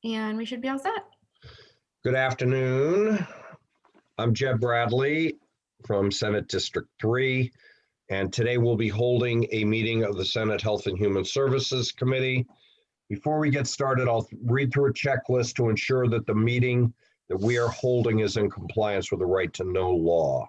And we should be all set. Good afternoon. I'm Jeb Bradley from Senate District 3, and today we'll be holding a meeting of the Senate Health and Human Services Committee. Before we get started, I'll read through a checklist to ensure that the meeting that we are holding is in compliance with the right to know law.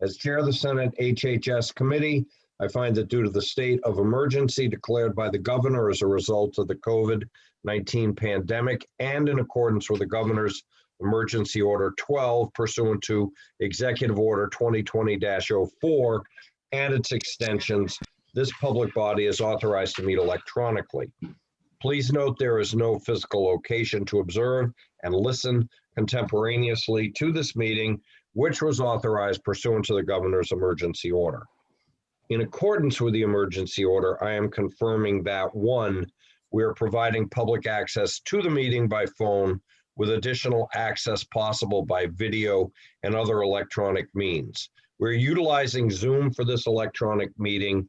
As chair of the Senate HHS Committee, I find that due to the state of emergency declared by the governor as a result of the COVID-19 pandemic and in accordance with the governor's emergency order 12 pursuant to executive order 2020-04 and its extensions, this public body is authorized to meet electronically. Please note there is no physical location to observe and listen contemporaneously to this meeting, which was authorized pursuant to the governor's emergency order. In accordance with the emergency order, I am confirming that 1, we are providing public access to the meeting by phone with additional access possible by video and other electronic means. We're utilizing Zoom for this electronic meeting.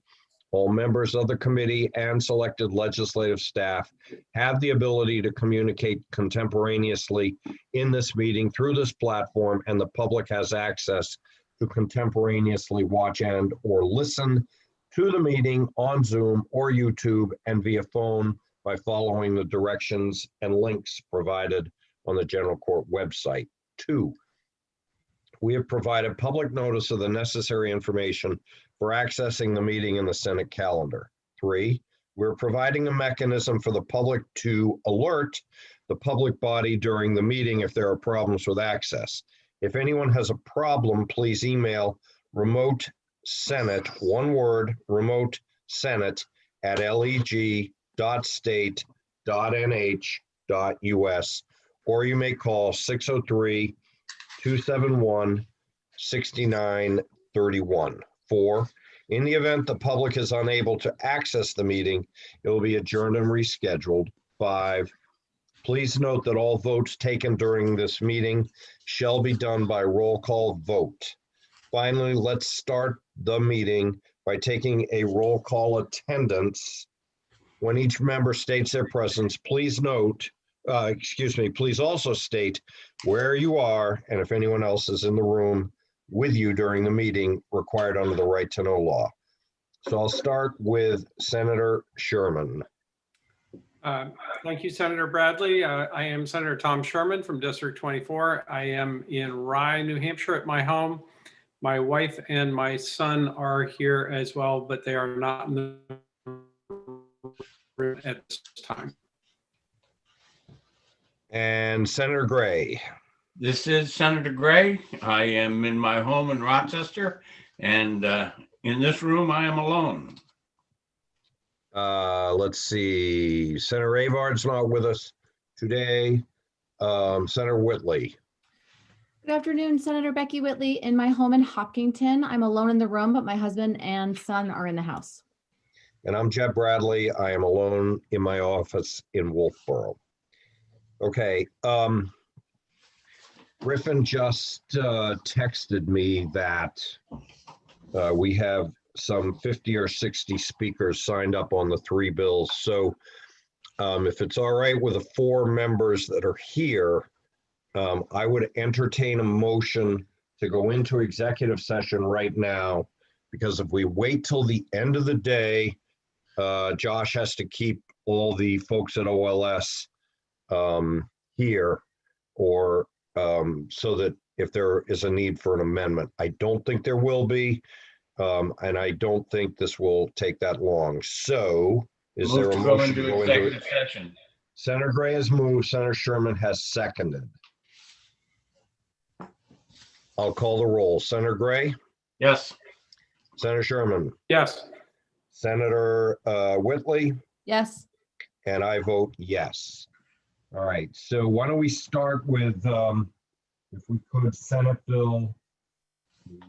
All members of the committee and selected legislative staff have the ability to communicate contemporaneously in this meeting through this platform, and the public has access to contemporaneously watch and or listen to the meeting on Zoom or YouTube and via phone by following the directions and links provided on the General Court website. 2, we have provided public notice of the necessary information for accessing the meeting in the Senate calendar. 3, we're providing a mechanism for the public to alert the public body during the meeting if there are problems with access. If anyone has a problem, please email remote senate, one word, remote senate at leg.state.nh.us, or you may call 603-271-6931. 4, in the event the public is unable to access the meeting, it will be adjourned and rescheduled. 5, please note that all votes taken during this meeting shall be done by roll call vote. Finally, let's start the meeting by taking a roll call attendance. When each member states their presence, please note, please also state where you are and if anyone else is in the room with you during the meeting required under the right to know law. So I'll start with Senator Sherman. Thank you, Senator Bradley. I am Senator Tom Sherman from District 24. I am in Rye, New Hampshire at my home. My wife and my son are here as well, but they are not in the room at this time. And Senator Gray. This is Senator Gray. I am in my home in Rochester, and in this room I am alone. Let's see, Senator Avard's not with us today. Senator Whitley. Good afternoon, Senator Becky Whitley in my home in Hopkinton. I'm alone in the room, but my husband and son are in the house. And I'm Jeb Bradley. I am alone in my office in Wolfboro. Okay. Griffin just texted me that we have some 50 or 60 speakers signed up on the 3 bills. So if it's all right with the 4 members that are here, I would entertain a motion to go into executive session right now, because if we wait till the end of the day, Josh has to keep all the folks at OLS here, or so that if there is a need for an amendment. I don't think there will be. And I don't think this will take that long. So is there a motion to go into executive session? Senator Gray has moved, Senator Sherman has seconded. I'll call the roll. Senator Gray? Yes. Senator Sherman? Yes. Senator Whitley? Yes. And I vote yes. All right, so why don't we start with, if we could, Senate Bill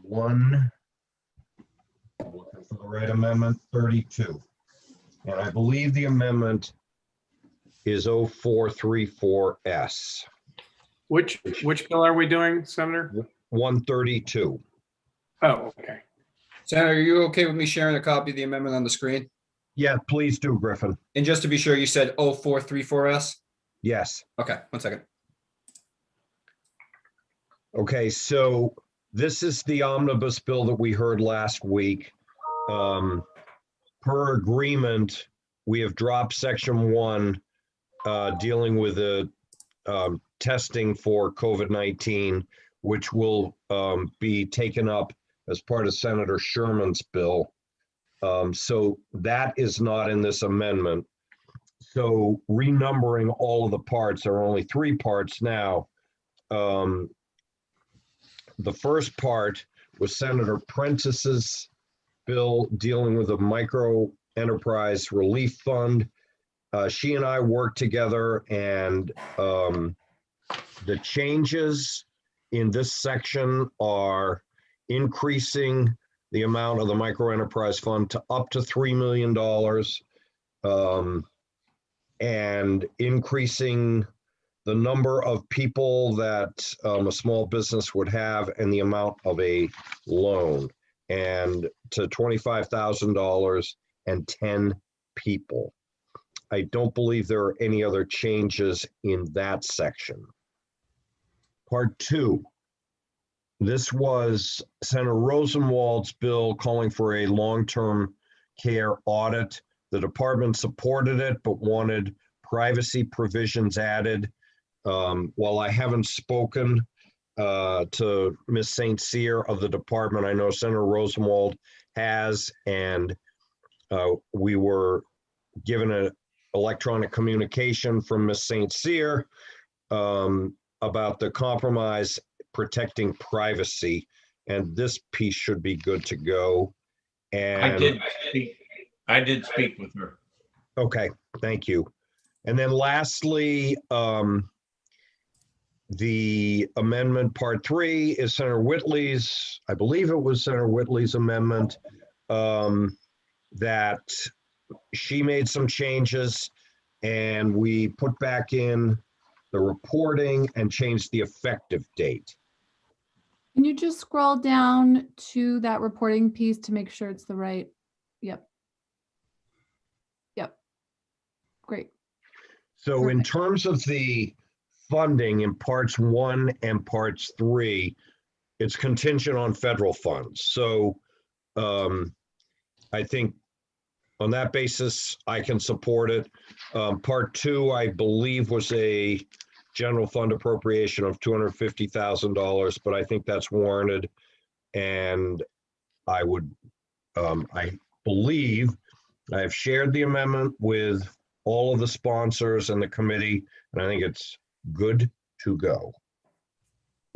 1, looking for the right amendment, 32. And I believe the amendment is 0434S. Which bill are we doing, Senator? 132. Oh, okay. Senator, are you okay with me sharing a copy of the amendment on the screen? Yeah, please do, Griffin. And just to be sure, you said 0434S? Yes. Okay, 1 second. Okay, so this is the omnibus bill that we heard last week. Per agreement, we have dropped section 1, dealing with the testing for COVID-19, which will be taken up as part of Senator Sherman's bill. So that is not in this amendment. So renumbering all of the parts, there are only 3 parts now. The first part was Senator Prentice's bill dealing with the micro enterprise relief fund. She and I worked together, and the changes in this section are increasing the amount of the micro enterprise fund to up to $3 million, and increasing the number of people that a small business would have and the amount of a loan, and to $25,000 and 10 people. I don't believe there are any other changes in that section. Part 2. This was Senator Rosenwald's bill calling for a long-term care audit. The department supported it, but wanted privacy provisions added. While I haven't spoken to Ms. St. Cyr of the department, I know Senator Rosenwald has, and we were given an electronic communication from Ms. St. Cyr about the compromise protecting privacy, and this piece should be good to go. And I did speak with her. okay, thank you. And then lastly, the amendment part 3 is Senator Whitley's, I believe it was Senator Whitley's amendment, that she made some changes, and we put back in the reporting and changed the effective date. Can you just scroll down to that reporting piece to make sure it's the right? Yep. Yep. Great. So in Perfect. terms of the funding in parts 1 and parts 3, it's contingent on federal funds. So I think on that basis, I can support it. Part 2, I believe, was a general fund appropriation of $250,000, but I think that's warranted. And I would, I believe I have shared the amendment with all of the sponsors and the committee, and I think it's good to go.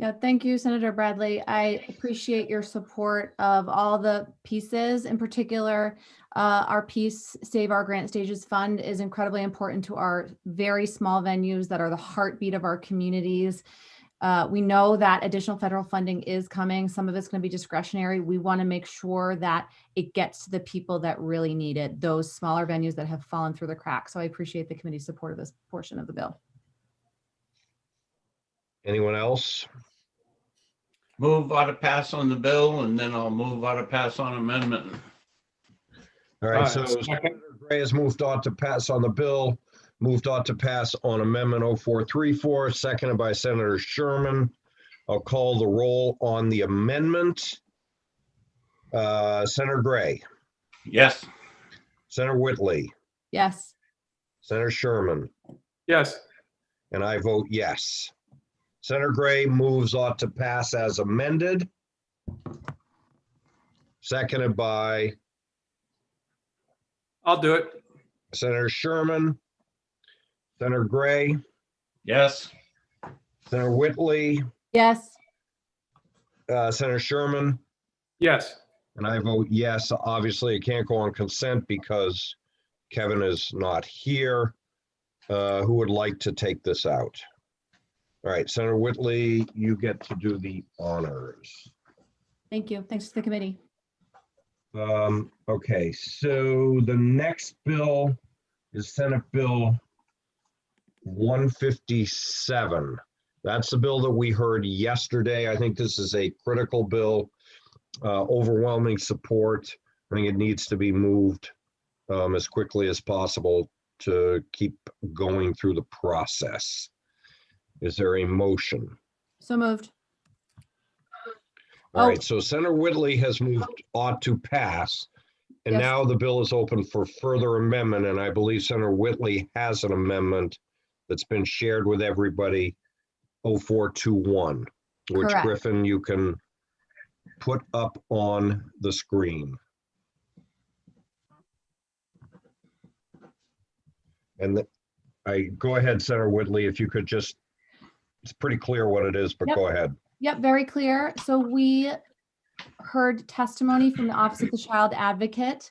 Yeah, thank you, Senator Bradley. I appreciate your support of all the pieces. In particular, our piece, Save Our Grant Stages Fund, is incredibly important to our very small venues that are the heartbeat of our communities. We know that additional federal funding is coming. Some of it's going to be discretionary. We want to make sure that it gets to the people that really need it, those smaller venues that have fallen through the cracks. So I appreciate the committee's support of this portion of the bill. Anyone else? Move ought to pass on the bill, and then I'll move ought to pass on amendment. All right, so Second. Senator Gray has moved on to pass on the bill, moved on to pass on amendment 0434, seconded by Senator Sherman. I'll call the roll on the amendment. Senator Gray, Yes. Senator Whitley, Yes. Senator Sherman, Yes. and I vote yes. Senator Gray moves on to pass as amended. Seconded by I'll do it. Senator Sherman, Senator Gray, Yes. Senator Whitley, Yes. Senator Sherman, Yes. and I vote yes. Obviously, it can't go on consent because Kevin is not here. Who would like to take this out? All right, Senator Whitley, you get to do the honors. Thank you. Thanks to the committee. Okay, so the next bill is Senate Bill 157. That's the bill that we heard yesterday. I think this is a critical bill, overwhelming support. I think it needs to be moved as quickly as possible to keep going through the process. Is there a motion? So moved. All Oh. right, so Senator Whitley has moved ought to pass. And Yes. now the bill is open for further amendment, and I believe Senator Whitley has an amendment that's been shared with everybody, 0421, which Correct. Griffin, you can put up on the screen. And go ahead, Senator Whitley, if you could just, it's pretty clear what it is, but Yep. go ahead. Yep, very clear. So we heard testimony from the Office of the Child Advocate,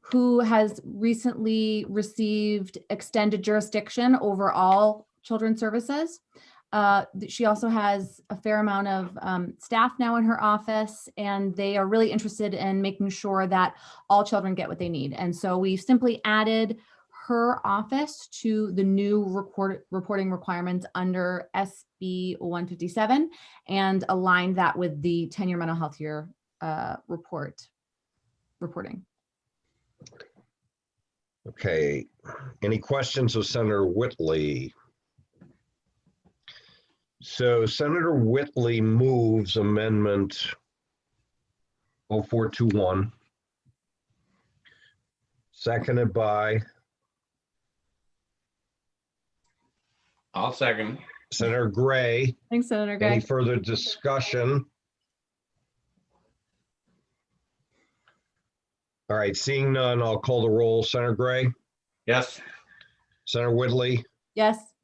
who has recently received extended jurisdiction over all children's services. She also has a fair amount of staff now in her office, and they are really interested in making sure that all children get what they need. And so we simply added her office to the new reporting requirements under SB 157 and aligned that with the 10-year mental health year reporting. Okay, any questions of Senator Whitley? So Senator Whitley moves amendment 0421, seconded by I'll second. Senator Gray. Thanks, Senator Any Gray. further discussion? All right, seeing none, I'll call the roll. Senator Gray, Yes. Senator Whitley, Yes.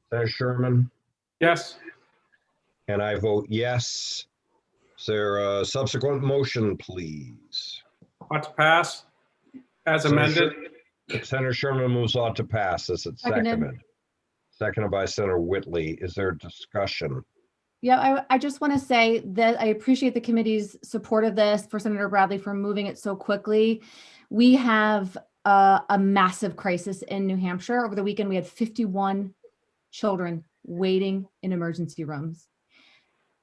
Senator Sherman, Yes. and I vote yes. Is there a subsequent motion, please? Ought to pass as Senator amended. Senator Sherman moves on to pass. Is it Seconded. seconded? Seconded by Senator Whitley. Is there discussion? Yeah, I just want to say that I appreciate the committee's support of this, for Senator Bradley for moving it so quickly. We have a massive crisis in New Hampshire. Over the weekend, we had 51 children waiting in emergency rooms.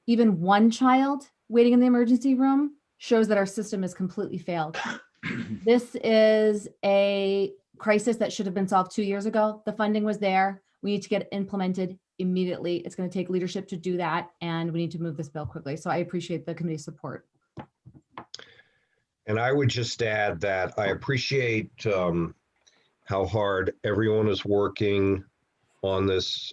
Even one child waiting in the emergency room shows that our system is completely failed. This is a crisis that should have been solved 2 years ago. The funding was there. We need to get it implemented immediately. It's going to take leadership to do that, and we need to move this bill quickly. So I appreciate the committee's support. And I would just add that I appreciate how hard everyone is working on this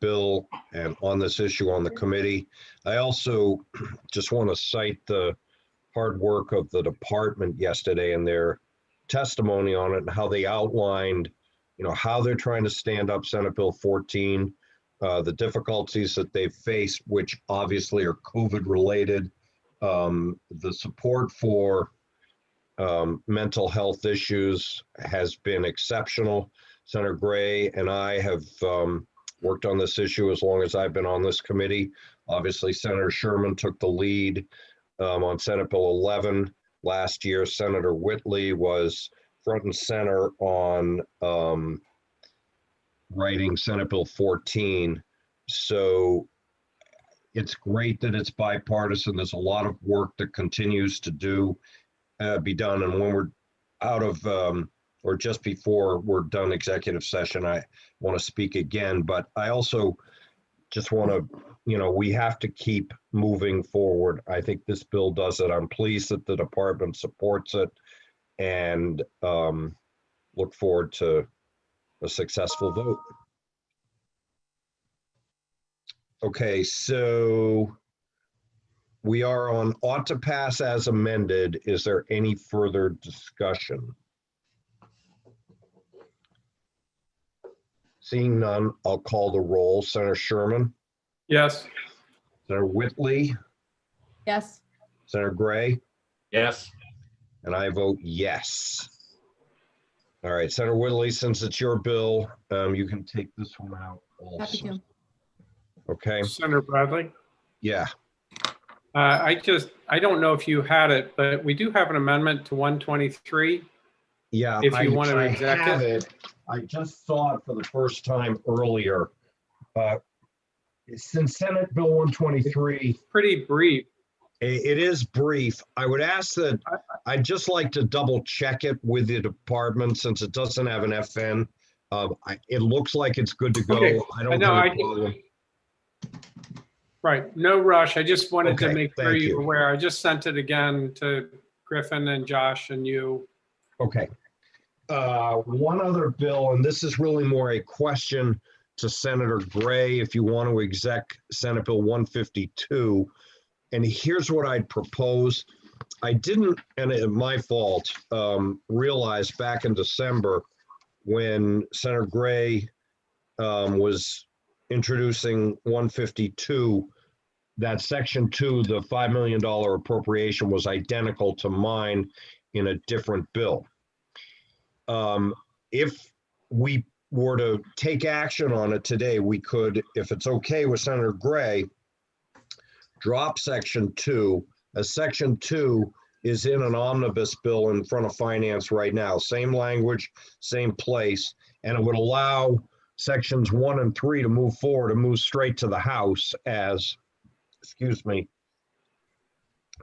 bill and on this issue on the committee. I also just want to cite the hard work of the department yesterday and their testimony on it and how they outlined, how they're trying to stand up Senate Bill 14, the difficulties that they've faced, which obviously are COVID related, the support for mental health issues has been exceptional. Senator Gray and I have worked on this issue as long as I've been on this committee. Obviously, Senator Sherman took the lead on Senate Bill 11 last year. Senator Whitley was front and center on writing Senate Bill 14. So it's great that it's bipartisan. There's a lot of work that continues to be done. And when we're out of, or just before we're done executive session, I want to speak again, but I also just want to, we have to keep moving forward. I think this bill does it. I'm pleased that the department supports it and look forward to a successful vote. Okay, so we are on ought to pass as amended. Is there any further discussion? Seeing none, I'll call the roll. Senator Sherman, Yes. Senator Whitley, Yes. Senator Gray, Yes. and I vote yes. All right, Senator Whitley, since it's your bill, you can take this one out Happy also. to. Okay, Senator Bradley. yeah, I don't know if you had it, but we do have an amendment to 123. yeah. If you want to I exec have it. it. I just saw it for the first time earlier. Since Senate Bill 123, Pretty brief. It is brief. I would ask that, I'd just like to double check it with the department since it doesn't have an FN. It looks like it's good to go. Okay. I don't No, have I a problem. Right, no rush. I just wanted to Okay, make sure thank you're you. aware. I just sent it again to Griffin and Josh and you. Okay. One other bill, and this is really more a question to Senator Gray, if you want to exec Senate Bill 152. And here's what I'd propose. I didn't, and it's my fault, realize back in December when Senator Gray was introducing 152, that section 2, the $5 million appropriation was identical to mine in a different bill. If we were to take action on it today, we could, if it's okay with Senator Gray, drop section 2, as section 2 is in an omnibus bill in front of finance right now. Same language, same place, and it would allow sections 1 and 3 to move forward and move straight to the House as, excuse me,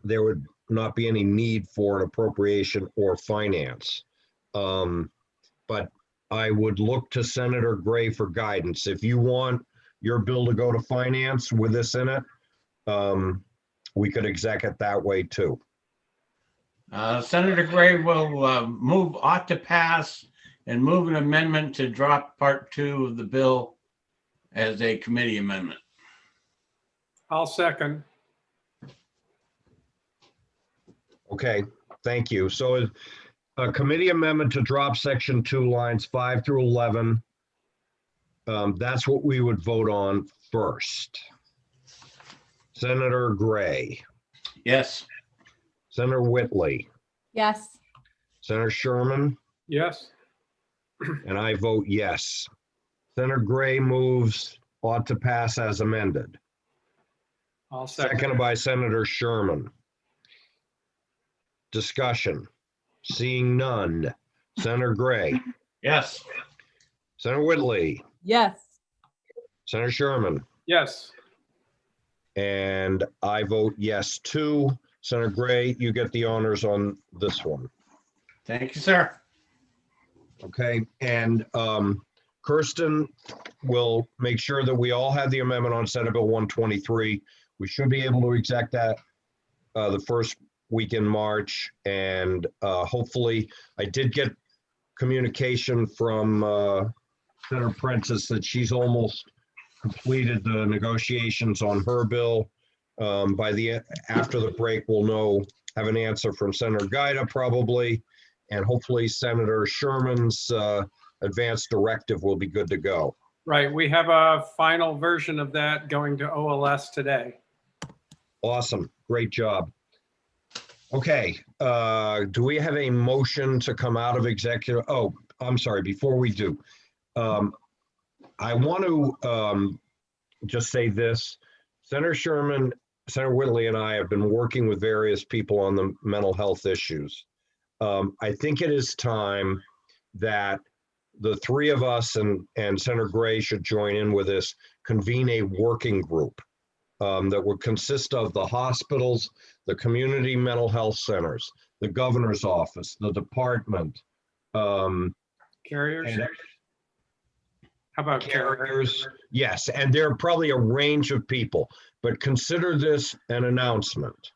there would not be any need for an appropriation or finance. But I would look to Senator Gray for guidance. If you want your bill to go to finance with this in it, we could exec it that way too. Senator Gray will move ought to pass and move an amendment to drop part 2 of the bill as a committee amendment. I'll second. Okay, thank you. So a committee amendment to drop section 2 lines 5 through 11. That's what we would vote on first. Senator Gray, Yes. Senator Whitley, Yes. Senator Sherman, Yes, and I vote yes. Senator Gray moves ought to pass as amended. I'll second. Seconded by Senator Sherman. Discussion. Seeing none. Senator Gray, Yes. Senator Whitley, Yes. Senator Sherman, Yes, and I vote yes too. Senator Gray, you get the honors on this one. Thank you, sir. Okay, and Kirsten will make sure that we all have the amendment on Senate Bill 123. We should be able to exec that the first week in March, and hopefully, I did get communication from Senator Prentice that she's almost completed the negotiations on her bill. After the break, we'll have an answer from Senator Gaida probably, and hopefully Senator Sherman's advanced directive will be good to go. right. We have a final version of that going to OLS today. Awesome, great job. Okay, do we have a motion to come out of executive? Oh, I'm sorry, before we do, I want to just say this. Senator Sherman, Senator Whitley and I have been working with various people on the mental health issues. I think it is time that the three of us and Senator Gray should join in with this, convene a working group that would consist of the hospitals, the community mental health centers, the governor's office, the department. Carriers? And How about carriers? carriers. Yes, and there are probably a range of people, but consider this an announcement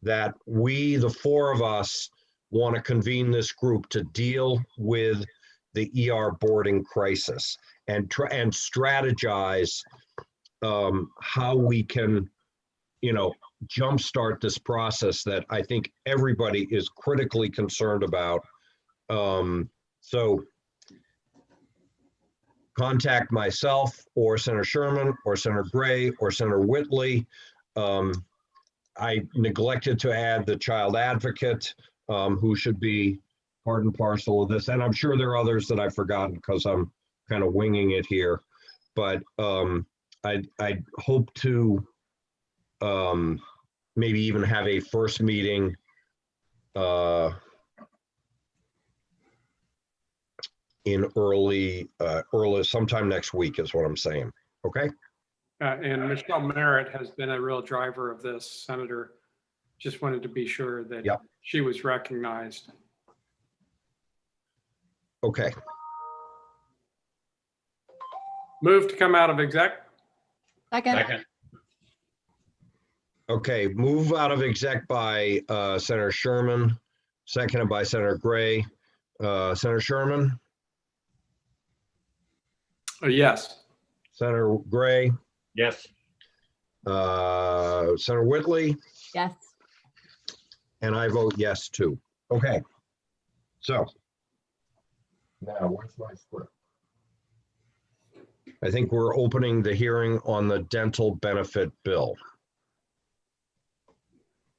that we, the four of us, want to convene this group to deal with the ER boarding crisis and strategize how we can, jumpstart this process that I think everybody is critically concerned about. So contact myself or Senator Sherman or Senator Gray or Senator Whitley. I neglected to add the child advocate, who should be part and parcel of this. And I'm sure there are others that I've forgotten because I'm kind of winging it here. But I hope to maybe even have a first meeting in early sometime next week is what I'm saying. Okay. And Michelle Merritt has been a real driver of this, Senator. just wanted to be sure that Yep. she was recognized. Okay, Move to come out of exec. Second, Second. okay, move out of exec by Senator Sherman, seconded by Senator Gray. Senator Sherman, Yes. Senator Gray, Yes. Senator Whitley, yes. and I vote yes too. Okay. So. Now, where's my script? I think we're opening the hearing on the dental benefit bill.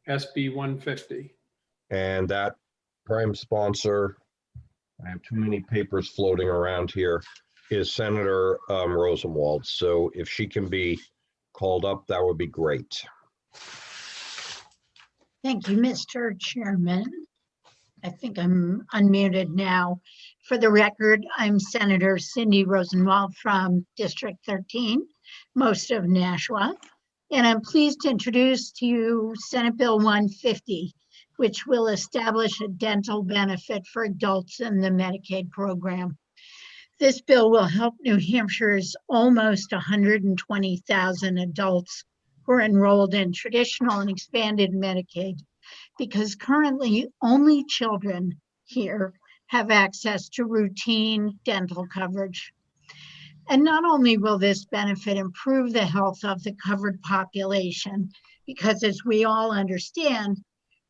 SB 150. And that prime sponsor, I have too many papers floating around here, is Senator Rosenwald. So if she can be called up, that would be great. Thank you, Mr. Chairman. I think I'm unmuted now. For the record, I'm Senator Cindy Rosenwald from District 13, most of Nashua. And I'm pleased to introduce to you Senate Bill 150, which will establish a dental benefit for adults in the Medicaid program. This bill will help New Hampshire's almost 120,000 adults who are enrolled in traditional and expanded Medicaid, because currently only children here have access to routine dental coverage. And not only will this benefit improve the health of the covered population, because as we all understand,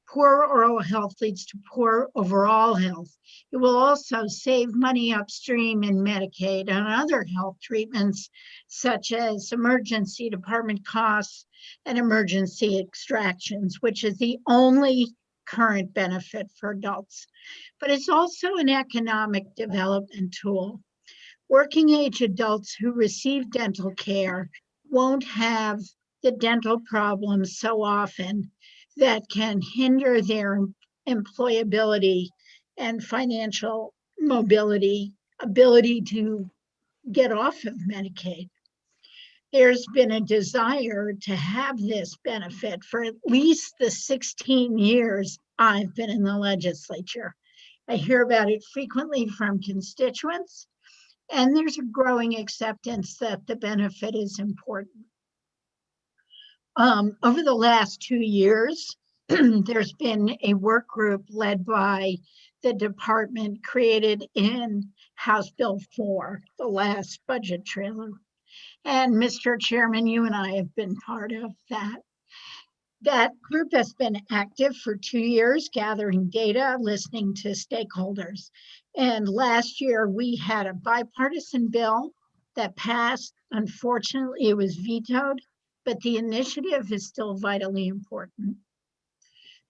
poor oral health leads to poor overall health. It will also save money upstream in Medicaid on other health treatments, such as emergency department costs and emergency extractions, which is the only current benefit for adults. But it's also an economic development tool. Working age adults who receive dental care won't have the dental problems so often that can hinder their employability and financial mobility, ability to get off of Medicaid. There's been a desire to have this benefit for at least the 16 years I've been in the legislature. I hear about it frequently from constituents, and there's a growing acceptance that the benefit is important. Over the last 2 years, there's been a work group led by the department created in House Bill 4, the last budget trailer. And Mr. Chairman, you and I have been part of that. That group has been active for 2 years, gathering data, listening to stakeholders. And last year we had a bipartisan bill that passed. Unfortunately, it was vetoed, but the initiative is still vitally important.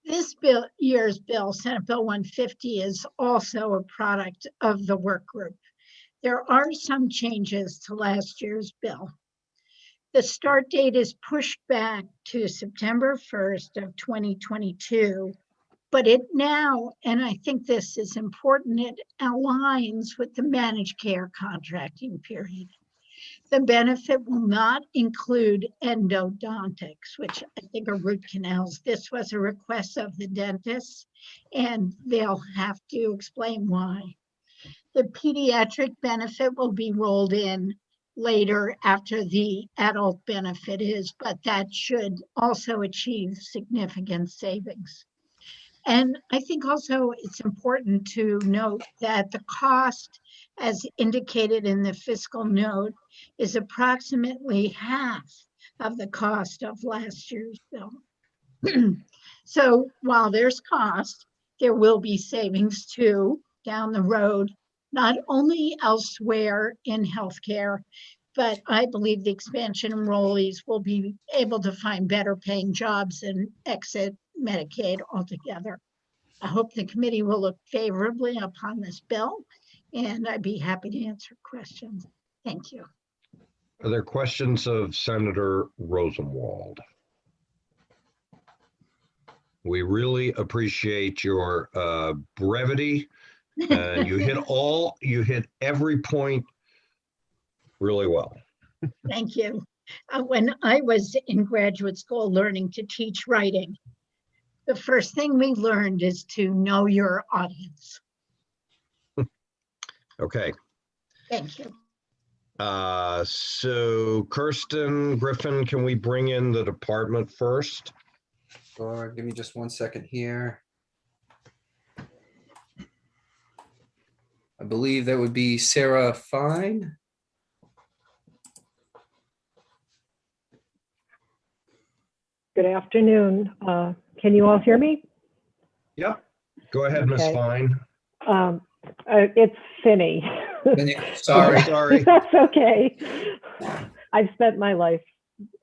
This year's bill, Senate Bill 150, is also a product of the work group. There are some changes to last year's bill. The start date is pushed back to September 1st of 2022, but it now, and I think this is important, it aligns with the managed care contracting period. The benefit will not include endodontics, which I think are root canals. This was a request of the dentists, and they'll have to explain why. The pediatric benefit will be rolled in later after the adult benefit is, but that should also achieve significant savings. And I think also it's important to note that the cost, as indicated in the fiscal note, is approximately half of the cost of last year's bill. So while there's cost, there will be savings too down the road, not only elsewhere in healthcare, but I believe the expansion enrollees will be able to find better paying jobs and exit Medicaid altogether. I hope the committee will look favorably upon this bill, and I'd be happy to answer questions. Thank you. Are there questions of Senator Rosenwald? We really appreciate your brevity. And you hit every point really well. Thank you. When I was in graduate school learning to teach writing, The first thing we learned is to know your audience. Okay. Thank you. So Kirsten Griffin, can we bring in the department first? Sure, give me just 1 second here. I believe that would be Sarah Fine. Good afternoon. Can you all hear me? Yep. Go ahead, Miss Okay. Fine. It's Finney. Sorry. Sorry. That's okay. I've spent my life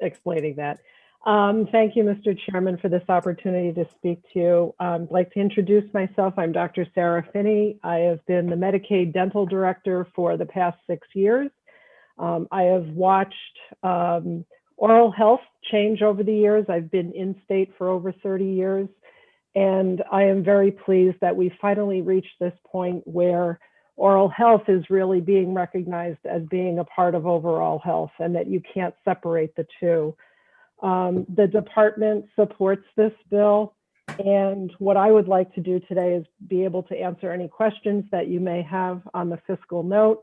explaining that. Thank you, Mr. Chairman, for this opportunity to speak to you. I'd like to introduce myself. I'm Dr. Sarah Finney. I have been the Medicaid Dental Director for the past 6 years. I have watched oral health change over the years. I've been in state for over 30 years. And I am very pleased that we finally reached this point where oral health is really being recognized as being a part of overall health and that you can't separate the two. The department supports this bill. And what I would like to do today is be able to answer any questions that you may have on the fiscal note.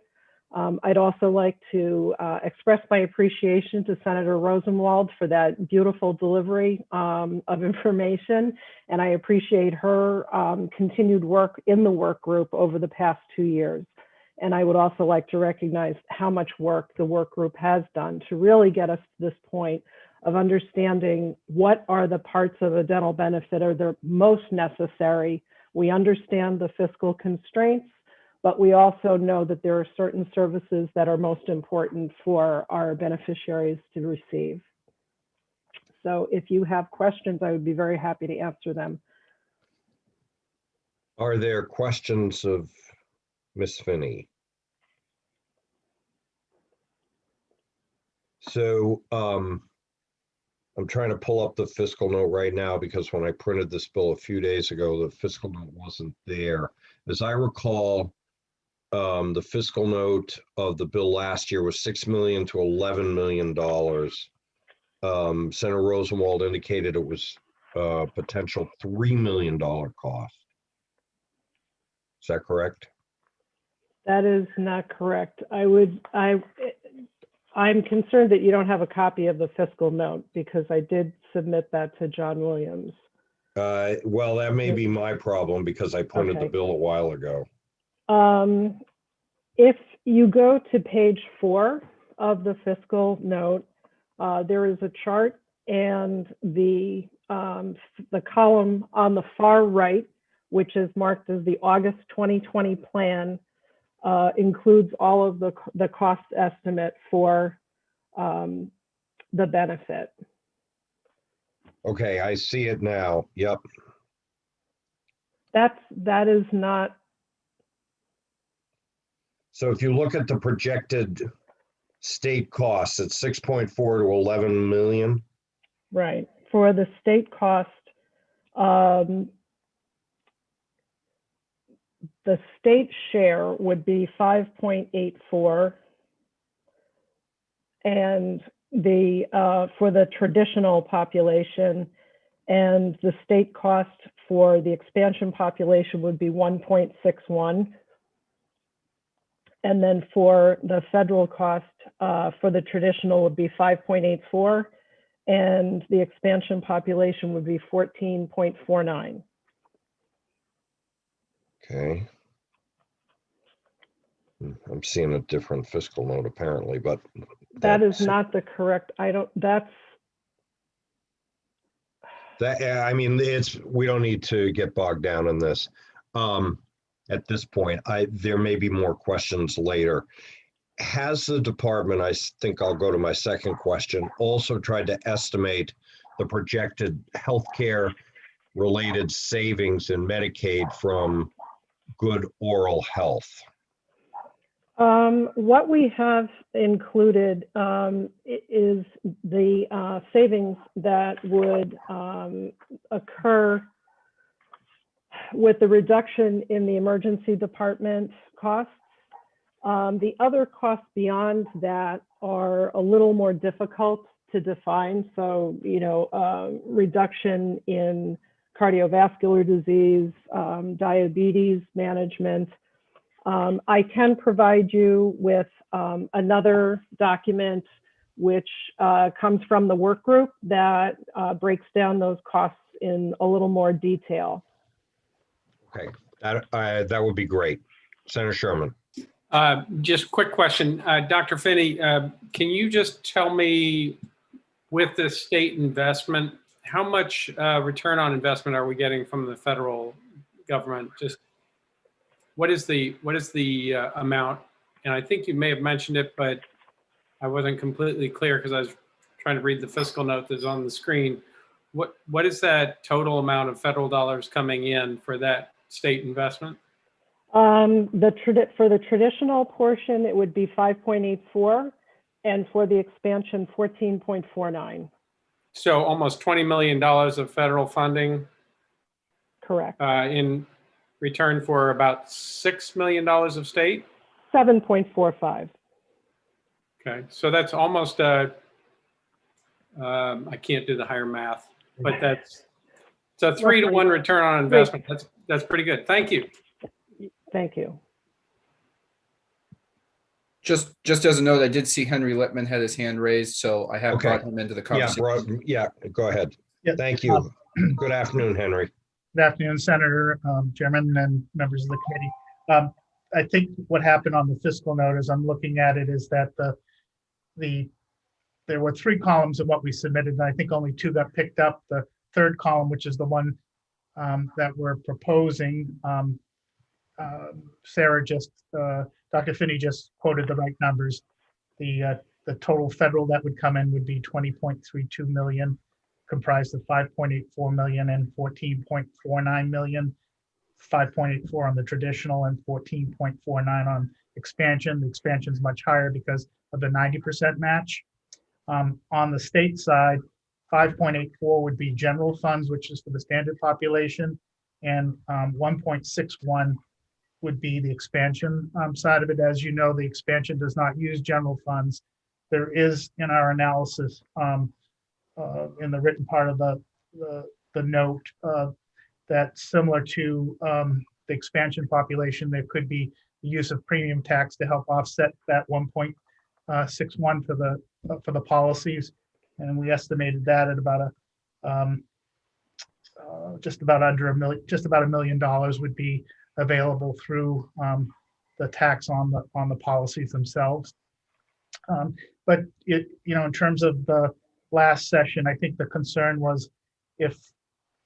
I'd also like to express my appreciation to Senator Rosenwald for that beautiful delivery of information. And I appreciate her continued work in the work group over the past 2 years. And I would also like to recognize how much work the work group has done to really get us to this point of understanding what are the parts of a dental benefit are the most necessary. We understand the fiscal constraints, but we also know that there are certain services that are most important for our beneficiaries to receive. So if you have questions, I would be very happy to answer them. Are there questions of Miss Finney? So I'm trying to pull up the fiscal note right now because when I printed this bill a few days ago, the fiscal note wasn't there. As I recall, the fiscal note of the bill last year was $6 million to $11 million. Senator Rosenwald indicated it was a potential $3 million cost. Is that correct? That is not correct. I'm concerned that you don't have a copy of the fiscal note because I did submit that to John Williams. Well, that may be my problem because I printed the Okay. bill a while ago. If you go to page 4 of the fiscal note, there is a chart and the column on the far right, which is marked as the August 2020 plan, includes all of the cost estimate for the benefit. Okay, I see it now. Yep. That is not. So if you look at the projected state costs, it's 6.4 to 11 million. Right. For the state cost, the state share would be 5.84, and for the traditional population, and the state cost for the expansion population would be 1.61. And then for the federal cost for the traditional would be 5.84, and the expansion population would be 14.49. Okay. I'm seeing a different fiscal note apparently, but That is not the correct, that's. That, I mean, we don't need to get bogged down in this. At this point, there may be more questions later. Has the department, I think I'll go to my second question, also tried to estimate the projected healthcare related savings in Medicaid from good oral health? What we have included is the savings that would occur with the reduction in the emergency department costs. The other costs beyond that are a little more difficult to define. So, reduction in cardiovascular disease, diabetes management. I can provide you with another document which comes from the work group that breaks down those costs in a little more detail. Okay, that would be great. Senator Sherman. Just quick question. Dr. Finney, can you just tell me with this state investment, how much return on investment are we getting from the federal government? Just what is the amount? And I think you may have mentioned it, but I wasn't completely clear because I was trying to read the fiscal note that's on the screen. What is that total amount of federal dollars coming in for that state investment? For the traditional portion, it would be 5.84, and for the expansion, 14.49. So almost $20 million of federal funding. Correct. In return for about $6 million of state? 7.45. Okay, so that's almost I can't do the higher math, but it's a 3-to-1 return on investment. That's pretty good. Thank you. Thank you. Just as a note, I did see Henry Littman had his hand raised, so I have Okay. brought him into the conversation. Yeah, go ahead. Yeah. Thank you. Good afternoon, Henry. Good afternoon, Senator, Chairman, and members of the committee. I think what happened on the fiscal note, as I'm looking at it, is that there were 3 columns of what we submitted, and I think only 2 got picked up. The third column, which is the one that we're proposing, Dr. Finney just quoted the right numbers. The total federal that would come in would be 20.32 million, comprised of 5.84 million and 14.49 million. 5.84 on the traditional and 14.49 on expansion. The expansion is much higher because of the 90% match. On the state side, 5.84 would be general funds, which is for the standard population, and 1.61 would be the expansion side of it. As you know, the expansion does not use general funds. There is, in our analysis, in the written part of the note, that similar to the expansion population, there could be the use of premium tax to help offset that 1.61 for the policies, and we estimated that at about just about $1 million would be available through the tax on the policies themselves. But in terms of the last session, I think the concern was if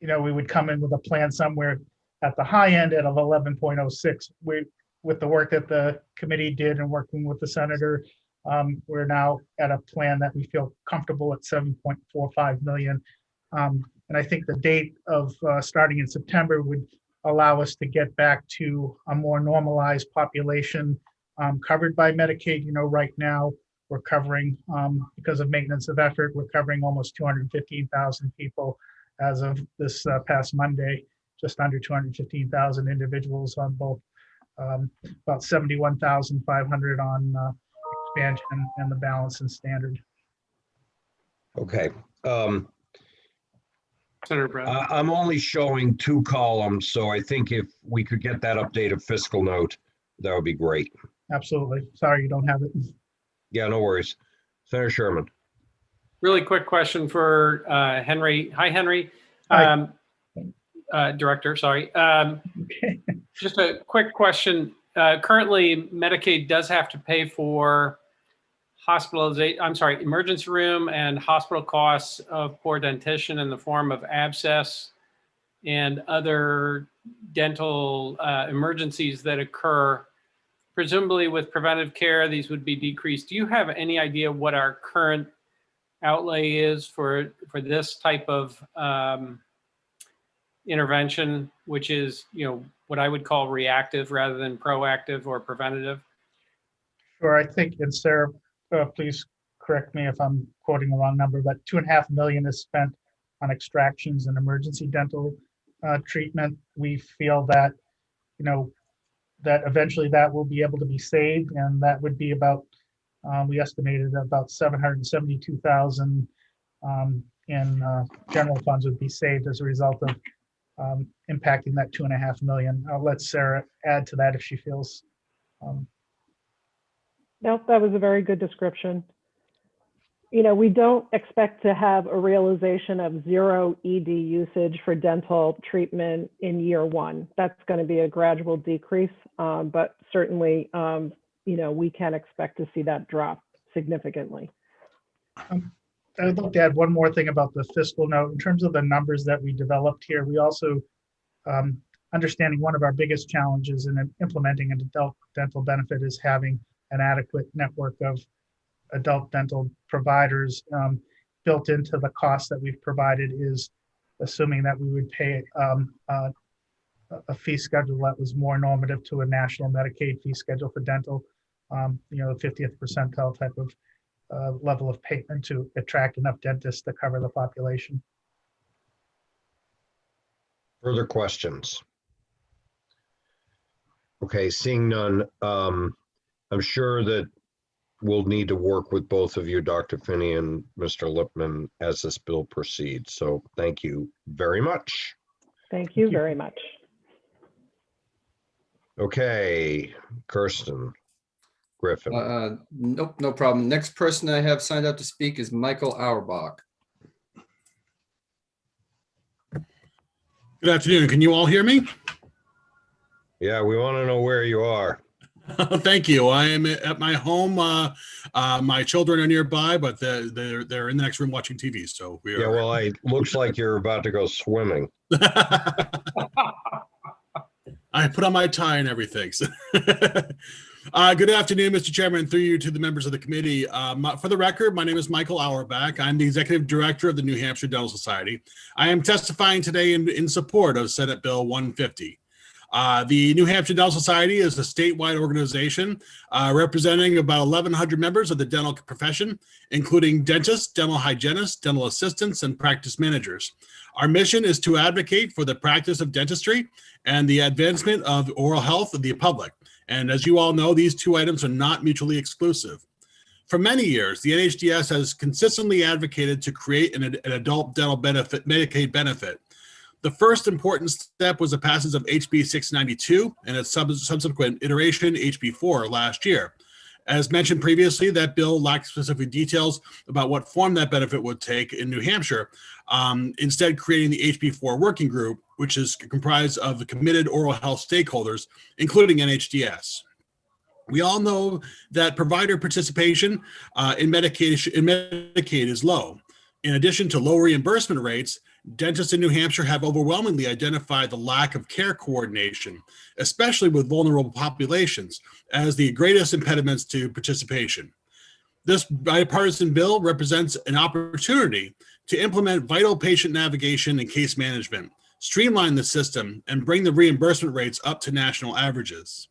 we would come in with a plan somewhere at the high end at 11.06. With the work that the committee did and working with the senator, we're now at a plan that we feel comfortable at 7.45 million. And I think the date of starting in September would allow us to get back to a more normalized population covered by Medicaid. Right now we're covering, because of maintenance of effort, we're covering almost 215,000 people as of this past Monday, just under 215,000 individuals on both, about 71,500 on expansion and the balance in standard. Okay. Senator Brown. I'm only showing 2 columns, so I think if we could get that updated fiscal note, that would be great. Absolutely. Sorry you don't have it. Yeah, no worries. Senator Sherman. Really quick question for Henry. Hi, Henry. Hi. Director, sorry. Okay. Just a quick question. Currently, Medicaid does have to pay for emergency room and hospital costs of poor dentition in the form of abscess and other dental emergencies that occur. Presumably with preventive care, these would be decreased. Do you have any idea what our current outlay is for this type of intervention, which is, what I would call reactive rather than proactive or preventative? Sure. I think, and Sarah, please correct me if I'm quoting the wrong number, but $2.5 million is spent on extractions and emergency dental treatment. We feel that, that eventually that will be able to be saved, and that would be about, we estimated about 772,000 in general funds would be saved as a result of impacting that 2.5 million. I'll let Sarah add to that if she feels. Nope, that was a very good description. You know, we don't expect to have a realization of zero ED usage for dental treatment in year one. That's going to be a gradual decrease, but certainly, you know, we can expect to see that drop significantly. I'd like to add one more thing about the fiscal note. In terms of the numbers that we developed here, we also, understanding one of our biggest challenges in implementing an adult dental benefit is having an adequate network of adult dental providers. Built into the cost that we've provided is assuming that we would pay a fee schedule that was more normative to a national Medicaid fee schedule for dental, you know, the 50th percentile type of level of payment to attract enough dentists to cover the population. Further questions? Okay, seeing none, I'm sure that we'll need to work with both of you, Dr. Finney and Mr. Lipman, as this bill proceeds. So thank you very much. Thank you very much. Okay, Kirsten Griffin. Nope, no problem. Next person I have signed up to speak is Michael Auerbach. Good afternoon. Can you all hear me? Yeah, we want to know where you are. Thank you. I am at my home. My children are nearby, but they're in the next room watching TV. So we are. Yeah, well, it looks like you're about to go swimming. I put on my tie and everything. So good afternoon, Mr. Chairman, through you to the members of the committee. For the record, my name is Michael Auerbach. I'm the executive director of the New Hampshire Dental Society. I am testifying today in support of Senate Bill 150. The New Hampshire Dental Society is a statewide organization representing about 1,100 members of the dental profession, including dentists, dental hygienists, dental assistants, and practice managers. Our mission is to advocate for the practice of dentistry and the advancement of oral health of the public. And as you all know, these two items are not mutually exclusive. For many years, the NHDS has consistently advocated to create an adult dental benefit, Medicaid benefit. The first important step was the passage of HB 692 and its subsequent iteration, HB 4, last year. As mentioned previously, that bill lacked specific details about what form that benefit would take in New Hampshire, instead creating the HB 4 working group, which is comprised of the committed oral health stakeholders, including NHDS. We all know that provider participation in Medicaid is low. In addition to low reimbursement rates, dentists in New Hampshire have overwhelmingly identified the lack of care coordination, especially with vulnerable populations, as the greatest impediments to participation. This bipartisan bill represents an opportunity to implement vital patient navigation and case management, streamline the system, and bring the reimbursement rates up to national averages.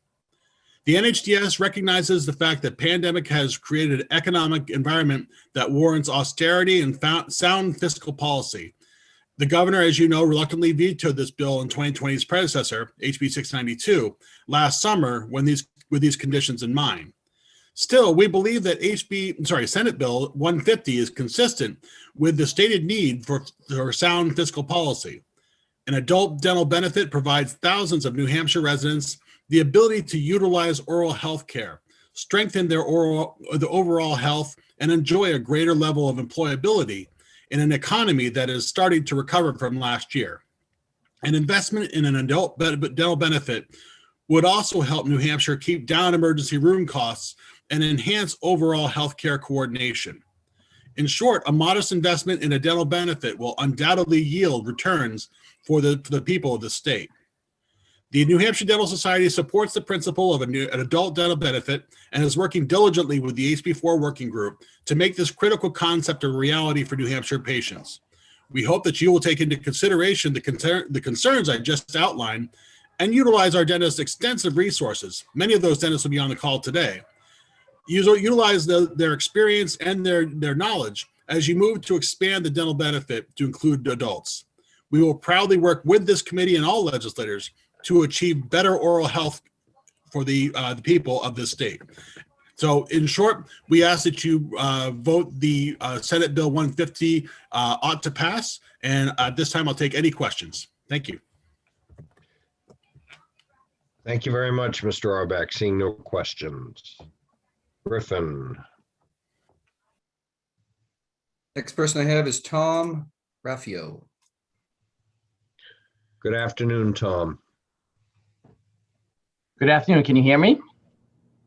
The NHDS recognizes the fact that pandemic has created an economic environment that warrants austerity and sound fiscal policy. The governor, as you know, reluctantly vetoed this bill in 2020's predecessor, HB 692, last summer with these conditions in mind. Still, we believe that Senate Bill 150 is consistent with the stated need for sound fiscal policy. An adult dental benefit provides thousands of New Hampshire residents the ability to utilize oral health care, strengthen the overall health, and enjoy a greater level of employability in an economy that is starting to recover from last year. An investment in an adult dental benefit would also help New Hampshire keep down emergency room costs and enhance overall healthcare coordination. In short, a modest investment in a dental benefit will undoubtedly yield returns for the people of the state. The New Hampshire Dental Society supports the principle of an adult dental benefit and is working diligently with the HB4 working group to make this critical concept a reality for New Hampshire patients. We hope that you will take into consideration the concerns I just outlined and utilize our dentists' extensive resources. Many of those dentists will be on the call today. Utilize their experience and their knowledge as you move to expand the dental benefit to include adults. We will proudly work with this committee and all legislators to achieve better oral health for the people of this state. So in short, we ask that you vote the Senate Bill 150 ought to pass. And at this time, I'll take any questions. Thank you. Thank you very much, Mr. Auerbach. Seeing no questions. Griffin. Next person I have is Tom Raffio. Good afternoon, Tom. Good afternoon. Can you hear me?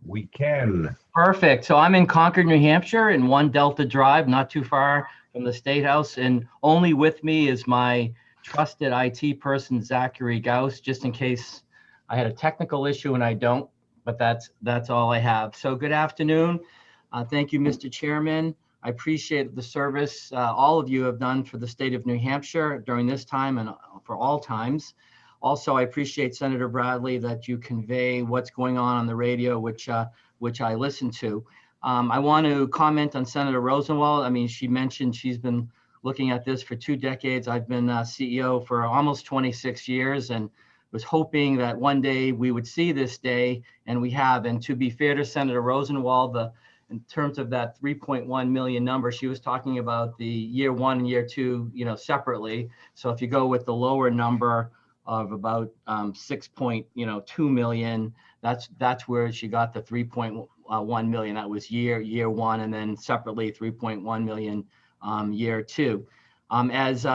We can. Perfect. So I'm in Concord, New Hampshire in 1 Delta Drive, not too far from the State House. And only with me is my trusted IT person, Zachary Gauss, just in case I had a technical issue and I don't, but that's all I have. So good afternoon. Thank you, Mr. Chairman. I appreciate the service all of you have done for the state of New Hampshire during this time and for all times. Also, I appreciate Senator Bradley that you convey what's going on the radio, which I listen to. I want to comment on Senator Rosenwald. I mean, she mentioned she's been looking at this for 2 decades. I've been CEO for almost 26 years and was hoping that one day we would see this day, and we have. And to be fair to Senator Rosenwald, in terms of that 3.1 million number, she was talking about the year 1 and year 2, separately. So if you go with the lower number of about 6.2 million, that's where she got the 3.1 million. That was year 1, and then separately 3.1 million year 2. As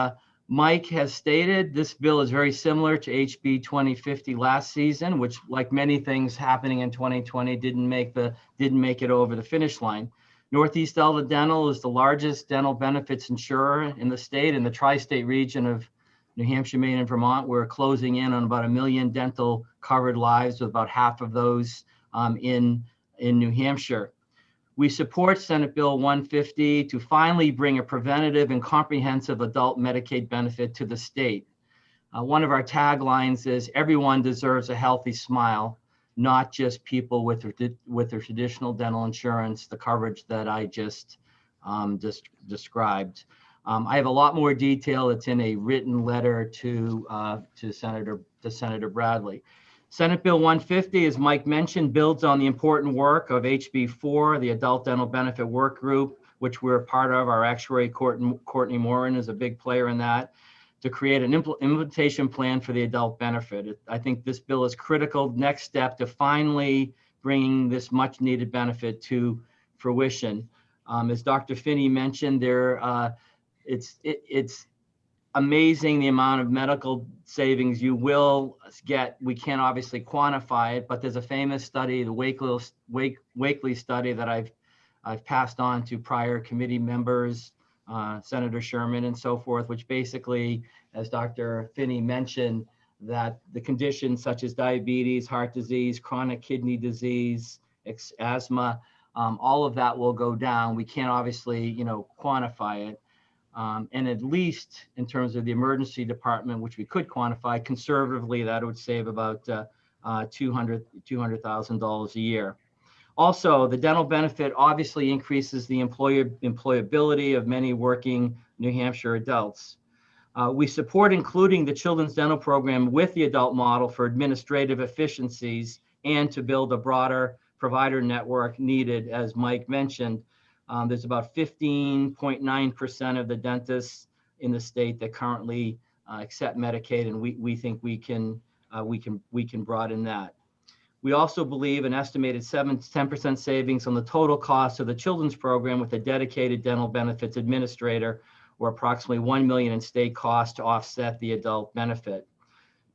Mike has stated, this bill is very similar to HB 2050 last season, which, like many things happening in 2020, didn't make it over the finish line. Northeast Delta Dental is the largest dental benefits insurer in the state. In the tri-state region of New Hampshire, Maine, and Vermont, we're closing in on about 1 million dental covered lives, with about half of those in New Hampshire. We support Senate Bill 150 to finally bring a preventative and comprehensive adult Medicaid benefit to the state. One of our taglines is "Everyone deserves a healthy smile," not just people with their traditional dental insurance, the coverage that I just described. I have a lot more detail. It's in a written letter to Senator Bradley. Senate Bill 150, as Mike mentioned, builds on the important work of HB4, the Adult Dental Benefit Work Group, which we're a part of. Our actuary, Courtney Morin, is a big player in that, to create an implementation plan for the adult benefit. I think this bill is critical next step to finally bringing this much needed benefit to fruition. As Dr. Finney mentioned, it's amazing the amount of medical savings you will get. We can't obviously quantify it, but there's a famous study, the Wakely study, that I've passed on to prior committee members, Senator Sherman and so forth, which basically, as Dr. Finney mentioned, that the conditions such as diabetes, heart disease, chronic kidney disease, asthma, all of that will go down. We can't obviously, quantify it. And at least in terms of the emergency department, which we could quantify conservatively, that would save about $200,000 a year. Also, the dental benefit obviously increases the employability of many working New Hampshire adults. We support including the Children's Dental Program with the adult model for administrative efficiencies and to build a broader provider network needed, as Mike mentioned. There's about 15.9% of the dentists in the state that currently accept Medicaid, and we think we can broaden that. We also believe an estimated 7 to 10% savings on the total cost of the children's program with a dedicated dental benefits administrator, or approximately $1 million in state costs to offset the adult benefit.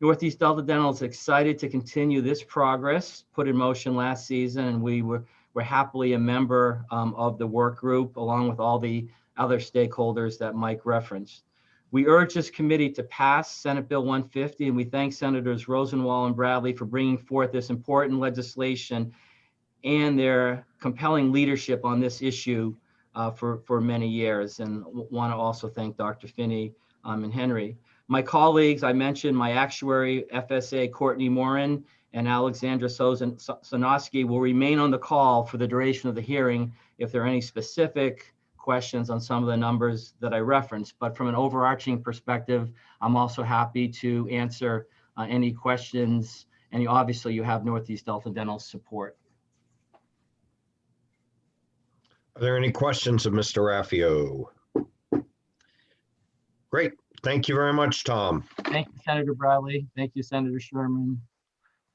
Northeast Delta Dental is excited to continue this progress put in motion last season, and we're happily a member of the work group, along with all the other stakeholders that Mike referenced. We urge this committee to pass Senate Bill 150, and we thank Senators Rosenwald and Bradley for bringing forth this important legislation and their compelling leadership on this issue for many years. And want to also thank Dr. Finney and Henry. My colleagues, I mentioned my actuary, FSA Courtney Morin, and Alexandra Sonosky will remain on the call for the duration of the hearing if there are any specific questions on some of the numbers that I referenced. But from an overarching perspective, I'm also happy to answer any questions. And obviously you have Northeast Delta Dental support. Are there any questions of Mr. Raffio? Great. Thank you very much, Tom. Thank you, Senator Bradley. Thank you, Senator Sherman.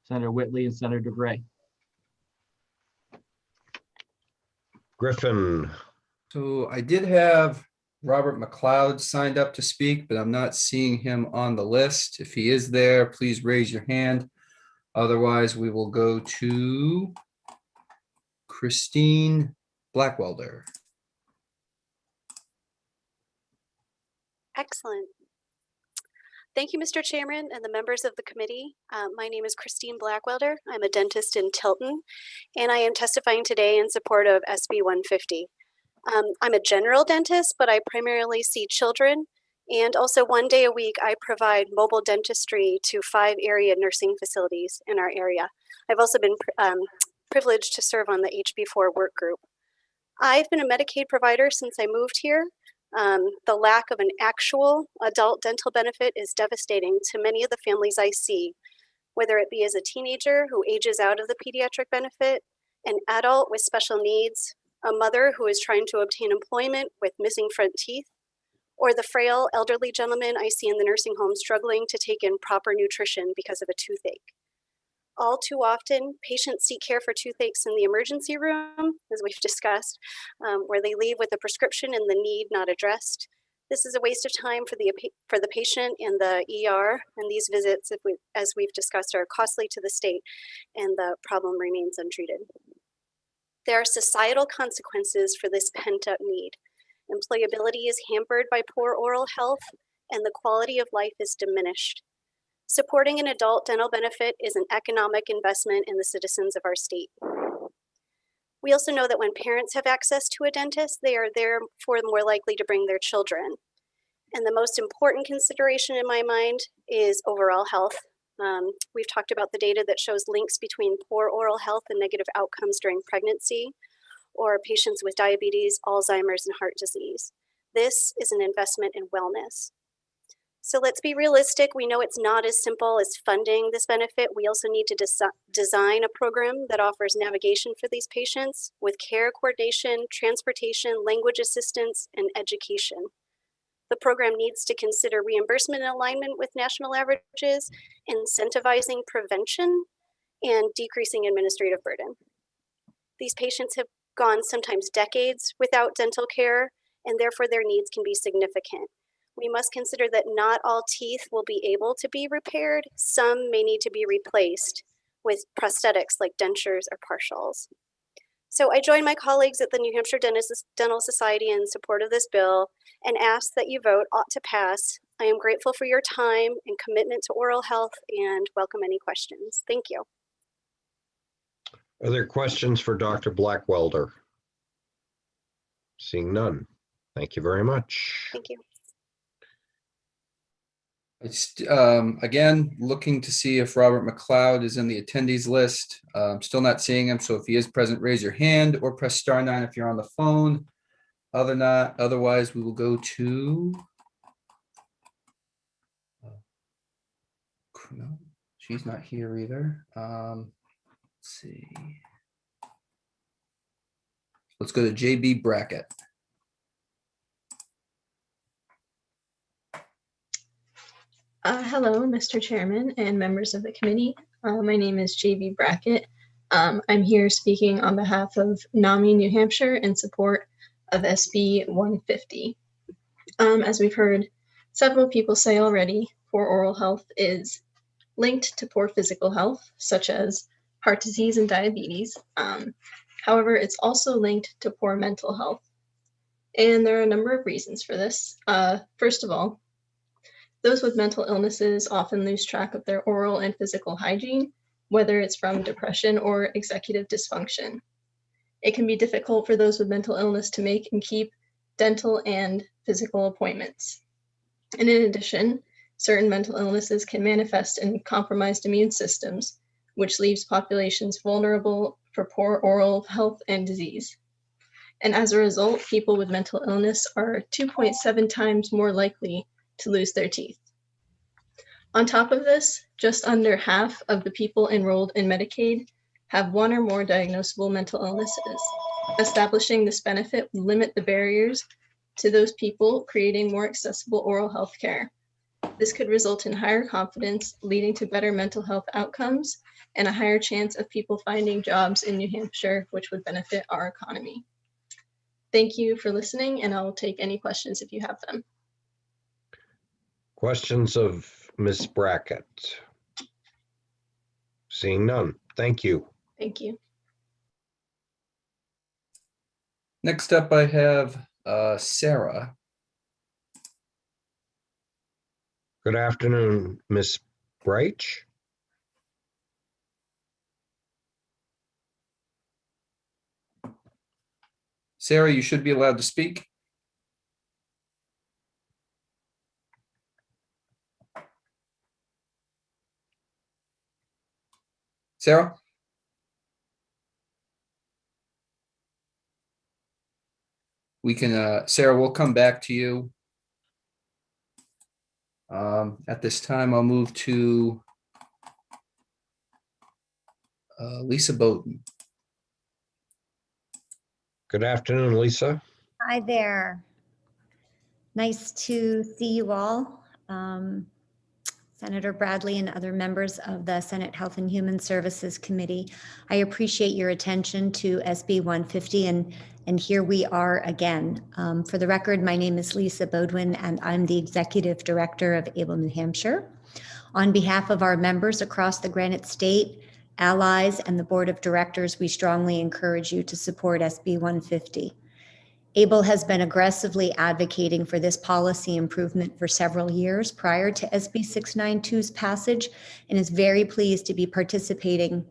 Senator Whitley, and Senator Gray. Griffin, So I did have Robert McLeod signed up to speak, but I'm not seeing him on the list. If he is there, please raise your hand. Otherwise, we will go to Christine Blackwelder. Excellent. Thank you, Mr. Chairman and the members of the committee. My name is Christine Blackwelder. I'm a dentist in Tilton, and I am testifying today in support of SB 150. I'm a general dentist, but I primarily see children, and also 1 day a week I provide mobile dentistry to 5 area nursing facilities in our area. I've also been privileged to serve on the HB4 work group. I've been a Medicaid provider since I moved here. The lack of an actual adult dental benefit is devastating to many of the families I see, whether it be as a teenager who ages out of the pediatric benefit, an adult with special needs, a mother who is trying to obtain employment with missing front teeth, or the frail elderly gentleman I see in the nursing home struggling to take in proper nutrition because of a toothache. All too often, patients seek care for toothaches in the emergency room, as we've discussed, where they leave with a prescription and the need not addressed. This is a waste of time for the patient and the ER, and these visits, as we've discussed, are costly to the state, and the problem remains untreated. There are societal consequences for this pent-up need. Employability is hampered by poor oral health, and the quality of life is diminished. Supporting an adult dental benefit is an economic investment in the citizens of our state. We also know that when parents have access to a dentist, they are therefore more likely to bring their children. And the most important consideration in my mind is overall health. We've talked about the data that shows links between poor oral health and negative outcomes during pregnancy, or patients with diabetes, Alzheimer's, and heart disease. This is an investment in wellness. So let's be realistic. We know it's not as simple as funding this benefit. We also need to design a program that offers navigation for these patients with care coordination, transportation, language assistance, and education. The program needs to consider reimbursement in alignment with national averages, incentivizing prevention, and decreasing administrative burden. These patients have gone sometimes decades without dental care, and therefore their needs can be significant. We must consider that not all teeth will be able to be repaired. Some may need to be replaced with prosthetics like dentures or partials. So I join my colleagues at the New Hampshire Dental Society in support of this bill and ask that you vote ought to pass. I am grateful for your time and commitment to oral health and welcome any questions. Thank you. are there questions for Dr. Blackwelder? Seeing none. Thank you very much. Thank you. It's, again, looking to see if Robert McLeod is in the attendees list. Still not seeing him, so if he is present, raise your hand or press *9 if you're on the phone. Otherwise, we will go to. No, she's not here either. Let's see. Let's go to JB Brackett. Hello, Mr. Chairman and members of the committee. My name is JB Brackett. I'm here speaking on behalf of NAMI New Hampshire in support of SB 150. As we've heard several people say already, poor oral health is linked to poor physical health, such as heart disease and diabetes. However, it's also linked to poor mental health. And there are a number of reasons for this. First of all, those with mental illnesses often lose track of their oral and physical hygiene, whether it's from depression or executive dysfunction. It can be difficult for those with mental illness to make and keep dental and physical appointments. And in addition, certain mental illnesses can manifest in compromised immune systems, which leaves populations vulnerable for poor oral health and disease. And as a result, people with mental illness are 2.7 times more likely to lose their teeth. On top of this, just under half of the people enrolled in Medicaid have one or more diagnosable mental illnesses. Establishing this benefit would limit the barriers to those people, creating more accessible oral health care. This could result in higher confidence, leading to better mental health outcomes and a higher chance of people finding jobs in New Hampshire, which would benefit our economy. Thank you for listening, and I'll take any questions if you have them. Questions of Ms. Brackett? Seeing none. Thank you. Thank you. Next up, I have Sarah. Good afternoon, Ms. Breich. Sarah, you should be allowed to speak. Sarah? We can, Sarah, we'll come back to you. At this time, I'll move to Lisa Bowden. Good afternoon, Lisa. Hi there. Nice to see you all. Senator Bradley and other members of the Senate Health and Human Services Committee. I appreciate your attention to SB 150, and here we are again. For the record, my name is Lisa Bowden, and I'm the Executive Director of ABLE New Hampshire. On behalf of our members across the Granite State, allies, and the Board of Directors, we strongly encourage you to support SB 150. ABLE has been aggressively advocating for this policy improvement for several years prior to SB 692's passage, and is very pleased to be participating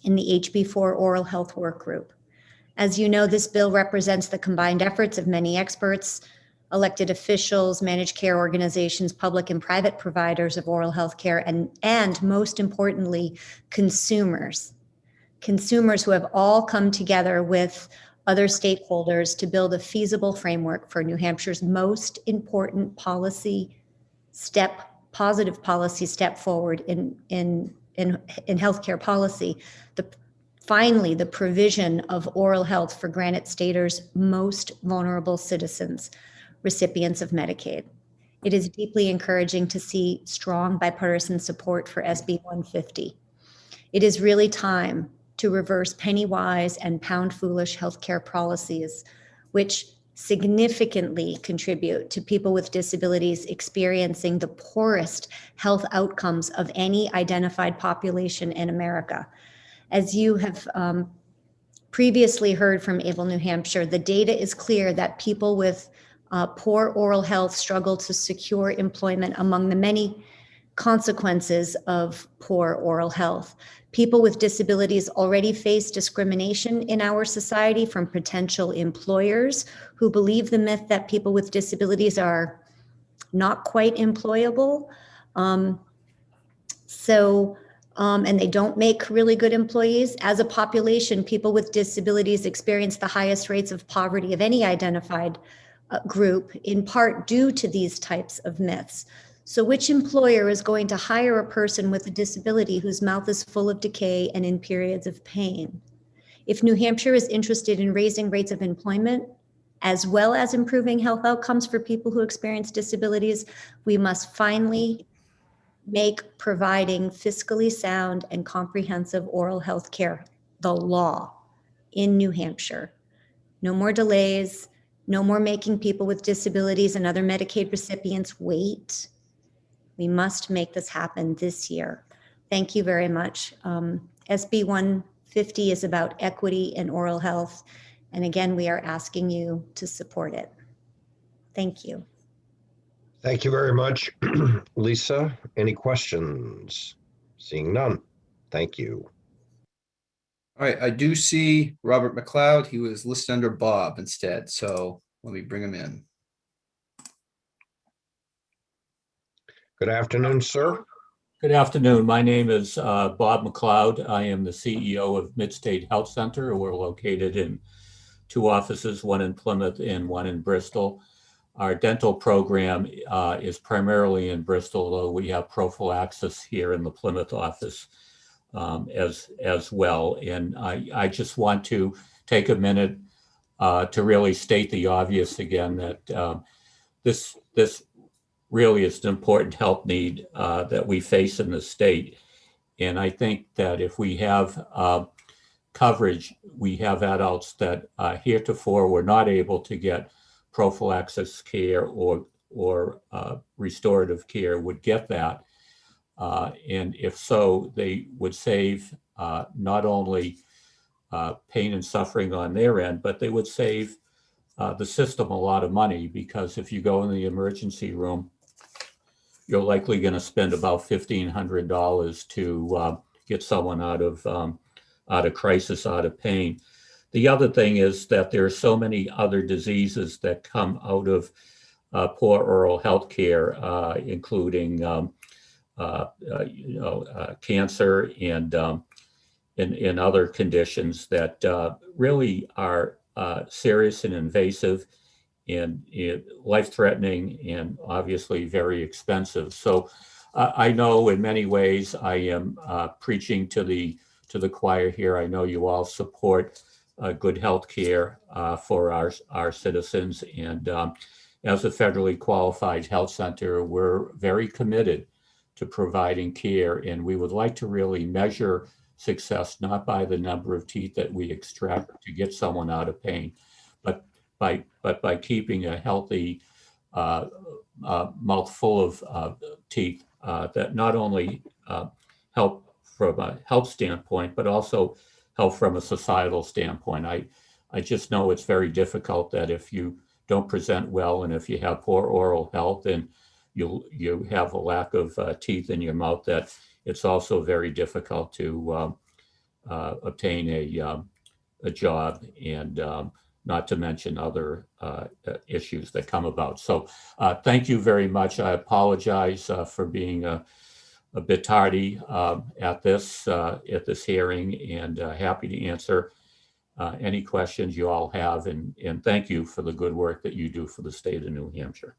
in the HB4 Oral Health Work Group. As you know, this bill represents the combined efforts of many experts, elected officials, managed care organizations, public and private providers of oral health care, and most importantly, consumers who have all come together with other stakeholders to build a feasible framework for New Hampshire's most important positive policy step forward in healthcare policy. Finally, the provision of oral health for Granite Staters' most vulnerable citizens, recipients of Medicaid. It is deeply encouraging to see strong bipartisan support for SB 150. It is really time to reverse penny-wise and pound-foolish healthcare policies, which significantly contribute to people with disabilities experiencing the poorest health outcomes of any identified population in America. As you have previously heard from ABLE New Hampshire, the data is clear that people with poor oral health struggle to secure employment among the many consequences of poor oral health. People with disabilities already face discrimination in our society from potential employers who believe the myth that people with disabilities are not quite employable. And they don't make really good employees. As a population, people with disabilities experience the highest rates of poverty of any identified group, in part due to these types of myths. So which employer is going to hire a person with a disability whose mouth is full of decay and in periods of pain? If New Hampshire is interested in raising rates of employment, as well as improving health outcomes for people who experience disabilities, we must finally make providing fiscally sound and comprehensive oral health care the law in New Hampshire. No more delays, no more making people with disabilities and other Medicaid recipients wait. We must make this happen this year. Thank you very much. SB 150 is about equity in oral health. And again, we are asking you to support it. Thank you. Thank you very much, Lisa. Any questions? Seeing none. Thank you. All right, I do see Robert McLeod. He was listed under Bob instead, so let me bring him in. Good afternoon, sir. Good afternoon. My name is Bob McLeod. I am the CEO of Midstate Health Center. We're located in 2 offices, one in Plymouth and one in Bristol. Our dental program is primarily in Bristol, though we have prophylaxis here in the Plymouth office as well. And I just want to take a minute to really state the obvious again, that this really is an important health need that we face in the state. And I think that if we have coverage, we have adults that heretofore were not able to get prophylaxis care or restorative care would get that. And if so, they would save not only pain and suffering on their end, but they would save the system a lot of money, because if you go in the emergency room, you're likely going to spend about $1,500 to get someone out of crisis, out of pain. The other thing is that there are so many other diseases that come out of poor oral health care, including cancer and other conditions that really are serious and invasive and life-threatening and obviously very expensive. So I know in many ways I am preaching to the choir here. I know you all support good health care for our citizens. And as a federally qualified health center, we're very committed to providing care. And we would like to really measure success, not by the number of teeth that we extract to get someone out of pain, but by keeping a healthy mouth full of teeth that not only help from a health standpoint, but also help from a societal standpoint. I just know it's very difficult that if you don't present well and if you have poor oral health and you have a lack of teeth in your mouth, that it's also very difficult to obtain a job, and not to mention other issues that come about. So thank you very much. I apologize for being a bit tardy at this hearing, and happy to answer any questions you all have. And thank you for the good work that you do for the state of New Hampshire.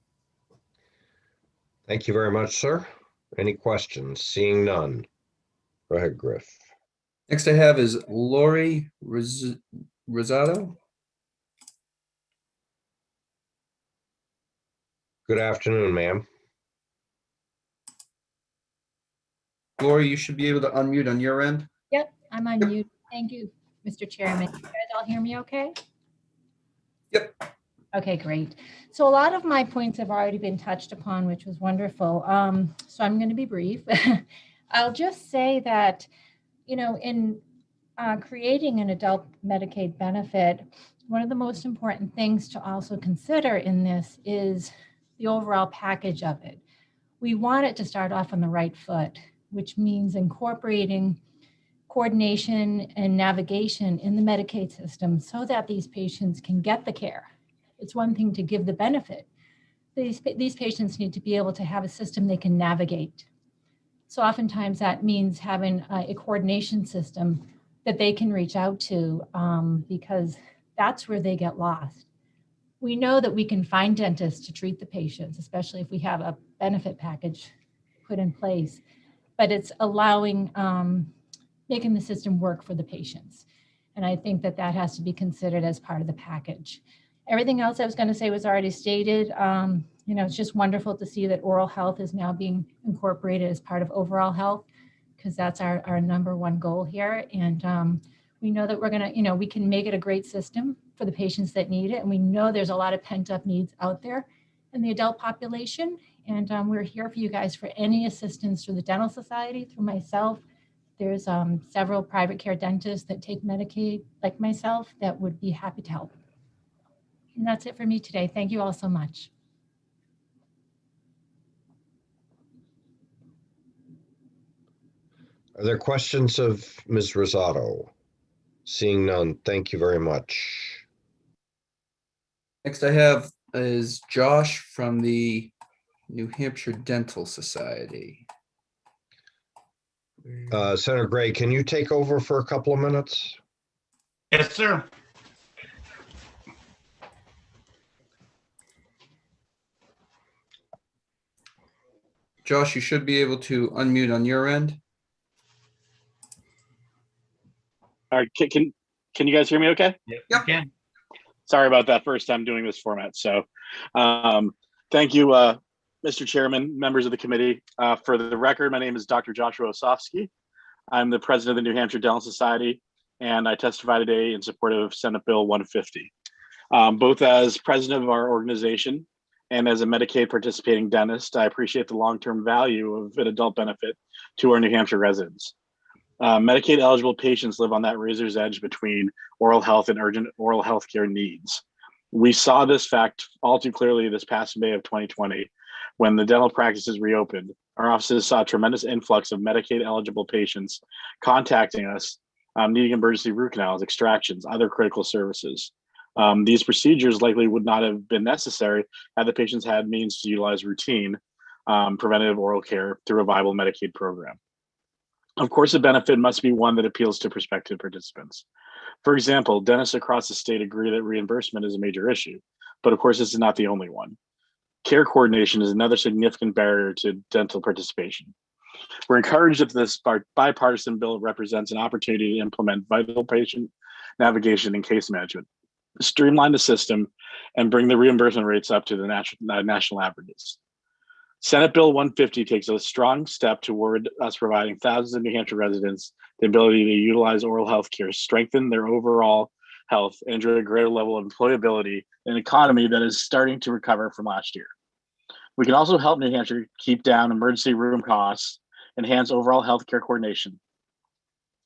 Thank you very much, sir. Any questions? Seeing none. Go ahead, Griff. Next I have is Lori Rosado. Good afternoon, ma'am. Lori, you should be able to unmute on your end. Yep, I'm on mute. Thank you, Mr. Chairman. You guys all hear me okay? Yep. Okay, great. So a lot of my points have already been touched upon, which was wonderful. So I'm going to be brief. I'll just say that, you know, in creating an adult Medicaid benefit, one of the most important things to also consider in this is the overall package of it. We want it to start off on the right foot, which means incorporating coordination and navigation in the Medicaid system so that these patients can get the care. It's one thing to give the benefit. These patients need to be able to have a system they can navigate. So oftentimes that means having a coordination system that they can reach out to, because that's where they get lost. We know that we can find dentists to treat the patients, especially if we have a benefit package put in place, but it's allowing, making the system work for the patients. And I think that that has to be considered as part of the package. Everything else I was going to say was already stated. You know, it's just wonderful to see that oral health is now being incorporated as part of overall health, because that's our number one goal here. And we know that we're going to, you know, we can make it a great system for the patients that need it. And we know there's a lot of pent up needs out there in the adult population. And we're here for you guys for any assistance through the Dental Society, through myself. There's several private care dentists that take Medicaid, like myself, that would be happy to help. And that's it for me today. Thank you all so much. Are there questions of Ms. Rosado? Seeing none, thank you very much. Next I have is Josh from the New Hampshire Dental Society. Senator Gray, can you take over for a couple of minutes? Yes, sir. Josh, you should be able to unmute on your end. All right, can you guys hear me okay? Yep. Can. Sorry about that, first time doing this format. So thank you, Mr. Chairman, members of the committee. For the record, my name is Dr. Joshua Osofsky. I'm the president of the New Hampshire Dental Society, and I testify today in support of Senate Bill 150. Both as president of our organization and as a Medicaid participating dentist, I appreciate the long-term value of an adult benefit to our New Hampshire residents. Medicaid eligible patients live on that razor's edge between oral health and urgent oral health care needs. We saw this fact all too clearly this past May of 2020, when the dental practices reopened. Our offices saw a tremendous influx of Medicaid eligible patients contacting us, needing emergency root canals, extractions, other critical services. These procedures likely would not have been necessary had the patients had means to utilize routine preventative oral care through a viable Medicaid program. Of course, the benefit must be one that appeals to prospective participants. For example, dentists across the state agree that reimbursement is a major issue, but of course, this is not the only one. Care coordination is another significant barrier to dental participation. We're encouraged that this bipartisan bill represents an opportunity to implement vital patient navigation and case management, streamline the system, and bring the reimbursement rates up to the national averages. Senate Bill 150 takes a strong step toward us providing thousands of New Hampshire residents the ability to utilize oral health care, strengthen their overall health, and enjoy a greater level of employability in an economy that is starting to recover from last year. We can also help New Hampshire keep down emergency room costs, enhance overall healthcare coordination.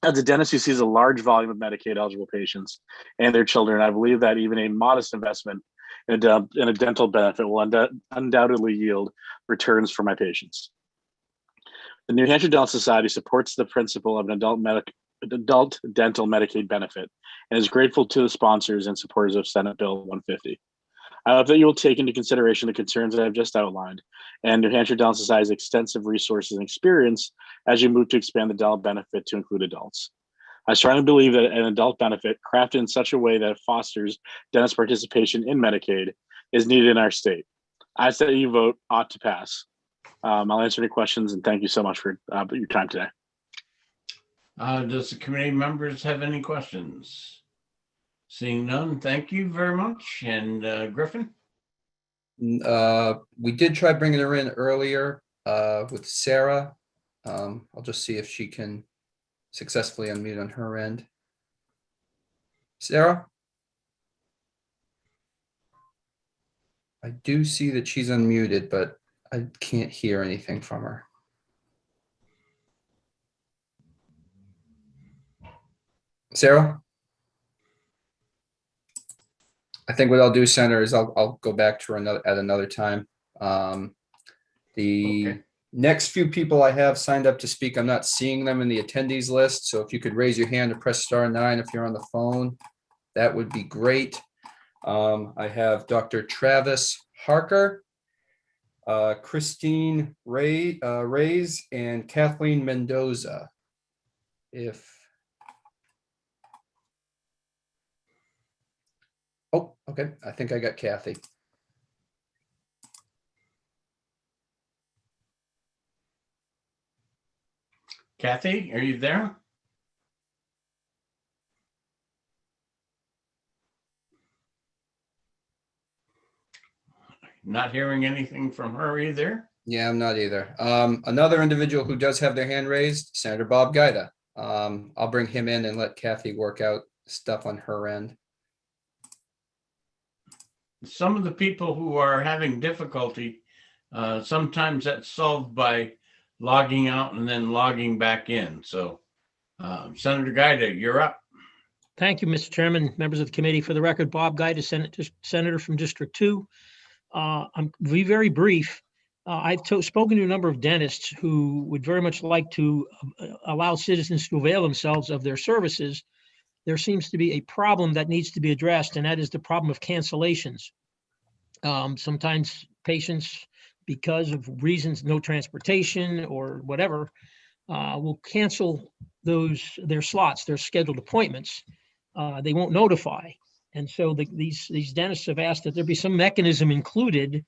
As a dentist who sees a large volume of Medicaid eligible patients and their children, I believe that even a modest investment in a dental benefit will undoubtedly yield returns for my patients. The New Hampshire Dental Society supports the principle of an adult dental Medicaid benefit and is grateful to the sponsors and supporters of Senate Bill 150. I hope that you will take into consideration the concerns that I've just outlined and New Hampshire Dental Society's extensive resources and experience as you move to expand the dental benefit to include adults. I strongly believe that an adult benefit crafted in such a way that it fosters dentist participation in Medicaid is needed in our state. I say you vote ought to pass. I'll answer any questions, and thank you so much for your time today. Does the committee members have any questions? Seeing none, thank you very much. And Griffin? We did try bringing her in earlier with Sarah. I'll just see if she can successfully unmute on her end. Sarah? I do see that she's unmuted, but I can't hear anything from her. Sarah? I think what I'll do, Senator, is I'll go back to her at another time. The next few people I have signed up to speak, I'm not seeing them in the attendees list. So if you could raise your hand or press *9 if you're on the phone, that would be great. I have Dr. Travis Harker, Christine Reyes, and Kathleen Mendoza. Oh, okay. I think I got Kathy. Kathy, are you there? Not hearing anything from her either. Yeah, I'm not either. Another individual who does have their hand raised, Senator Bob Guida. I'll bring him in and let Kathy work out stuff on her end. Some of the people who are having difficulty, sometimes that's solved by logging out and then logging back in. So Senator Guida, you're up. Thank you, Mr. Chairman, members of the committee. For the record, Bob Guida, Senator from District 2. I'm be very brief. I've spoken to a number of dentists who would very much like to allow citizens to avail themselves of their services. There seems to be a problem that needs to be addressed, and that is the problem of cancellations. Sometimes patients, because of reasons, no transportation or whatever, will cancel their slots, their scheduled appointments. They won't notify. And so these dentists have asked that there be some mechanism included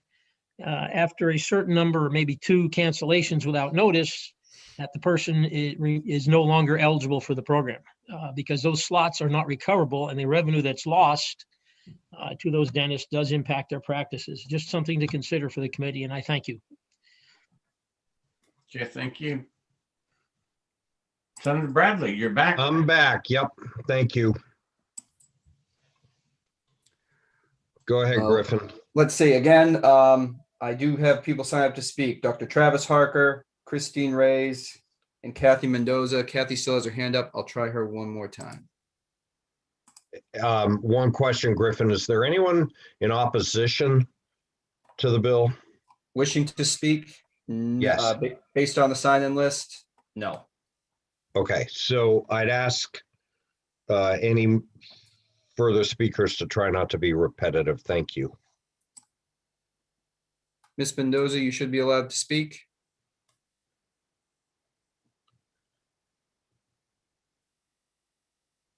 after a certain number, maybe 2 cancellations without notice, that the person is no longer eligible for the program because those slots are not recoverable, and the revenue that's lost to those dentists does impact their practices. Just something to consider for the committee, and I thank you. Okay, thank you. Senator Bradley, you're back. I'm back. Yep. Thank you. Go ahead, Griffin. Let's see, again, I do have people sign up to speak. Dr. Travis Harker, Christine Reyes, and Kathy Mendoza. Kathy still has her hand up. I'll try her one more time. One question, Griffin. Is there anyone in opposition to the bill? Wishing to speak? Yes. Based on the sign-in list? No. Okay, so I'd ask any further speakers to try not to be repetitive. Thank you. Ms. Mendoza, you should be allowed to speak.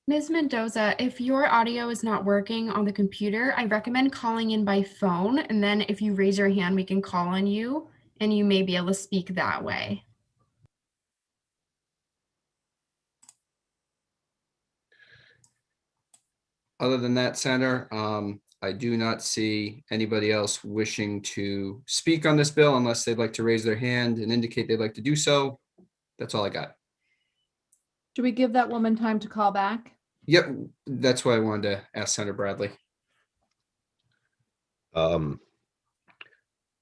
Ms. Mendoza, if your audio is not working on the computer, I recommend calling in by phone. And then if you raise your hand, we can call on you and you may be able to speak that way. Other than that, Senator, I do not see anybody else wishing to speak on this bill unless they'd like to raise their hand and indicate they'd like to do so. That's all I got. Do we give that woman time to call back? Yep, that's why I wanted to ask Senator Bradley.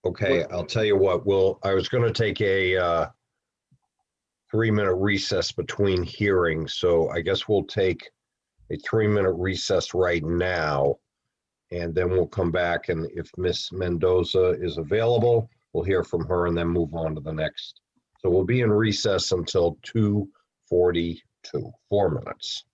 Okay, I'll tell you what, I was going to take a 3-minute recess between hearings, so I guess we'll take a 3-minute recess right now, and then we'll come back, and if Ms. Mendoza is available, we'll hear from her and then move on to the next. So we'll be in recess until 2:42, 4 minutes.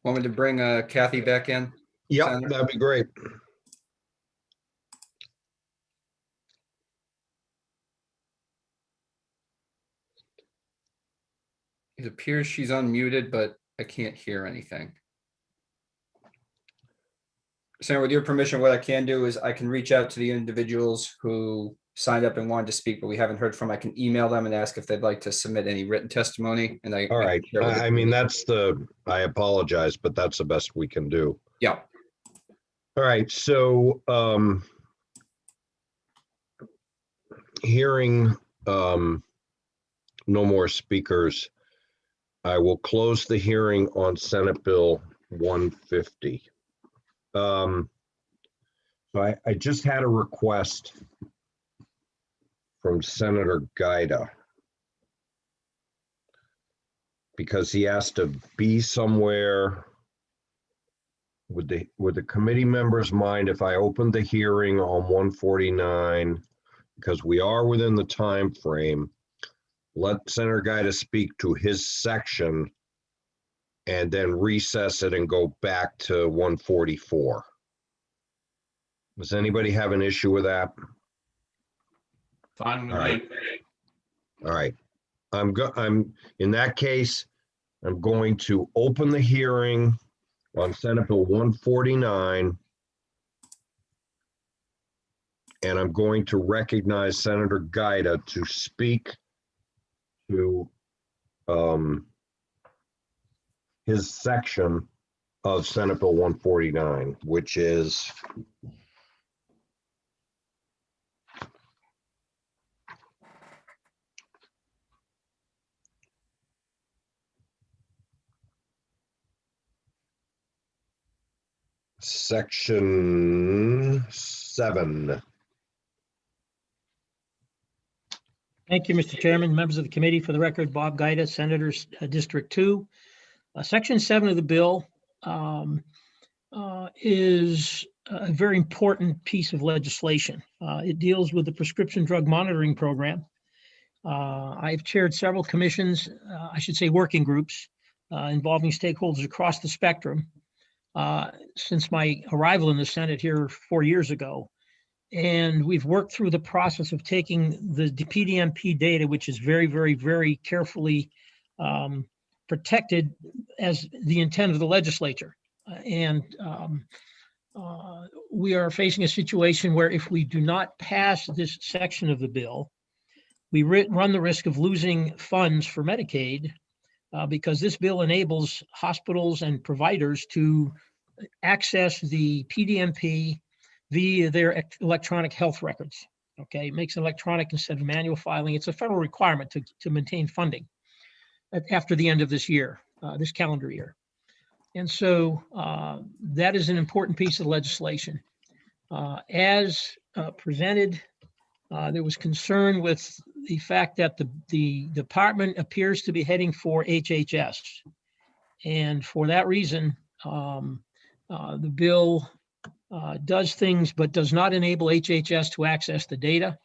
Want me to bring Kathy back in? Yep, Senator? that'd be great. It appears she's unmuted, but I can't hear anything. Senator, with your permission, what I can do is I can reach out to the individuals who signed up and wanted to speak, but we haven't heard from. I can email them and ask if they'd like to submit any written testimony. And All right. can share with the I mean, committee. I apologize, but that's the best we can do. Yeah. All right. So hearing no more speakers, I will close the hearing on Senate Bill 150. So I just had a request from Senator Gaida because he has to be somewhere. Would the committee members mind if I opened the hearing on 149, because we are within the time frame? Let Senator Gaida speak to his section and then recess it and go back to 144. Does anybody have an issue with that? Fine with All right. me. All right. I'm in that case, I'm going to open the hearing on Senate Bill 149. And I'm going to recognize Senator Gaida to speak to his section of Senate Bill 149, which is Section 7. Thank you, Mr. Chairman, members of the committee. For the record, Bob Gaida, Senator, District 2. Section 7 of the bill is a very important piece of legislation. It deals with the prescription drug monitoring program. I've chaired several commissions, I should say working groups, involving stakeholders across the spectrum since my arrival in the Senate here 4 years ago. And we've worked through the process of taking the PDMP data, which is very, very, very carefully protected as the intent of the legislature. We are facing a situation where if we do not pass this section of the bill, we run the risk of losing funds for Medicaid because this bill enables hospitals and providers to access the PDMP via their electronic health records. Okay, it makes it electronic instead of manual filing. It's a federal requirement to maintain funding after the end of this year, this calendar year. And so that is an important piece of legislation. As presented, there was concern with the fact that the department appears to be heading for HHS. And for that reason, the bill does things, but does not enable HHS to access the data.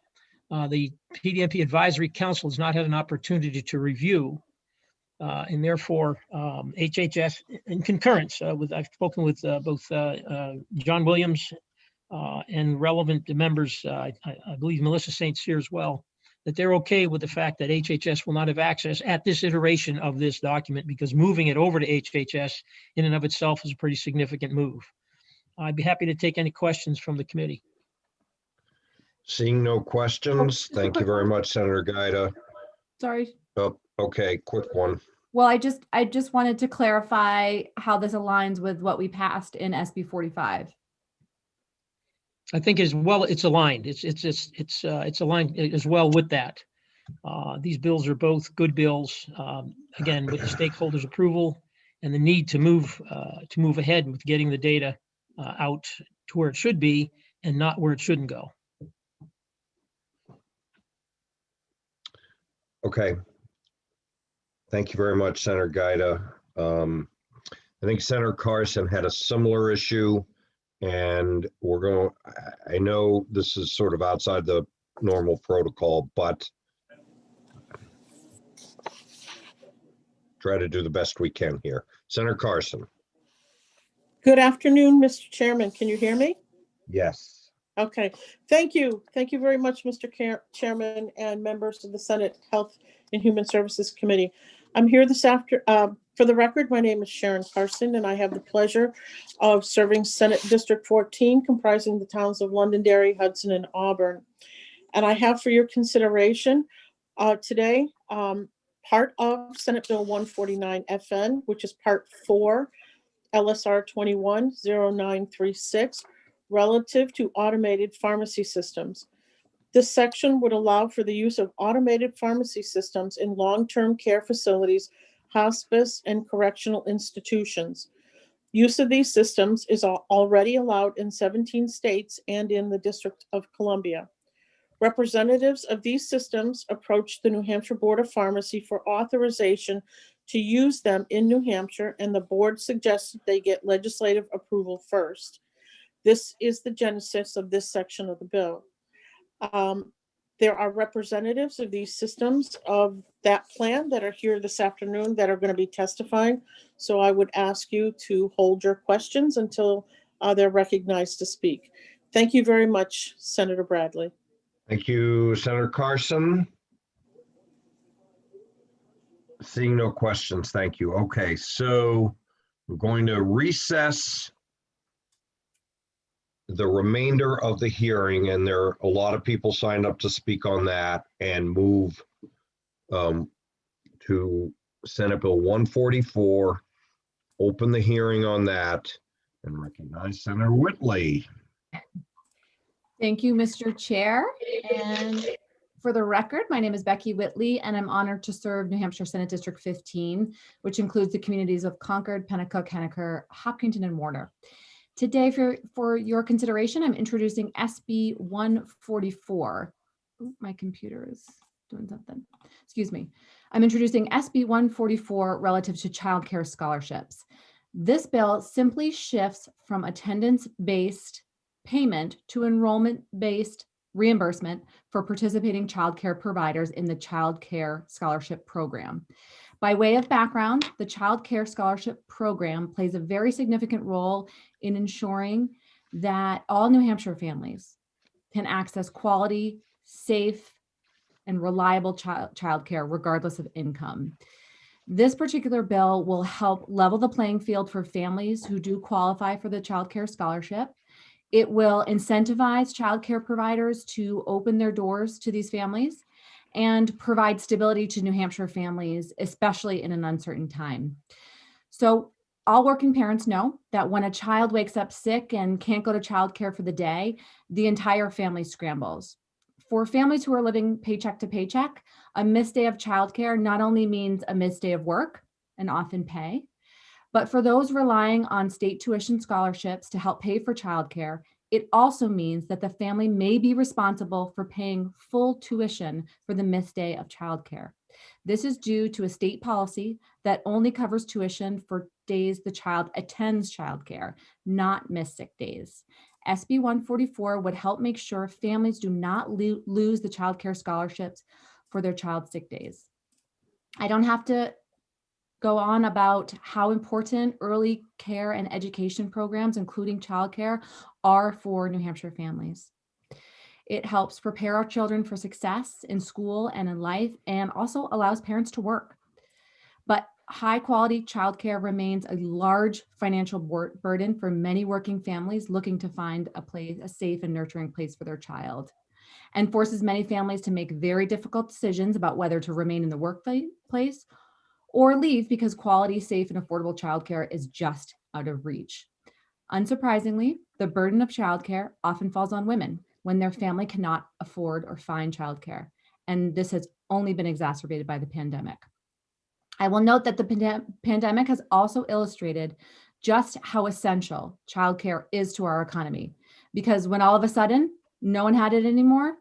The PDMP Advisory Council has not had an opportunity to review, and therefore HHS, in concurrence with, I've spoken with both John Williams and relevant members, I believe Melissa St. Cyr as well, that they're okay with the fact that HHS will not have access at this iteration of this document, because moving it over to HHS in and of itself is a pretty significant move. I'd be happy to take any questions from the committee. Seeing no questions, thank you very much, Senator Gaida. Sorry. Oh, okay, quick one. Well, I just wanted to clarify how this aligns with what we passed in SB 45. I think as well, it's aligned. It's aligned as well with that. These bills are both good bills. Again, with the stakeholders' approval and the need to move ahead with getting the data out to where it should be and not where it shouldn't go. Okay. Thank you very much, Senator Gaida. I think Senator Carson had a similar issue, and I know this is sort of outside the normal protocol, but try to do the best we can here. Senator Carson. Good afternoon, Mr. Chairman. Can you hear me? Yes. Okay, thank you. Thank you very much, Mr. Chairman and members of the Senate Health and Human Services Committee. I'm here this for the record, my name is Sharon Carson, and I have the pleasure of serving Senate District 14, comprising the towns of Londonderry, Hudson, and Auburn. And I have for your consideration today part of Senate Bill 149 FN, which is Part 4, LSR 210936, relative to automated pharmacy systems. This section would allow for the use of automated pharmacy systems in long-term care facilities, hospice, and correctional institutions. Use of these systems is already allowed in 17 states and in the District of Columbia. Representatives of these systems approached the New Hampshire Board of Pharmacy for authorization to use them in New Hampshire, and the board suggested they get legislative approval first. This is the genesis of this section of the bill. There are representatives of these systems of that plan that are here this afternoon that are going to be testifying. So I would ask you to hold your questions until they're recognized to speak. Thank you very much, Senator Bradley. Thank you, Senator Carson. Seeing no questions, thank you. Okay, so we're going to recess the remainder of the hearing, and there are a lot of people signed up to speak on that, and move to Senate Bill 144, open the hearing on that, and recognize Senator Whitley. Thank you, Mr. Chair. And for the record, my name is Becky Whitley, and I'm honored to serve New Hampshire Senate District 15, which includes the communities of Concord, Pennacook, Henniker, Hopkinton, and Warner. Today, for your consideration, I'm introducing SB 144. Ooh, my computer is doing something. Excuse me. I'm introducing SB 144 relative to child care scholarships. This bill simply shifts from attendance-based payment to enrollment-based reimbursement for participating child care providers in the Child Care Scholarship Program. By way of background, the Child Care Scholarship Program plays a very significant role in ensuring that all New Hampshire families can access quality, safe, and reliable child care regardless of income. This particular bill will help level the playing field for families who do qualify for the Child Care Scholarship. It will incentivize child care providers to open their doors to these families and provide stability to New Hampshire families, especially in an uncertain time. So all working parents know that when a child wakes up sick and can't go to childcare for the day, the entire family scrambles. For families who are living paycheck to paycheck, a missed day of childcare not only means a missed day of work and often pay, but for those relying on state tuition scholarships to help pay for childcare, it also means that the family may be responsible for paying full tuition for the missed day of childcare. This is due to a state policy that only covers tuition for days the child attends childcare, not missed sick days. SB 144 would help make sure families do not lose the child care scholarships for their child's sick days. I don't have to go on about how important early care and education programs, including childcare, are for New Hampshire families. It helps prepare our children for success in school and in life, and also allows parents to work. But high quality childcare remains a large financial burden for many working families looking to find a safe and nurturing place for their child, and forces many families to make very difficult decisions about whether to remain in the workplace or leave because quality, safe, and affordable childcare is just out of reach. Unsurprisingly, the burden of childcare often falls on women when their family cannot afford or find childcare, and this has only been exacerbated by the pandemic. I will note that the pandemic has also illustrated just how essential childcare is to our economy, because when all of a sudden no one had it anymore,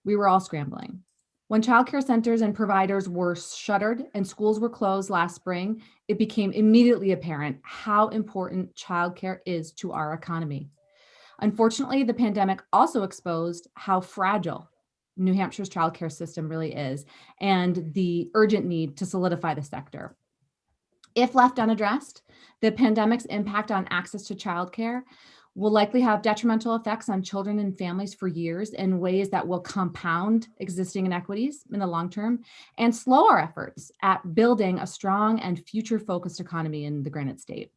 we were all scrambling. When childcare centers and providers were shuttered and schools were closed last spring, it became immediately apparent how important childcare is to our economy. Unfortunately, the pandemic also exposed how fragile New Hampshire's childcare system really is and the urgent need to solidify the sector. If left unaddressed, the pandemic's impact on access to childcare will likely have detrimental effects on children and families for years in ways that will compound existing inequities in the long term and slow our efforts at building a strong and future-focused economy in the Granite State.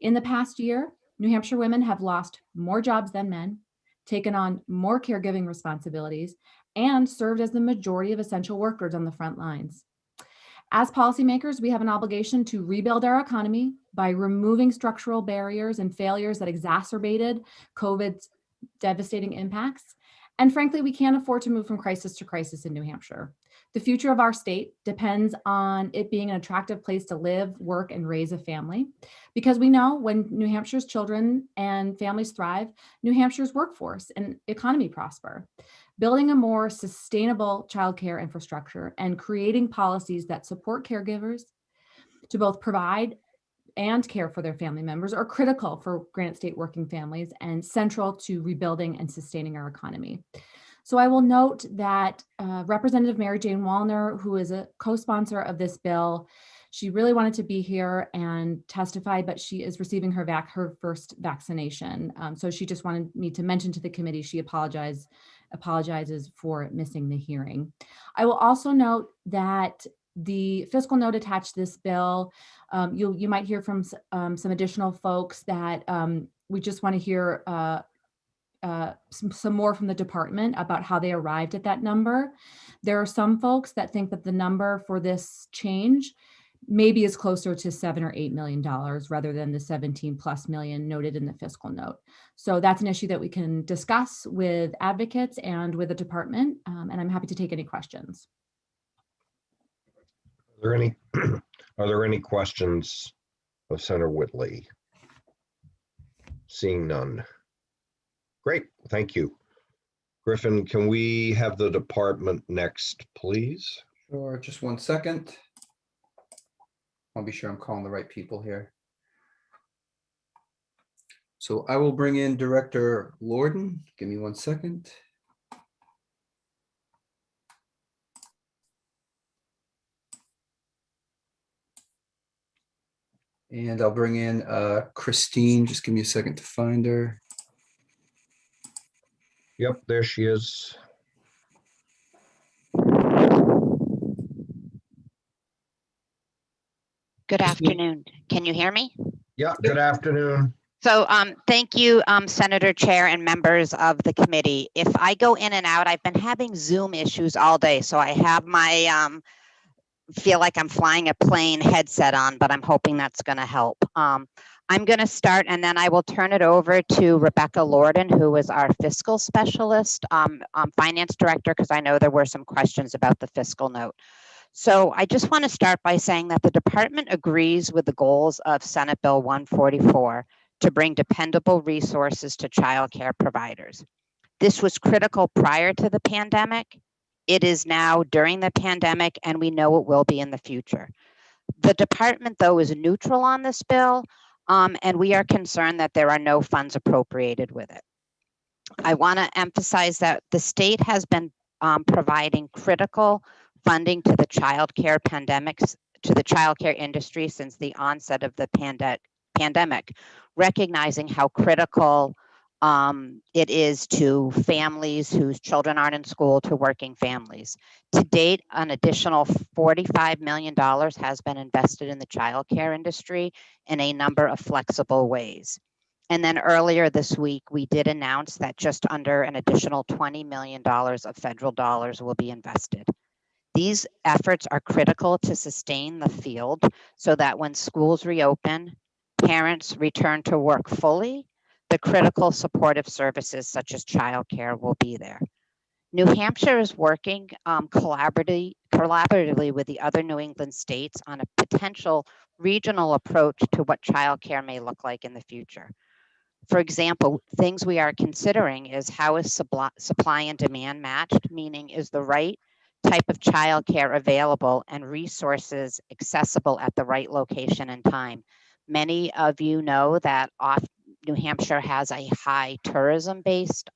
In the past year, New Hampshire women have lost more jobs than men, taken on more caregiving responsibilities, and served as the majority of essential workers on the front lines. As policymakers, we have an obligation to rebuild our economy by removing structural barriers and failures that exacerbated COVID's devastating impacts. And frankly, we can't afford to move from crisis to crisis in New Hampshire. The future of our state depends on it being an attractive place to live, work, and raise a family. Because we know when New Hampshire's children and families thrive, New Hampshire's workforce and economy prosper. Building a more sustainable childcare infrastructure and creating policies that support caregivers to both provide and care for their family members are critical for Granite State working families and central to rebuilding and sustaining our economy. So I will note that Representative Mary Jane Wallner, who is a co-sponsor of this bill, she really wanted to be here and testify, but she is receiving her first vaccination. So she just wanted me to mention to the committee she apologizes for missing the hearing. I will also note that the fiscal note attached to this bill, you might hear from some additional folks that we just want to hear some more from the department about how they arrived at that number. There are some folks that think that the number for this change maybe is closer to $7 or $8 million rather than the 17+ million noted in the fiscal note. So that's an issue that we can discuss with advocates and with the department, and I'm happy to take any questions. Are there any questions of Senator Whitley? Seeing none. Great, thank you. Griffin, can we have the department next, please? Sure, just 1 second. I'll be sure I'm calling the right people here. So I will bring in Director Lorden. Give me 1 second. And I'll bring in Christine. Just give me a second to find her. Yep, there she is. Good afternoon. Can you hear me? Yeah, good afternoon. So thank you, Senator Chair and members of the committee. If I go in and out, I've been having Zoom issues all day. So I have my feel like I'm flying a plane headset on, but I'm hoping that's going to help. I'm going to start and then I will turn it over to Rebecca Lorden, who is our fiscal specialist, finance director, because I know there were some questions about the fiscal note. So I just want to start by saying that the department agrees with the goals of Senate Bill 144 to bring dependable resources to childcare providers. This was critical prior to the pandemic. It is now during the pandemic, and we know it will be in the future. The department, though, is neutral on this bill, and we are concerned that there are no funds appropriated with it. I want to emphasize that the state has been providing critical funding to the childcare industry since the onset of the pandemic, recognizing how critical it is to families whose children aren't in school, to working families. To date, an additional $45 million has been invested in the childcare industry in a number of flexible ways. And then earlier this week, we did announce that just under an additional $20 million of federal dollars will be invested. These efforts are critical to sustain the field so that when schools reopen, parents return to work fully, the critical supportive services such as childcare will be there. New Hampshire is working collaboratively with the other New England states on a potential regional approach to what childcare may look like in the future. For example, things we are considering is how is supply and demand matched, meaning is the right type of childcare available and resources accessible at the right location and time. Many of you know that New Hampshire has a high tourism-based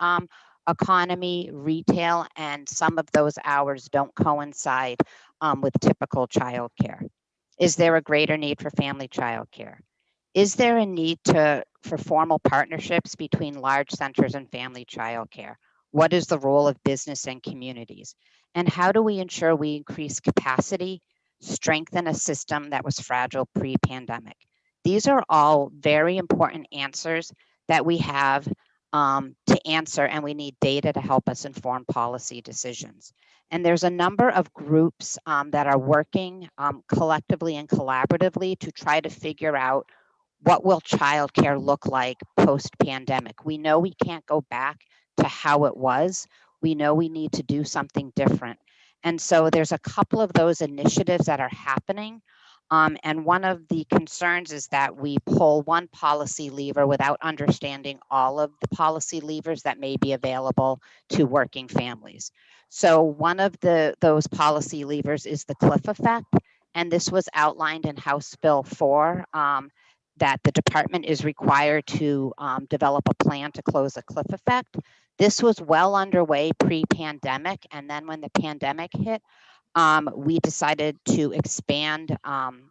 economy, retail, and some of those hours don't coincide with typical childcare. Is there a greater need for family childcare? Is there a need for formal partnerships between large centers and family childcare? What is the role of business and communities? And how do we ensure we increase capacity, strengthen a system that was fragile pre-pandemic? These are all very important answers that we have to answer, and we need data to help us inform policy decisions. And there's a number of groups that are working collectively and collaboratively to try to figure out what will childcare look like post-pandemic. We know we can't go back to how it was. We know we need to do something different. And so there's a couple of those initiatives that are happening. And one of the concerns is that we pull one policy lever without understanding all of the policy levers that may be available to working families. So one of those policy levers is the cliff effect. And this was outlined in House Bill 4, that the department is required to develop a plan to close a cliff effect. This was well underway pre-pandemic. And then when the pandemic hit, we decided to expand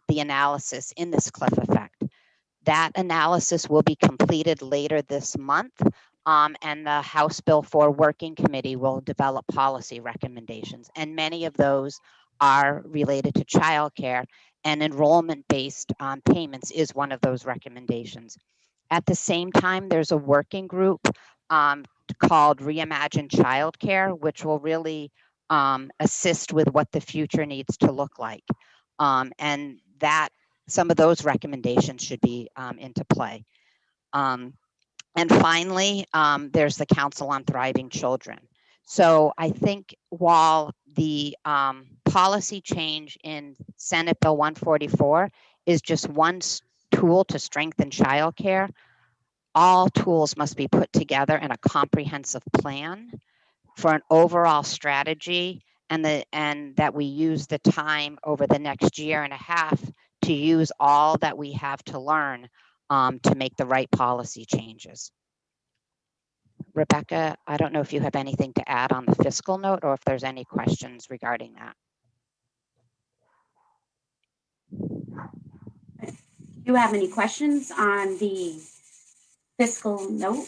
the analysis in this cliff effect. That analysis will be completed later this month, and the House Bill 4 Working Committee will develop policy recommendations. And many of those are related to childcare, and enrollment-based payments is one of those recommendations. At the same time, there's a working group called Reimagine Childcare, which will really assist with what the future needs to look like. And that some of those recommendations should be into play. And finally, there's the Council on Thriving Children. So I think while the policy change in Senate Bill 144 is just one tool to strengthen childcare, all tools must be put together in a comprehensive plan for an overall strategy, and that we use the time over the next year and a half to use all that we have to learn to make the right policy changes. Rebecca, I don't know if you have anything to add on the fiscal note or if there's any questions regarding that. Do you have any questions on the fiscal note?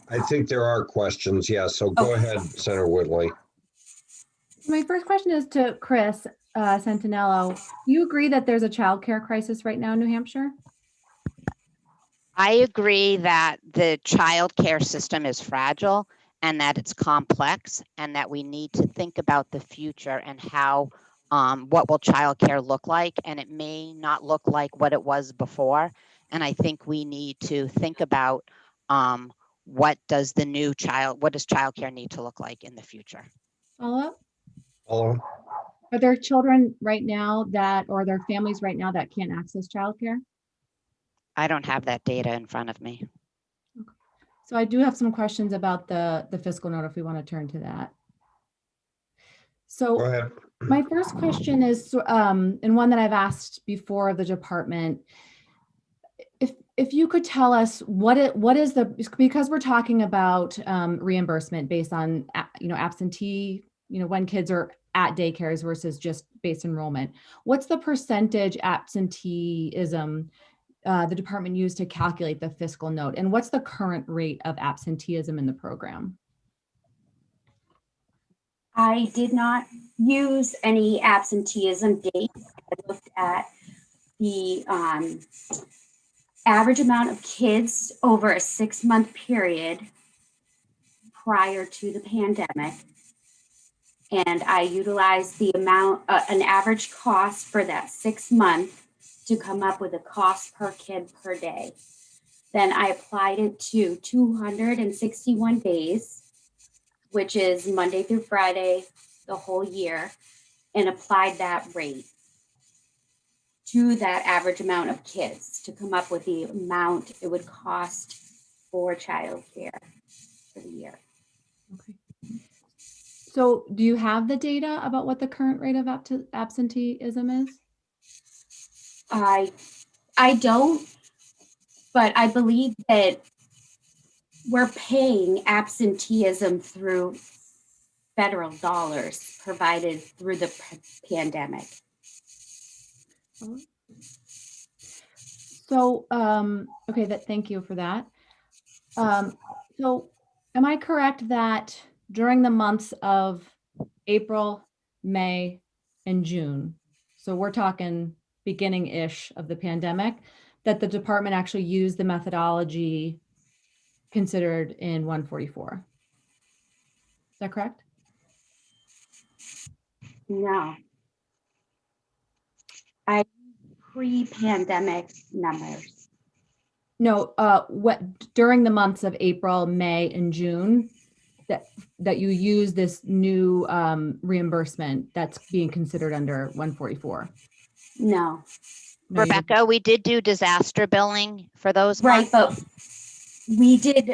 I think there are questions, yes. So go ahead, Senator Whitley. My first question is to Chris Santinello. Do you agree that there's a childcare crisis right now in New Hampshire? I agree that the child care system is fragile and that it's complex, and that we need to think about the future and how what will child care look like, and it may not look like what it was before. And I think we need to think about what does child care need to look like in the future. Follow up? Follow. Are there children right now or are there families right now that can't access childcare? I don't have that data in front of me. Okay. So I do have some questions about the fiscal note if we want to turn to that. So go ahead. My first question is, and one that I've asked before of the department, if you could tell us what is because we're talking about reimbursement based on absentee, when kids are at daycares versus just base enrollment. What's the percentage absenteeism the department used to calculate the fiscal note? And what's the current rate of absenteeism in the program? I did not use any absenteeism dates. I looked at the average amount of kids over a 6-month period prior to the pandemic. And I utilized the amount, an average cost for that 6 month to come up with a cost per kid per day. Then I applied it to 261 days, which is Monday through Friday, the whole year, and applied that rate to that average amount of kids to come up with the amount it would cost for childcare for the year. Okay. So do you have the data about what the current rate of absenteeism is? I don't, but I believe that we're paying absenteeism through federal dollars provided through the pandemic. So, okay, thank you for that. So am I correct that during the months of April, May, and June, so we're talking beginning-ish of the pandemic, that the department actually used the methodology considered in 144? Is that correct? No. I pre-pandemic numbers. No, what during the months of April, May, and June, that you use this new reimbursement that's being considered under 144? No. No, you didn't. Rebecca, we did do disaster billing for those Right, months. but we did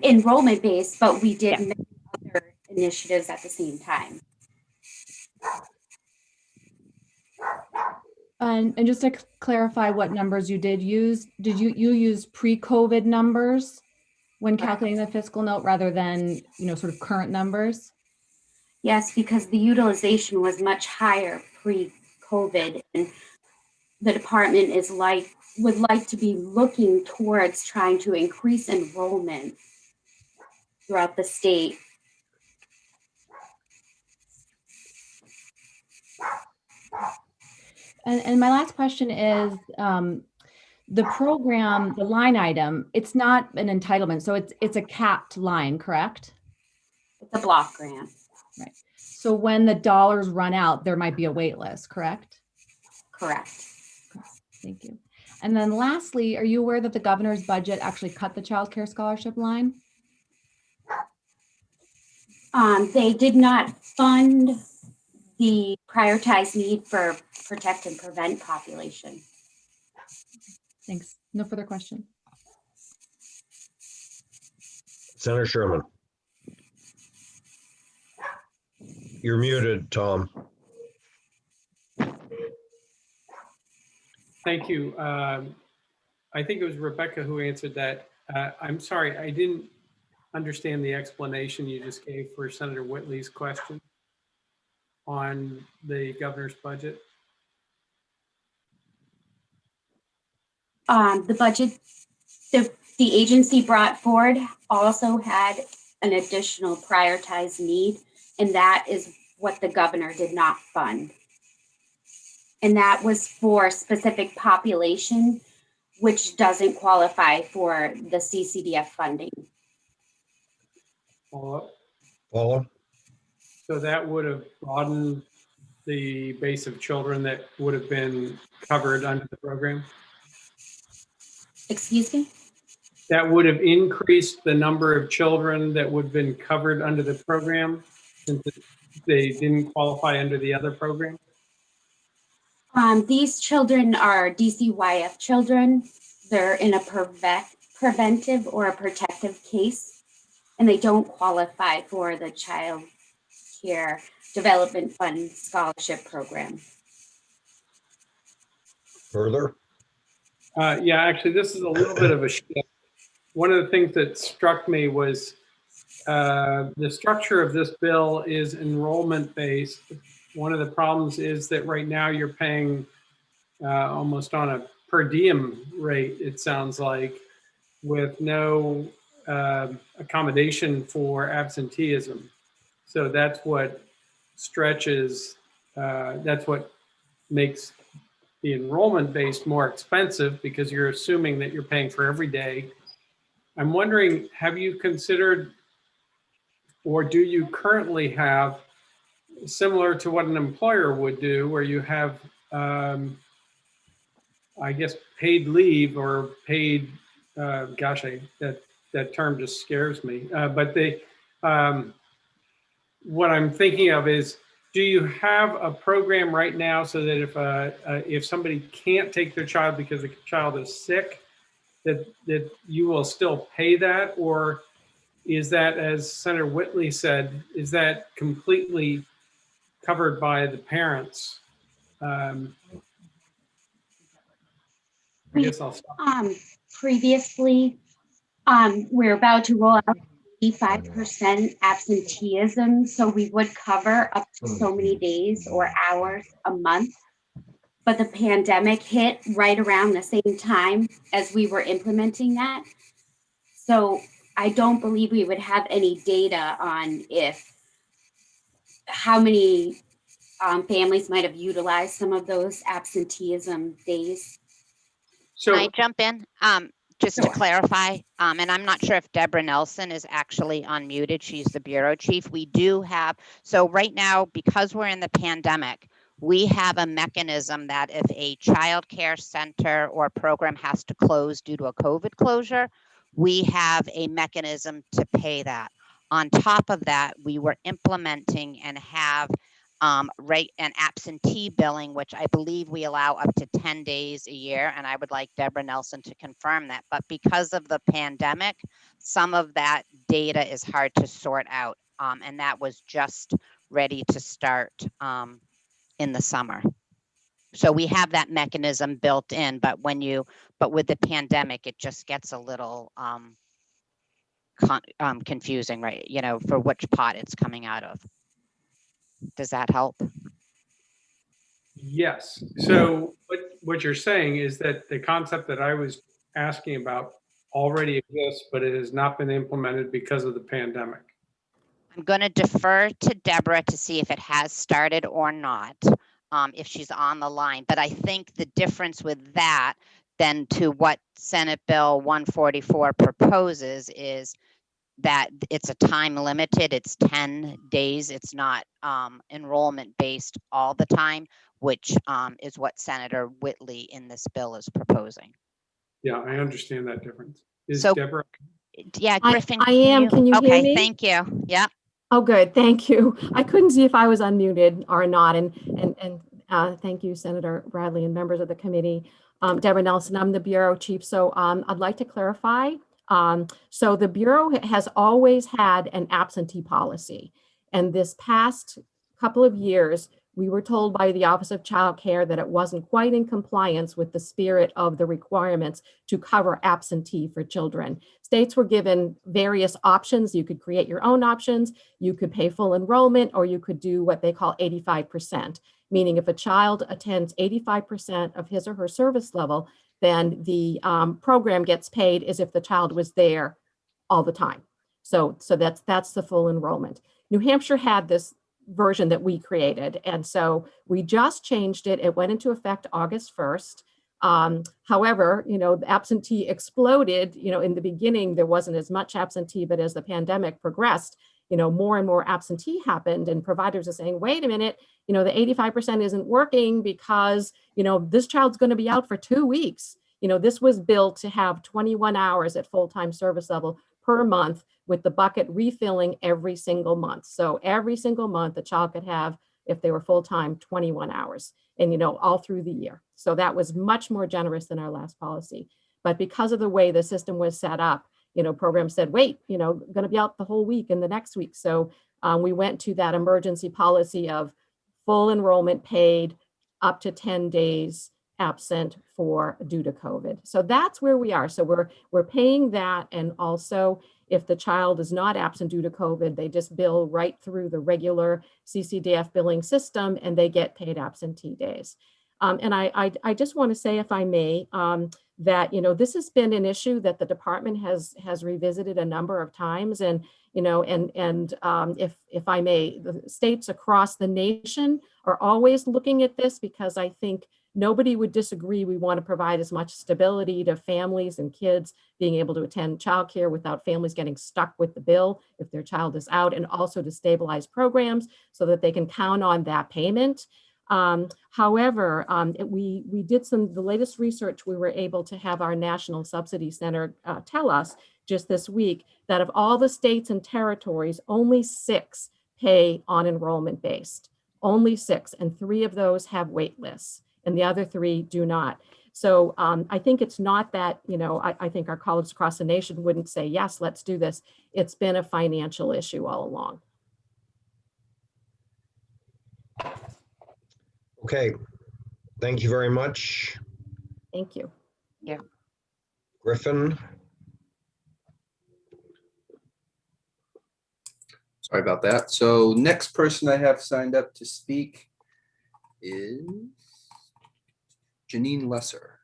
enrollment based, but we did many other initiatives at the same time. And just to clarify what numbers you did use, did you use pre-COVID numbers when calculating the fiscal note rather than, sort of current numbers? Yes, because the utilization was much higher pre-COVID, and the department would like to be looking towards trying to increase enrollment throughout the state. And my last question is, the program, the line item, it's not an entitlement, so it's a capped line, correct? It's a block grant. Right. So when the dollars run out, there might be a wait list, correct? Correct. Thank you. And then lastly, are you aware that the governor's budget actually cut the child care scholarship line? They did not fund the prioritized need for protect and prevent population. Thanks. No further question. Senator Sherman. You're muted, Tom. Thank you. I think it was Rebecca who answered that. I'm sorry, I didn't understand the explanation you just gave for Senator Whitley's question on the governor's budget. The budget the agency brought forward also had an additional prioritized need, and that is what the governor did not fund. And that was for specific population, which doesn't qualify for the CCDF funding. Paula? So that would have broadened the base of children that would have been covered under the program? Excuse me? That would have increased the number of children that would have been covered under the program since they didn't qualify under the other program? These children are DCYF children. They're in a preventive or a protective case, and they don't qualify for the Child Care Development Fund Scholarship Program. Further? Yeah, actually, this is a little bit of a shift. One of the things that struck me was the structure of this bill is enrollment based. One of the problems is that right now you're paying almost on a per diem rate, it sounds like, with no accommodation for absenteeism. So that's what stretches, that's what makes the enrollment based more expensive because you're assuming that you're paying for every day. I'm wondering, have you considered, or do you currently have, similar to what an employer would do, where you have, I guess, paid leave or paid, gosh, that term just scares me. But what I'm thinking of is, do you have a program right now so that if somebody can't take their child because the child is sick, that you will still pay that? Or is that, as Senator Whitley said, is that completely covered by the parents? I guess I'll stop. Previously, we're about to roll out 85% absenteeism, so we would cover up to so many days or hours a month. But the pandemic hit right around the same time as we were implementing that. So I don't believe we would have any data on how many families might have utilized some of those absenteeism days. Can I jump in? Just to clarify, and I'm not sure if Deborah Nelson is actually unmuted. She's the bureau chief. We do have, so right now, because we're in the pandemic, we have a mechanism that if a child care center or program has to close due to a COVID closure, we have a mechanism to pay that. On top of that, we were implementing and have an absentee billing, which I believe we allow up to 10 days a year. And I would like Deborah Nelson to confirm that. But because of the pandemic, some of that data is hard to sort out. And that was just ready to start in the summer. So we have that mechanism built in, but with the pandemic, it just gets a little confusing, right? You know, for which pot it's coming out of. Does that help? Yes. So what you're saying is that the concept that I was asking about already exists, but it has not been implemented because of the pandemic. I'm going to defer to Deborah to see if it has started or not, if she's on the line. But I think the difference with that than to what Senate Bill 144 proposes is that it's a time limited, it's 10 days, it's not enrollment based all the time, which is what Senator Whitley in this bill is proposing. Yeah, I understand that difference. Is So- Deborah? Yeah, Griffin. I am. Can you hear okay, me? thank you. Yeah. Oh, good. Thank you. I couldn't see if I was unmuted or not. And thank you, Senator Bradley and members of the committee. Deborah Nelson, I'm the bureau chief. So I'd like to clarify. So the Bureau has always had an absentee policy. And this past couple of years, we were told by the Office of Child Care that it wasn't quite in compliance with the spirit of the requirements to cover absentee for children. States were given various options. You could create your own options. You could pay full enrollment, or you could do what they call 85%, meaning if a child attends 85% of his or her service level, then the program gets paid as if the child was there all the time. So that's the full enrollment. New Hampshire had this version that we created, and so we just changed it. It went into effect August 1st. However, the absentee exploded. In the beginning, there wasn't as much absentee, but as the pandemic progressed, more and more absentee happened, and providers are saying, wait a minute, the 85% isn't working because, this child's going to be out for 2 weeks. This was built to have 21 hours at full-time service level per month, with the bucket refilling every single month. So every single month, the child could have, if they were full-time, 21 hours, and all through the year. So that was much more generous than our last policy. But because of the way the system was set up, programs said, wait, going to be out the whole week and the next week. So we went to that emergency policy of full enrollment paid up to 10 days absent due to COVID. So that's where we are. So we're paying that. And also, if the child is not absent due to COVID, they just bill right through the regular CCDF billing system, and they get paid absentee days. And I just want to say, if I may, that this has been an issue that the department has revisited a number of times, and if I may, the states across the nation are always looking at this, because I think nobody would disagree. We want to provide as much stability to families and kids being able to attend childcare without families getting stuck with the bill if their child is out, and also to stabilize programs so that they can count on that payment. However, we did the latest research. We were able to have our National Subsidy Center tell us just this week that of all the states and territories, only 6 pay on enrollment based, only 6, and 3 of those have wait lists, and the other 3 do not. So I think it's not that, I think our colleagues across the nation wouldn't say, yes, let's do this. It's been a financial issue all along. Okay, thank you very much. Thank you. Yeah. Griffin? Sorry about that. So next person I have signed up to speak is Janine Lesser.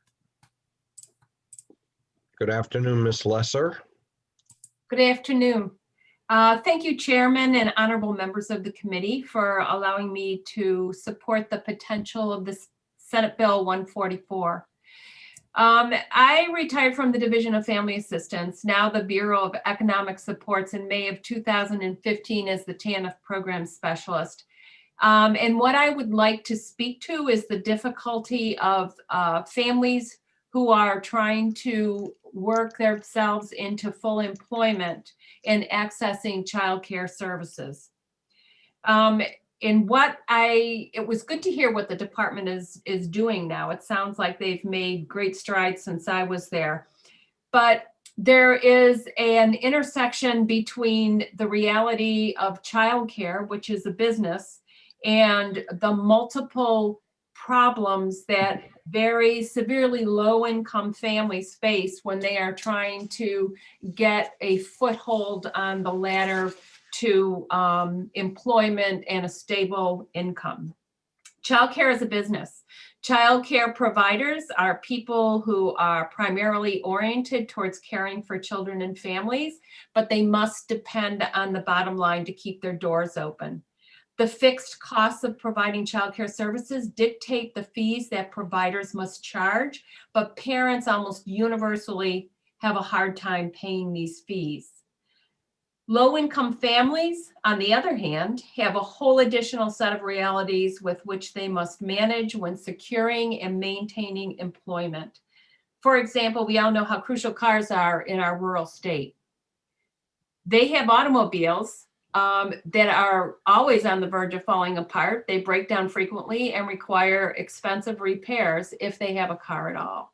Good afternoon, Ms. Lesser. Good afternoon. Thank you, Chairman and honorable members of the committee, for allowing me to support the potential of this Senate Bill 144. I retired from the Division of Family Assistance, now the Bureau of Economic Supports, in May of 2015 as the TANF Program Specialist. And what I would like to speak to is the difficulty of families who are trying to work themselves into full employment in accessing childcare services. It was good to hear what the department is doing now. It sounds like they've made great strides since I was there. But there is an intersection between the reality of childcare, which is a business, and the multiple problems that very severely low-income families face when they are trying to get a foothold on the ladder to employment and a stable income. Childcare is a business. Childcare providers are people who are primarily oriented towards caring for children and families, but they must depend on the bottom line to keep their doors open. The fixed costs of providing childcare services dictate the fees that providers must charge, but parents almost universally have a hard time paying these fees. Low-income families, on the other hand, have a whole additional set of realities with which they must manage when securing and maintaining employment. For example, we all know how crucial cars are in our rural state. They have automobiles that are always on the verge of falling apart. They break down frequently and require expensive repairs if they have a car at all.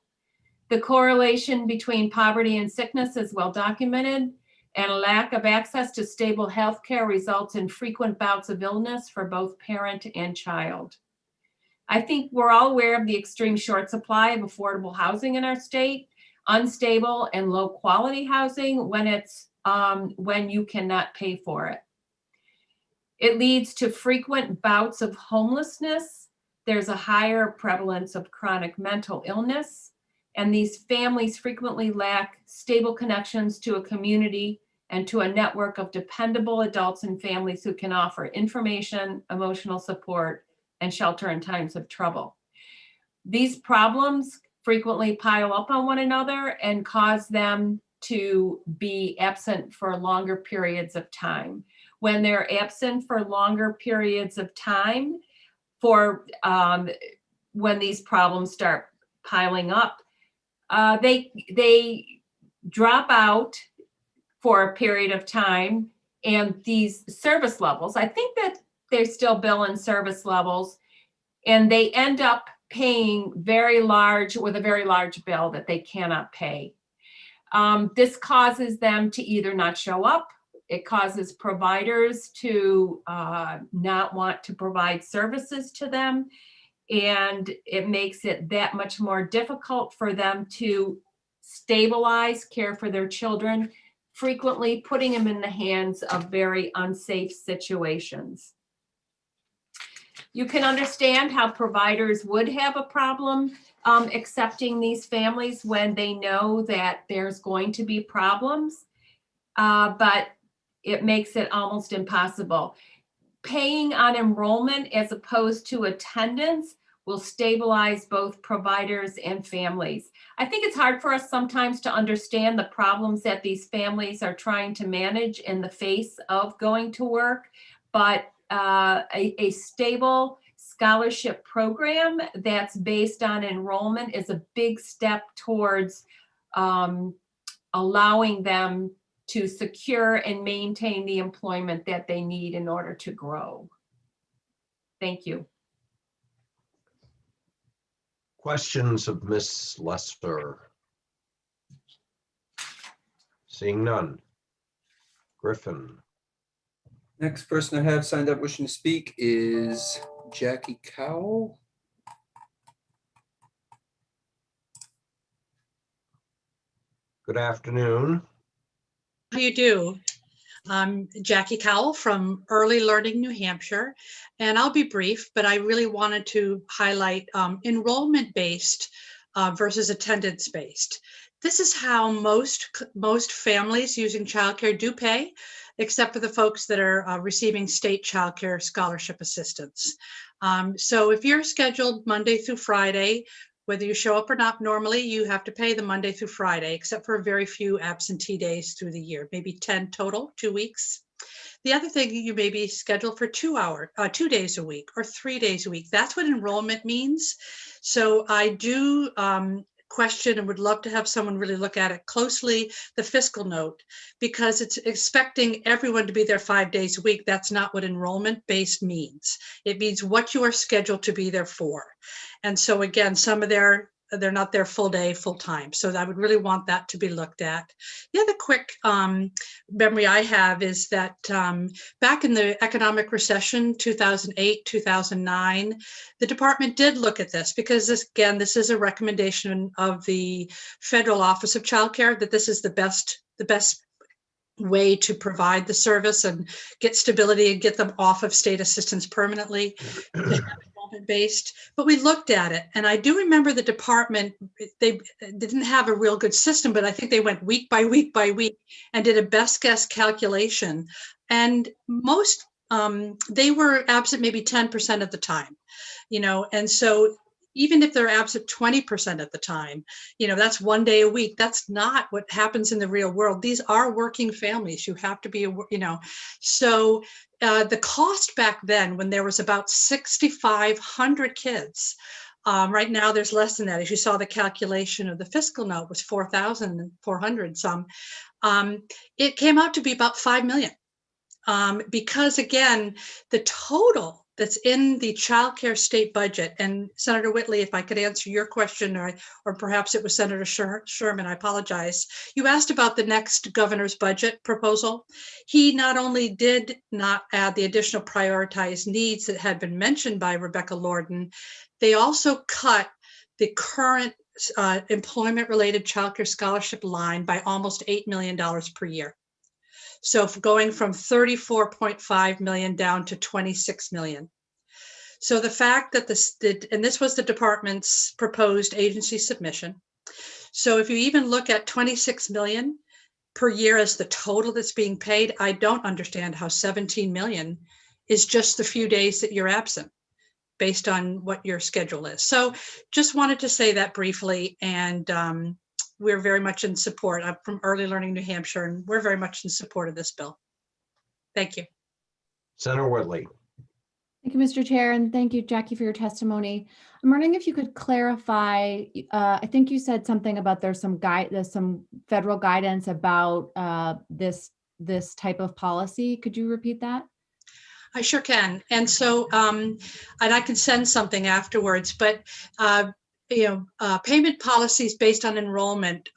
The correlation between poverty and sickness is well documented, and a lack of access to stable health care results in frequent bouts of illness for both parent and child. I think we're all aware of the extreme short supply of affordable housing in our state, unstable and low quality housing when you cannot pay for it. It leads to frequent bouts of homelessness. There's a higher prevalence of chronic mental illness, and these families frequently lack stable connections to a community and to a network of dependable adults and families who can offer information, emotional support, and shelter in times of trouble. These problems frequently pile up on one another and cause them to be absent for longer periods of time. When they're absent for longer periods of time, when these problems start piling up, they drop out for a period of time, and these service levels, I think that they're still billing service levels, and they end up paying with a very large bill that they cannot pay. This causes them to either not show up. It causes providers to not want to provide services to them, and it makes it that much more difficult for them to stabilize care for their children, frequently putting them in the hands of very unsafe situations. You can understand how providers would have a problem accepting these families when they know that there's going to be problems, but it makes it almost impossible. Paying on enrollment as opposed to attendance will stabilize both providers and families. I think it's hard for us sometimes to understand the problems that these families are trying to manage in the face of going to work, but a stable scholarship program that's based on enrollment is a big step towards allowing them to secure and maintain the employment that they need in order to grow. Thank you. Questions of Ms. Lesser? Seeing none. Griffin. Next person I have signed up wishing to speak is Jackie Cowell. Good afternoon. How do you do? I'm Jackie Cowell from Early Learning New Hampshire, and I'll be brief, but I really wanted to highlight enrollment-based versus attendance-based. This is how most families using childcare do pay, except for the folks that are receiving state childcare scholarship assistance. So if you're scheduled Monday through Friday, whether you show up or not, normally you have to pay the Monday through Friday, except for very few absentee days through the year, maybe 10 total, 2 weeks. The other thing, you may be scheduled for 2 days a week or 3 days a week. That's what enrollment means. So I do question and would love to have someone really look at it closely, the fiscal note, because it's expecting everyone to be there 5 days a week. That's not what enrollment based means. It means what you are scheduled to be there for. And so again, some of they're not there full day, full time. So I would really want that to be looked at. The other quick memory I have is that back in the economic recession, 2008, 2009, the department did look at this because this is a recommendation of the Federal Office of Child Care, that this is the best way to provide the service and get stability and get them off of state assistance permanently. Based, but we looked at it, and I do remember the department, they didn't have a real good system, but I think they went week by week by week and did a best guess calculation, and most they were absent maybe 10% of the time, and so even if they're absent 20% of the time, that's 1 day a week. That's not what happens in the real world. These are working families. You have to be, so the cost back then, when there was about 6,500 kids, right now there's less than that. As you saw, the calculation of the fiscal note was 4,400 some. It came out to be about 5 million. Because again, the total that's in the child care state budget, and Senator Whitley, if I could answer your question, or perhaps it was Senator Sherman, I apologize. You asked about the next governor's budget proposal. He not only did not add the additional prioritized needs that had been mentioned by Rebecca Lorden, they also cut the current employment-related child care scholarship line by almost $8 million per year. So going from 34.5 million down to 26 million. So the fact that this was the department's proposed agency submission. So if you even look at 26 million per year as the total that's being paid, I don't understand how 17 million is just the few days that you're absent based on what your schedule is. So just wanted to say that briefly, and we're very much in support. I'm from Early Learning New Hampshire, and we're very much in support of this bill. Thank you. Senator Whitley. Thank you, Mr. Chair, and thank you, Jackie, for your testimony. I'm wondering if you could clarify, I think you said something about there's some federal guidance about this type of policy. Could you repeat that? I sure can. And so, and I can send something afterwards, but payment policies based on enrollment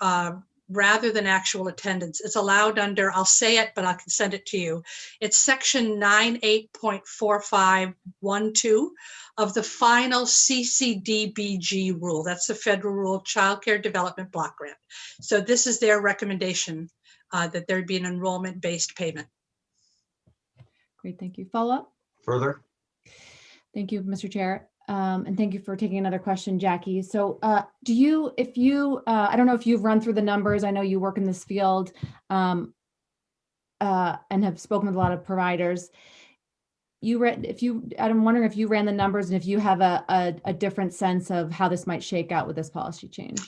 rather than actual attendance. It's allowed under, I'll say it, but I can send it to you. It's section 98.4512 of the final CCDBG rule. That's the federal rule, Child Care Development Block Grant. So this is their recommendation that there'd be an enrollment-based payment. Great, thank you. Follow up? Further? Thank you, Mr. Chair. And thank you for taking another question, Jackie. So I don't know if you've run through the numbers. I know you work in this field and have spoken with a lot of providers. I'm wondering if you ran the numbers and if you have a different sense of how this might shake out with this policy change.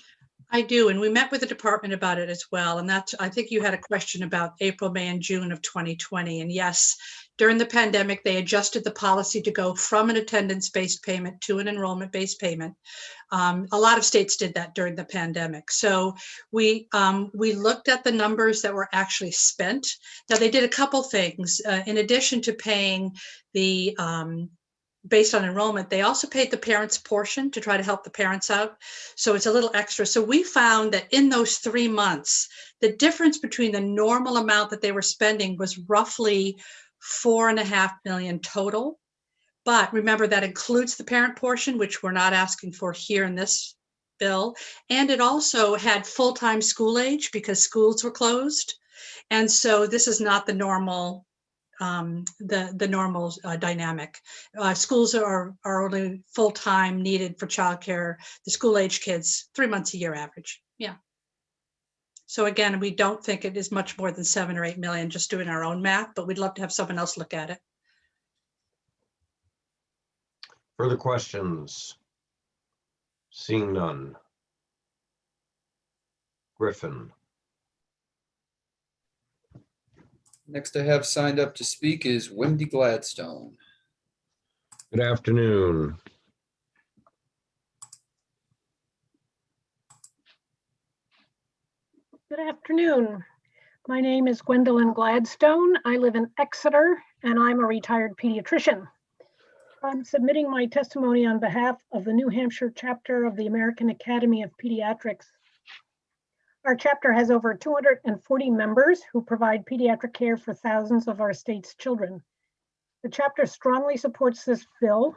I do, and we met with the department about it as well. And I think you had a question about April, May, and June of 2020. And yes, during the pandemic, they adjusted the policy to go from an attendance-based payment to an enrollment-based payment. A lot of states did that during the pandemic. So we looked at the numbers that were actually spent. Now, they did a couple things. In addition to paying the based on enrollment, they also paid the parents' portion to try to help the parents out. So it's a little extra. So we found that in those 3 months, the difference between the normal amount that they were spending was roughly $4.5 million total. But remember, that includes the parent portion, which we're not asking for here in this bill. And it also had full-time school age because schools were closed. And so this is not the normal normal dynamic. Schools are only full-time needed for childcare. The school-age kids, 3 months a year average. Yeah. So again, we don't think it is much more than 7 or 8 million, just doing our own math, but we'd love to have someone else look at it. Further questions? Seeing none. Griffin. Next I have signed up to speak is Wendy Gladstone. Good afternoon. Good afternoon. My name is Gwendolyn Gladstone. I live in Exeter and I'm a retired pediatrician. I'm submitting my testimony on behalf of the New Hampshire chapter of the American Academy of Pediatrics. Our chapter has over 240 members who provide pediatric care for thousands of our state's children. The chapter strongly supports this bill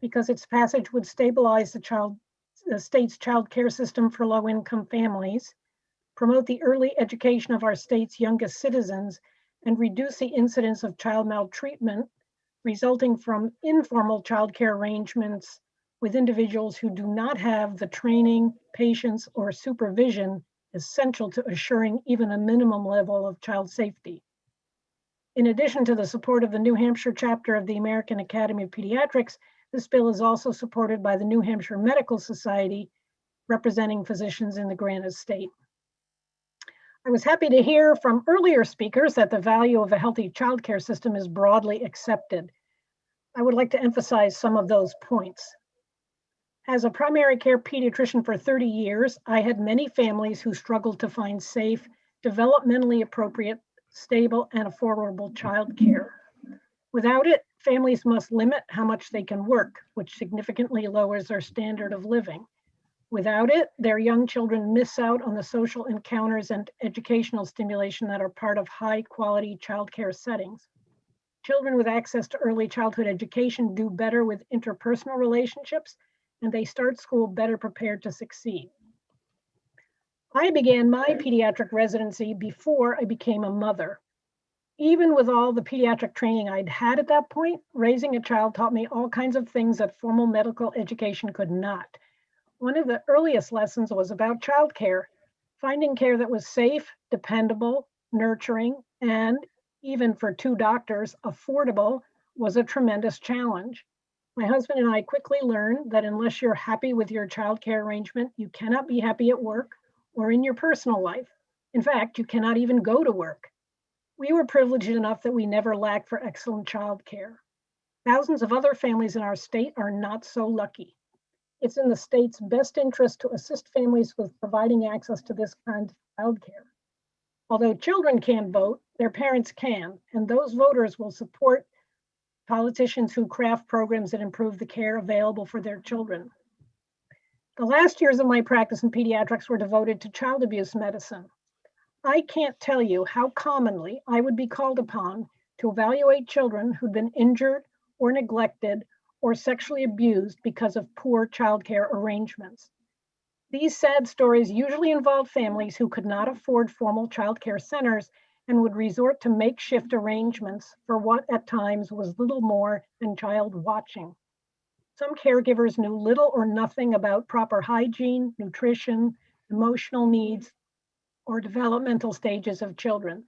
because its passage would stabilize the state's child care system for low-income families, promote the early education of our state's youngest citizens, and reduce the incidence of child maltreatment resulting from informal child care arrangements with individuals who do not have the training, patience, or supervision essential to assuring even a minimum level of child safety. In addition to the support of the New Hampshire chapter of the American Academy of Pediatrics, this bill is also supported by the New Hampshire Medical Society, representing physicians in the Granite State. I was happy to hear from earlier speakers that the value of a healthy childcare system is broadly accepted. I would like to emphasize some of those points. As a primary care pediatrician for 30 years, I had many families who struggled to find safe, developmentally appropriate, stable, and affordable childcare. Without it, families must limit how much they can work, which significantly lowers their standard of living. Without it, their young children miss out on the social encounters and educational stimulation that are part of high-quality childcare settings. Children with access to early childhood education do better with interpersonal relationships, and they start school better prepared to succeed. I began my pediatric residency before I became a mother. Even with all the pediatric training I'd had at that point, raising a child taught me all kinds of things that formal medical education could not. One of the earliest lessons was about childcare, finding care that was safe, dependable, nurturing, and even for 2 doctors, affordable was a tremendous challenge. My husband and I quickly learned that unless you're happy with your childcare arrangement, you cannot be happy at work or in your personal life. In fact, you cannot even go to work. We were privileged enough that we never lacked for excellent childcare. Thousands of other families in our state are not so lucky. It's in the state's best interest to assist families with providing access to this kind of childcare. Although children can't vote, their parents can, and those voters will support politicians who craft programs that improve the care available for their children. The last years of my practice in pediatrics were devoted to child abuse medicine. I can't tell you how commonly I would be called upon to evaluate children who'd been injured or neglected or sexually abused because of poor childcare arrangements. These sad stories usually involved families who could not afford formal childcare centers and would resort to makeshift arrangements for what at times was little more than child watching. Some caregivers knew little or nothing about proper hygiene, nutrition, emotional needs, or developmental stages of children.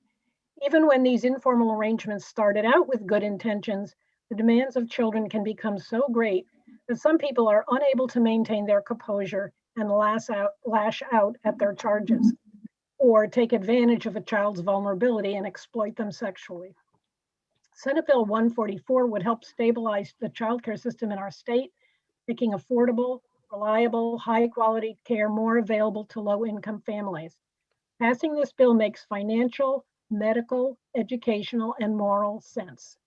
Even when these informal arrangements started out with good intentions, the demands of children can become so great that some people are unable to maintain their composure and lash out at their charges, or take advantage of a child's vulnerability and exploit them sexually. Senate Bill 144 would help stabilize the childcare system in our state, making affordable, reliable, high-quality care more available to low-income families. Passing this bill makes financial, medical, educational, and moral sense.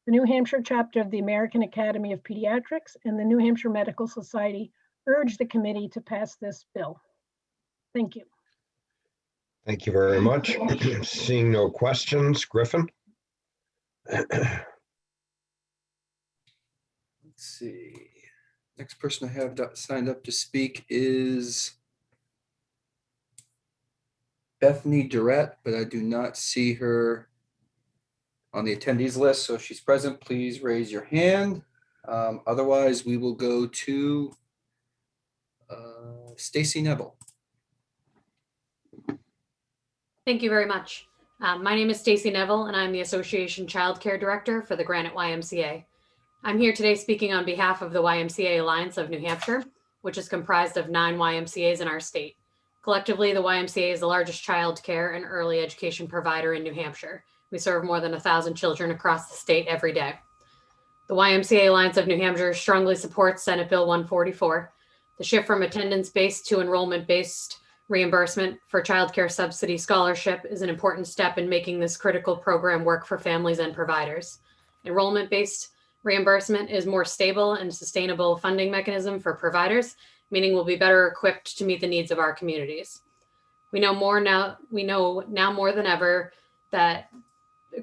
The New Hampshire chapter of the American Academy of Pediatrics and the New Hampshire Medical Society urge the committee to pass this bill. Thank you. Thank you very much. Seeing no questions, Griffin. Let's see. Next person I have signed up to speak is Bethany Durrett, but I do not see her on the attendees list. So if she's present, please raise your hand. Otherwise, we will go to Stacy Neville. Thank you very much. My name is Stacy Neville, and I'm the Association Child Care Director for the Granite YMCA. I'm here today speaking on behalf of the YMCA Alliance of New Hampshire, which is comprised of 9 YMCAs in our state. Collectively, the YMCA is the largest child care and early education provider in New Hampshire. We serve more than 1,000 children across the state every day. The YMCA Alliance of New Hampshire strongly supports Senate Bill 144. The shift from attendance-based to enrollment-based reimbursement for child care subsidy scholarship is an important step in making this critical program work for families and providers. Enrollment-based reimbursement is more stable and sustainable funding mechanism for providers, meaning we'll be better equipped to meet the needs of our communities. We know now more than ever that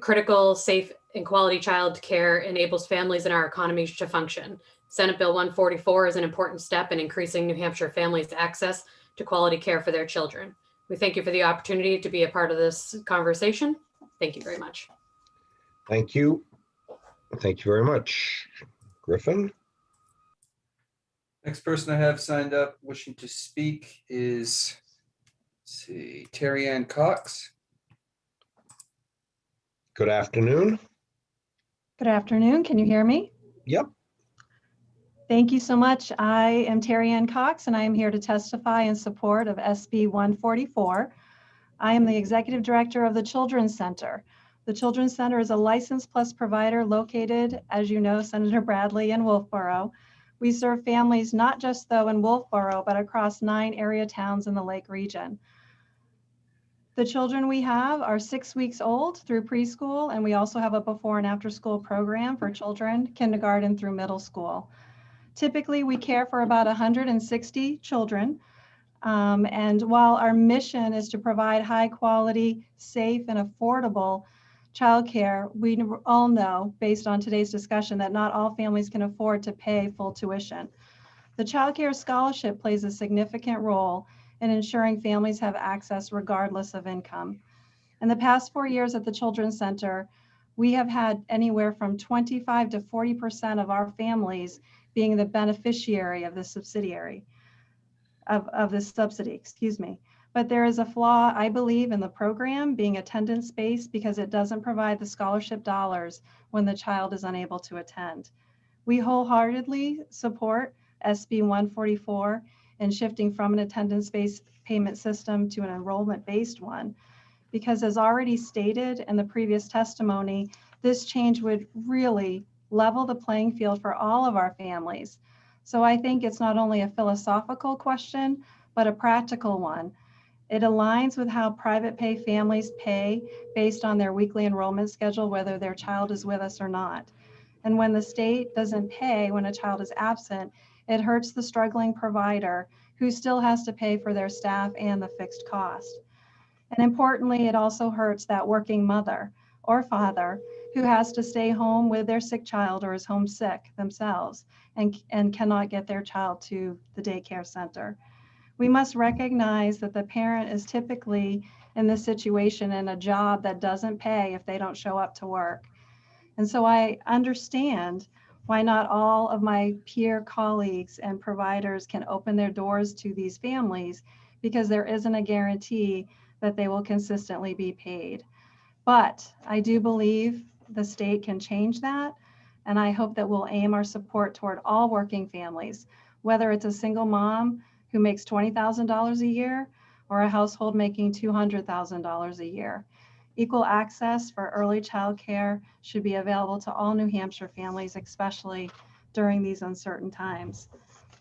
critical, safe, and quality child care enables families in our economy to function. Senate Bill 144 is an important step in increasing New Hampshire families' access to quality care for their children. We thank you for the opportunity to be a part of this conversation. Thank you very much. Thank you. Thank you very much. Griffin? Next person I have signed up wishing to speak is, let's see, Terry Ann Cox. Good afternoon. Good afternoon. Can you hear me? Yep. Thank you so much. I am Terry Ann Cox, and I am here to testify in support of SB 144. I am the Executive Director of the Children's Center. The Children's Center is a Licensed Plus provider located, as you know, Senator Bradley, in Wolfboro. We serve families not just though in Wolfboro, but across 9 area towns in the Lake region. The children we have are 6 weeks old through preschool, and we also have a before and after school program for children, kindergarten through middle school. Typically, we care for about 160 children. And while our mission is to provide high quality, safe, and affordable childcare, we all know, based on today's discussion, that not all families can afford to pay full tuition. The Child Care Scholarship plays a significant role in ensuring families have access regardless of income. In the past 4 years at the Children's Center, we have had anywhere from 25 to 40% of our families being the beneficiary of the subsidiary, of the subsidy, excuse me. But there is a flaw, I believe, in the program being attendance-based because it doesn't provide the scholarship dollars when the child is unable to attend. We wholeheartedly support SB 144 and shifting from an attendance-based payment system to an enrollment-based one, because as already stated in the previous testimony, this change would really level the playing field for all of our families. So I think it's not only a philosophical question, but a practical one. It aligns with how private pay families pay based on their weekly enrollment schedule, whether their child is with us or not. And when the state doesn't pay when a child is absent, it hurts the struggling provider who still has to pay for their staff and the fixed cost. And importantly, it also hurts that working mother or father who has to stay home with their sick child or is homesick themselves and cannot get their child to the daycare center. We must recognize that the parent is typically in this situation in a job that doesn't pay if they don't show up to work. And so I understand why not all of my peer colleagues and providers can open their doors to these families, because there isn't a guarantee that they will consistently be paid. But I do believe the state can change that. And I hope that we'll aim our support toward all working families, whether it's a single mom who makes $20,000 a year or a household making $200,000 a year. Equal access for early child care should be available to all New Hampshire families, especially during these uncertain times.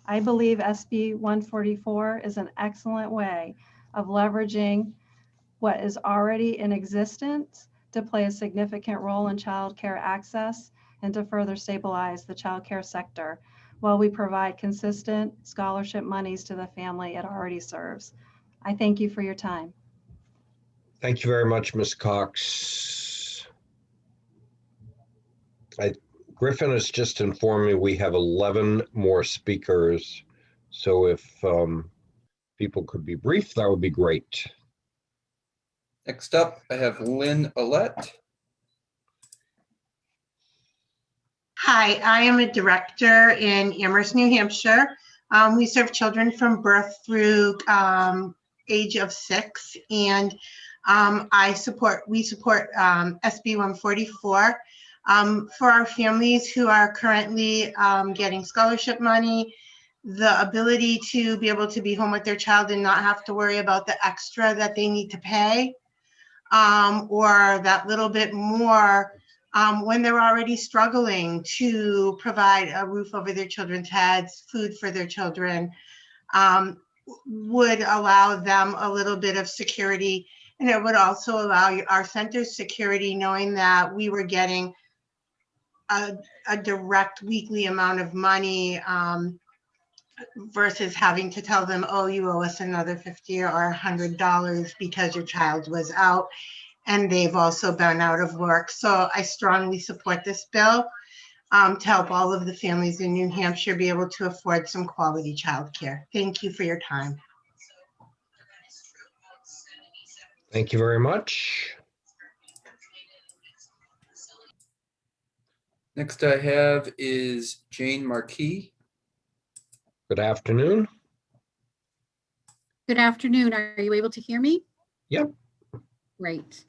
I believe SB 144 is an excellent way of leveraging what is already in existence to play a significant role in child care access and to further stabilize the child care sector while we provide consistent scholarship monies to the family it already serves. I thank you for your time. Thank you very much, Ms. Cox. Griffin has just informed me we have 11 more speakers. So if people could be brief, that would be great. Next up, I have Lynn Alette. Hi, I am a director in Amherst, New Hampshire. We serve children from birth through age of 6, and we support SB 144 for our families who are currently getting scholarship money. The ability to be able to be home with their child and not have to worry about the extra that they need to pay, or that little bit more when they're already struggling to provide a roof over their children's heads, food for their children, would allow them a little bit of security. And it would also allow our center's security, knowing that we were getting a direct weekly amount of money, versus having to tell them, oh, you owe us another $50 or $100 because your child was out and they've also been out of work. So I strongly support this bill to help all of the families in New Hampshire be able to afford some quality childcare. Thank you for your time. Thank you very much. Next I have is Jane Marquis. Good afternoon. Good afternoon. Are you able to hear me? Yep. Great.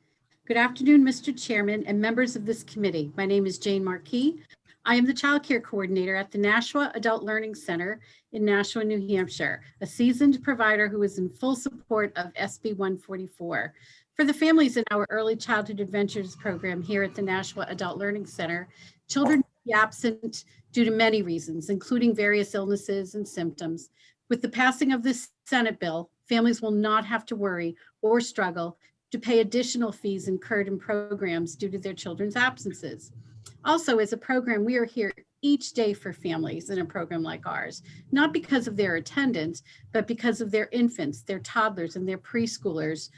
Good afternoon, Mr. Chairman and members of this committee. My name is Jane Marquis. I am the Child Care Coordinator at the Nashua Adult Learning Center in Nashua, New Hampshire, a seasoned provider who is in full support of SB 144. For the families in our Early Childhood Adventures program here at the Nashua Adult Learning Center, children may be absent due to many reasons, including various illnesses and symptoms. With the passing of this Senate bill, families will not have to worry or struggle to pay additional fees incurred in programs due to their children's absences. Also, as a program, we are here each day for families in a program like ours, not because of their attendance, but because of their infants, their toddlers, and their preschoolers,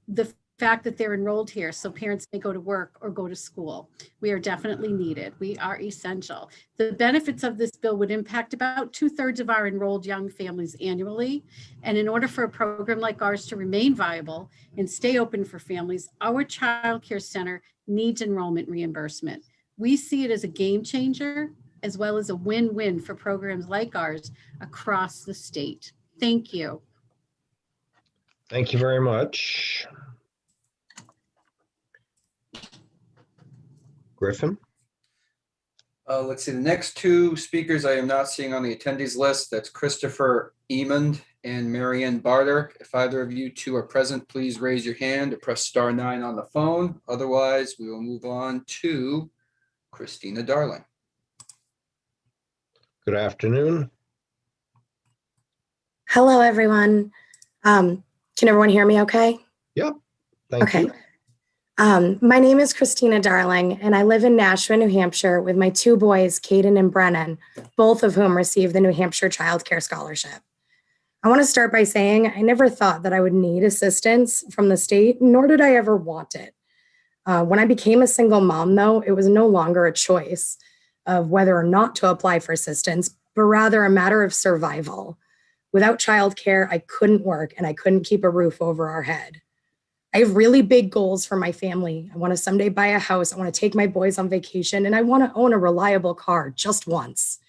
the fact that they're enrolled here so parents may go to work or go to school. We are definitely needed. We are essential. The benefits of this bill would impact about 2/3 of our enrolled young families annually. And in order for a program like ours to remain viable and stay open for families, our child care center needs enrollment reimbursement. We see it as a game changer, as well as a win-win for programs like ours across the state. Thank you. Thank you very much. Griffin? Let's see, the next two speakers I am not seeing on the attendees list. That's Christopher Emond and Marianne Barter. If either of you two are present, please raise your hand or press *9 on the phone. Otherwise, we will move on to Christina Darling. Good afternoon. Hello, everyone. Can everyone hear me okay? Yep. Thank you. My name is Christina Darling, and I live in Nashua, New Hampshire with my two boys, Caden and Brennan, both of whom received the New Hampshire Child Care Scholarship. I want to start by saying I never thought that I would need assistance from the state, nor did I ever want it. When I became a single mom, though, it was no longer a choice of whether or not to apply for assistance, but rather a matter of survival. Without childcare, I couldn't work and I couldn't keep a roof over our head. I have really big goals for my family. I want to someday buy a house. I want to take my boys on vacation, and I want to own a reliable car just once.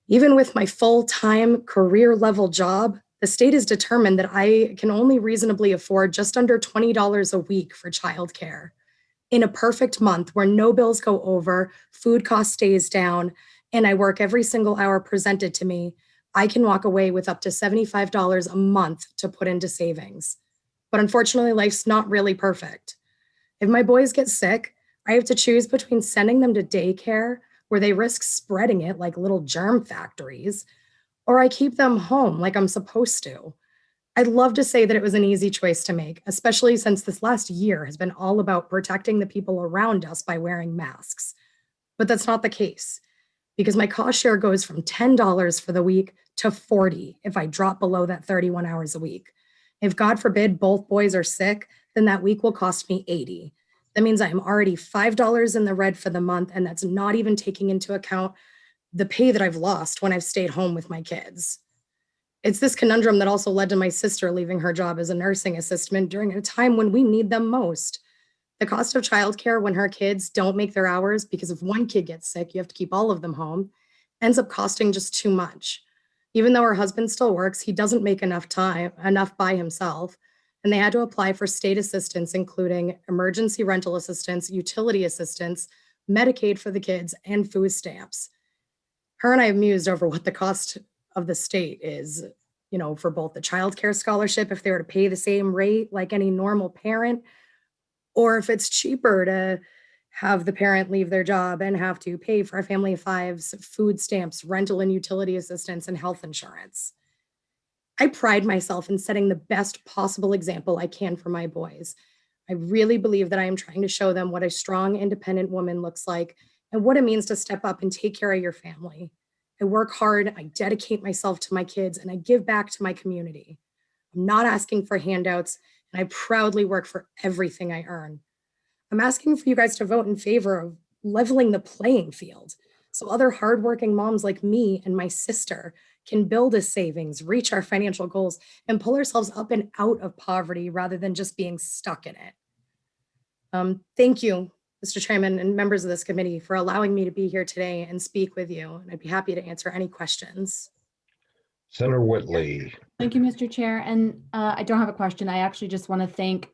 Even with my full-time career level job, the state has determined that I can only reasonably afford just under $20 a week for childcare. In a perfect month where no bills go over, food cost stays down, and I work every single hour presented to me, I can walk away with up to $75 a month to put into savings. But unfortunately, life's not really perfect. If my boys get sick, I have to choose between sending them to daycare, where they risk spreading it like little germ factories, or I keep them home like I'm supposed to. I'd love to say that it was an easy choice to make, especially since this last year has been all about protecting the people around us by wearing masks. But that's not the case, because my cost share goes from $10 for the week to $40 if I drop below that 31 hours a week. If God forbid both boys are sick, then that week will cost me $80. That means I'm already $5 in the red for the month, and that's not even taking into account the pay that I've lost when I've stayed home with my kids. It's this conundrum that also led to my sister leaving her job as a nursing assistant during a time when we need them most. The cost of childcare when her kids don't make their hours because if one kid gets sick, you have to keep all of them home, ends up costing just too much. Even though her husband still works, he doesn't make enough by himself, and they had to apply for state assistance, including emergency rental assistance, utility assistance, Medicaid for the kids, and food stamps. Her and I have mused over what the cost of the state is, for both the child care scholarship, if they were to pay the same rate like any normal parent, or if it's cheaper to have the parent leave their job and have to pay for a family of five's food stamps, rental and utility assistance, and health insurance. I pride myself in setting the best possible example I can for my boys. I really believe that I am trying to show them what a strong, independent woman looks like and what it means to step up and take care of your family. I work hard, I dedicate myself to my kids, and I give back to my community. I'm not asking for handouts, and I proudly work for everything I earn. I'm asking for you guys to vote in favor of leveling the playing field so other hardworking moms like me and my sister can build a savings, reach our financial goals, and pull ourselves up and out of poverty rather than just being stuck in it. Thank you, Mr. Chairman and members of this committee, for allowing me to be here today and speak with you. And I'd be happy to answer any questions. Senator Whitley. Thank you, Mr. Chair. And I don't have a question. I actually just want to thank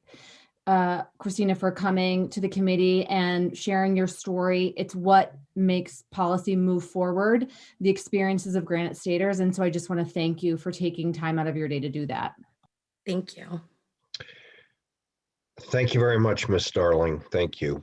Christina for coming to the committee and sharing your story. It's what makes policy move forward, the experiences of Granite Staters. And so I just want to thank you for taking time out of your day to do that. Thank you. Thank you very much, Ms. Darling. Thank you.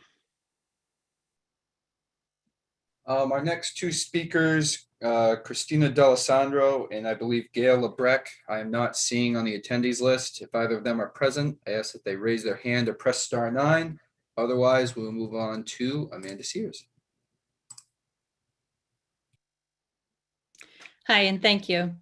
Our next two speakers, Christina D'Alessandro and I believe Gail Lebrecq, I am not seeing on the attendees list. If either of them are present, I ask that they raise their hand or press *9. Otherwise, we'll move on to Amanda Sears. Hi, and thank you.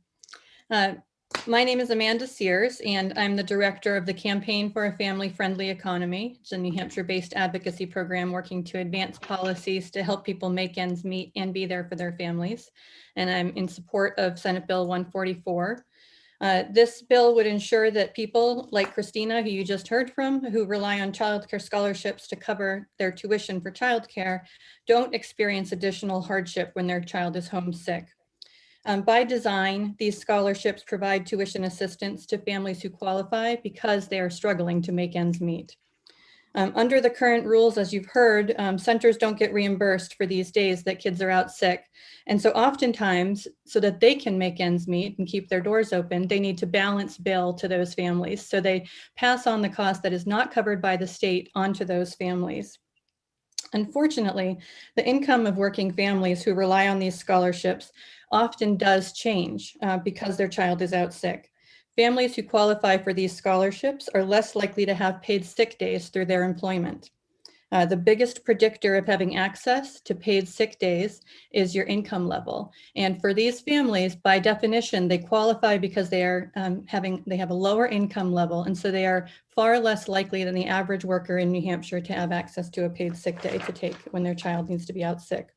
My name is Amanda Sears, and I'm the director of the Campaign for a Family-Friendly Economy. It's a New Hampshire-based advocacy program working to advance policies to help people make ends meet and be there for their families. And I'm in support of Senate Bill 144. This bill would ensure that people like Christina, who you just heard from, who rely on childcare scholarships to cover their tuition for childcare, don't experience additional hardship when their child is homesick. By design, these scholarships provide tuition assistance to families who qualify because they are struggling to make ends meet. Under the current rules, as you've heard, centers don't get reimbursed for these days that kids are out sick. And so oftentimes, so that they can make ends meet and keep their doors open, they need to balance bill to those families. So they pass on the cost that is not covered by the state onto those families. Unfortunately, the income of working families who rely on these scholarships often does change because their child is out sick. Families who qualify for these scholarships are less likely to have paid sick days through their employment. The biggest predictor of having access to paid sick days is your income level. And for these families, by definition, they qualify because they are they have a lower income level. And so they are far less likely than the average worker in New Hampshire to have access to a paid sick day to take when their child needs to be out sick.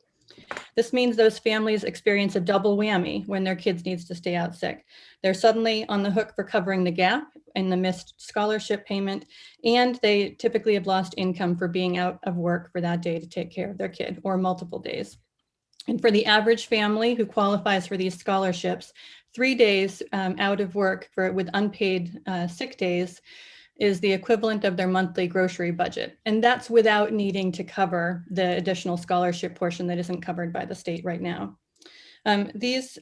This means those families experience a double whammy when their kids needs to stay out sick. They're suddenly on the hook for covering the gap in the missed scholarship payment, and they typically have lost income for being out of work for that day to take care of their kid or multiple days. And for the average family who qualifies for these scholarships, 3 days out of work with unpaid sick days is the equivalent of their monthly grocery budget. And that's without needing to cover the additional scholarship portion that isn't covered by the state right now. These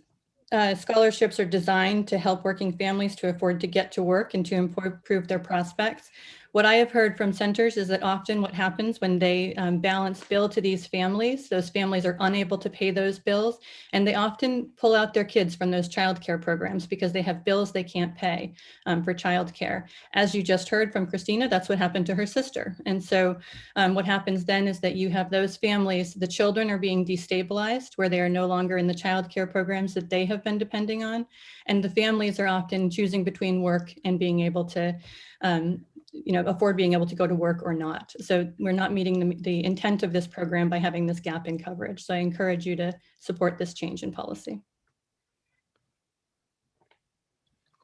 scholarships are designed to help working families to afford to get to work and to improve their prospects. What I have heard from centers is that often what happens when they balance bill to these families, those families are unable to pay those bills, and they often pull out their kids from those childcare programs because they have bills they can't pay for childcare. As you just heard from Christina, that's what happened to her sister. And so what happens then is that you have those families, the children are being destabilized where they are no longer in the childcare programs that they have been depending on. And the families are often choosing between work and being able to afford being able to go to work or not. So we're not meeting the intent of this program by having this gap in coverage. So I encourage you to support this change in policy.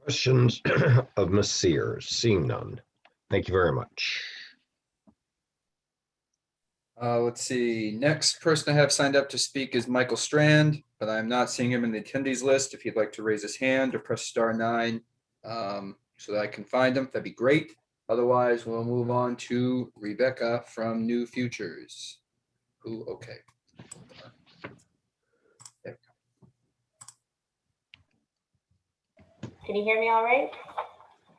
Questions of Ms. Sears? Seeing none. Thank you very much. Let's see. Next person I have signed up to speak is Michael Strand, but I'm not seeing him in the attendees list. If he'd like to raise his hand or press *9 so that I can find him, that'd be great. Otherwise, we'll move on to Rebecca from New Futures. Okay. Can you hear me all right?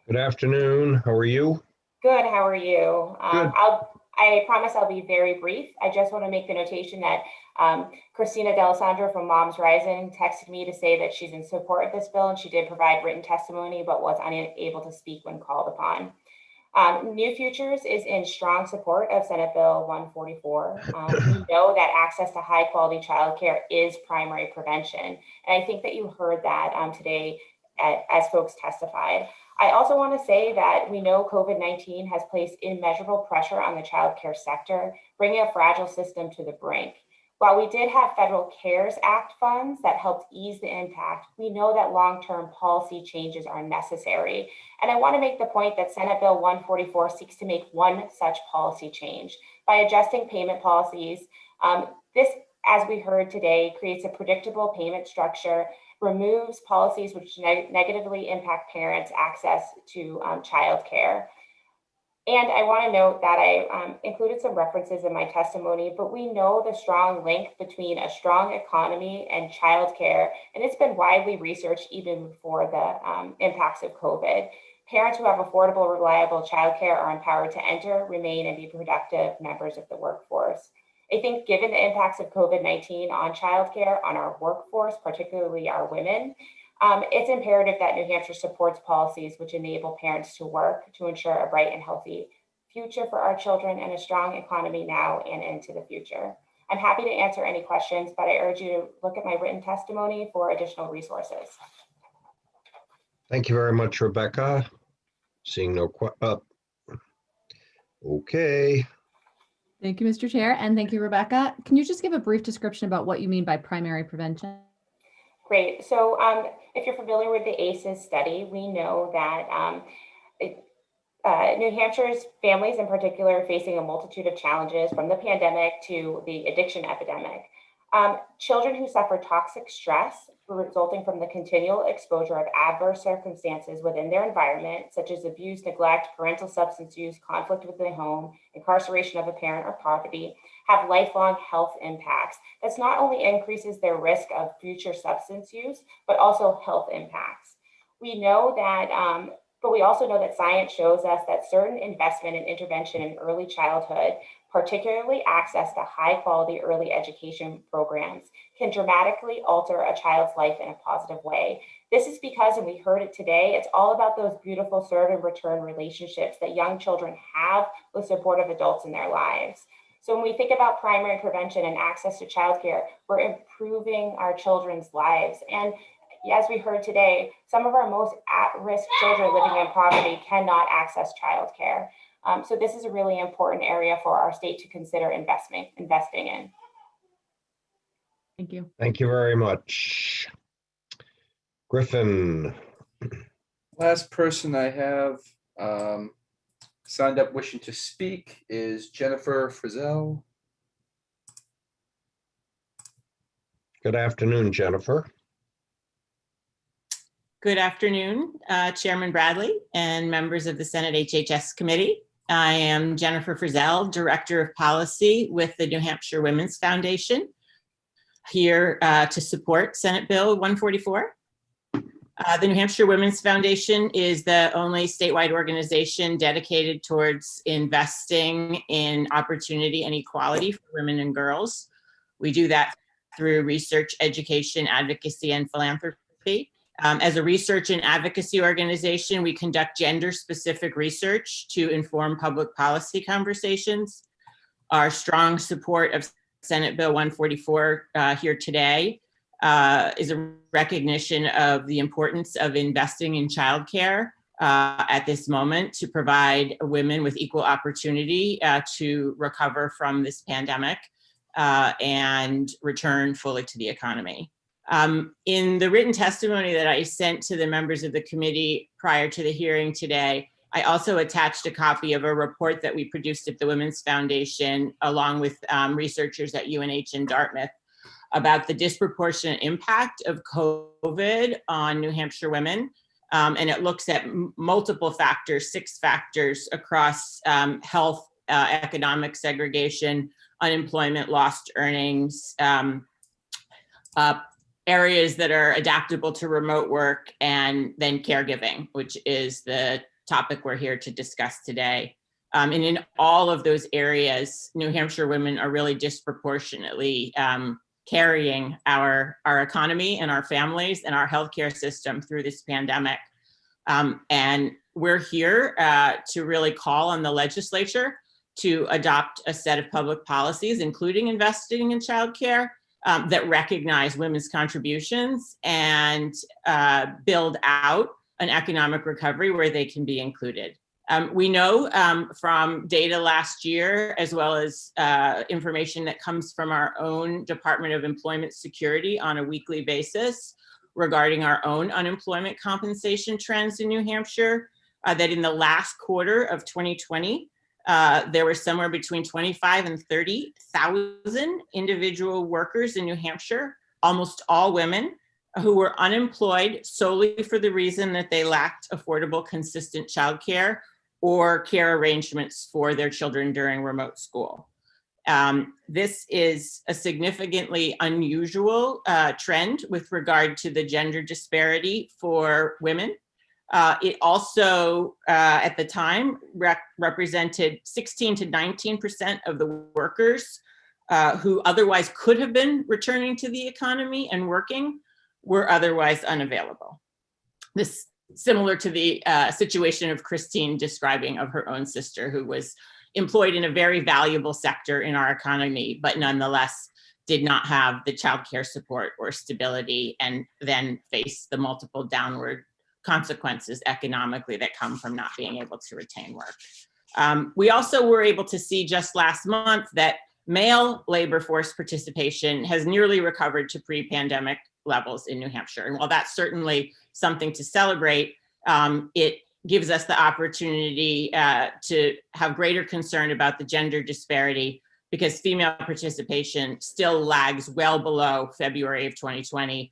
Good afternoon. How are you? Good, how are you? Good. I promise I'll be very brief. I just want to make the notation that Christina D'Alessandro from Moms Rising texted me to say that she's in support of this bill, and she did provide written testimony, but was unable to speak when called upon. New Futures is in strong support of Senate Bill 144. We know that access to high quality childcare is primary prevention. And I think that you heard that today as folks testified. I also want to say that we know COVID-19 has placed immeasurable pressure on the childcare sector, bringing a fragile system to the brink. While we did have federal CARES Act funds that helped ease the impact, we know that long-term policy changes are necessary. And I want to make the point that Senate Bill 144 seeks to make one such policy change. By adjusting payment policies, this, as we heard today, creates a predictable payment structure, removes policies which negatively impact parents' access to childcare. And I want to note that I included some references in my testimony, but we know the strong link between a strong economy and childcare, and it's been widely researched even before the impacts of COVID. Parents who have affordable, reliable childcare are empowered to enter, remain, and be productive members of the workforce. I think given the impacts of COVID-19 on childcare, on our workforce, particularly our women, it's imperative that New Hampshire supports policies which enable parents to work to ensure a bright and healthy future for our children and a strong economy now and into the future. I'm happy to answer any questions, but I urge you to look at my written testimony for additional resources. Thank you very much, Rebecca. Seeing no okay. Thank you, Mr. Chair, and thank you, Rebecca. Can you just give a brief description about what you mean by primary prevention? Great. So if you're familiar with the ACEs study, we know that New Hampshire's families in particular are facing a multitude of challenges from the pandemic to the addiction epidemic. Children who suffer toxic stress resulting from the continual exposure of adverse circumstances within their environment, such as abuse, neglect, parental substance use, conflict within the home, incarceration of a parent, or poverty, have lifelong health impacts. This not only increases their risk of future substance use, but also health impacts. We know that, but we also know that science shows us that certain investment and intervention in early childhood, particularly access to high quality early education programs, can dramatically alter a child's life in a positive way. This is because, and we heard it today, it's all about those beautiful serve and return relationships that young children have with supportive adults in their lives. So when we think about primary prevention and access to childcare, we're improving our children's lives. And as we heard today, some of our most at-risk children living in poverty cannot access childcare. So this is a really important area for our state to consider investing in. Thank you. Thank you very much. Griffin. Last person I have signed up wishing to speak is Jennifer Frizzell. Good afternoon, Jennifer. Good afternoon, Chairman Bradley and members of the Senate HHS Committee. I am Jennifer Frizzell, Director of Policy with the New Hampshire Women's Foundation, here to support Senate Bill 144. The New Hampshire Women's Foundation is the only statewide organization dedicated towards investing in opportunity and equality for women and girls. We do that through research, education, advocacy, and philanthropy. As a research and advocacy organization, we conduct gender-specific research to inform public policy conversations. Our strong support of Senate Bill 144 here today is a recognition of the importance of investing in childcare at this moment to provide women with equal opportunity to recover from this pandemic and return fully to the economy. In the written testimony that I sent to the members of the committee prior to the hearing today, I also attached a copy of a report that we produced at the Women's Foundation, along with researchers at UNH and Dartmouth, about the disproportionate impact of COVID on New Hampshire women. And it looks at multiple factors, 6 factors across health, economic segregation, unemployment, lost earnings, areas that are adaptable to remote work, and then caregiving, which is the topic we're here to discuss today. And in all of those areas, New Hampshire women are really disproportionately carrying our economy and our families and our healthcare system through this pandemic. And we're here to really call on the legislature to adopt a set of public policies, including investing in childcare, that recognize women's contributions and build out an economic recovery where they can be included. We know from data last year, as well as information that comes from our own Department of Employment Security on a weekly basis regarding our own unemployment compensation trends in New Hampshire, that in the last quarter of 2020, there were somewhere between 25 and 30,000 individual workers in New Hampshire, almost all women, who were unemployed solely for the reason that they lacked affordable, consistent childcare or care arrangements for their children during remote school. This is a significantly unusual trend with regard to the gender disparity for women. It also, at the time, represented 16 to 19% of the workers who otherwise could have been returning to the economy and working were otherwise unavailable. This similar to the situation of Christine describing of her own sister, who was employed in a very valuable sector in our economy, but nonetheless did not have the childcare support or stability, and then faced the multiple downward consequences economically that come from not being able to retain work. We also were able to see just last month that male labor force participation has nearly recovered to pre-pandemic levels in New Hampshire. And while that's certainly something to celebrate, it gives us the opportunity to have greater concern about the gender disparity, because female participation still lags well below February of 2020,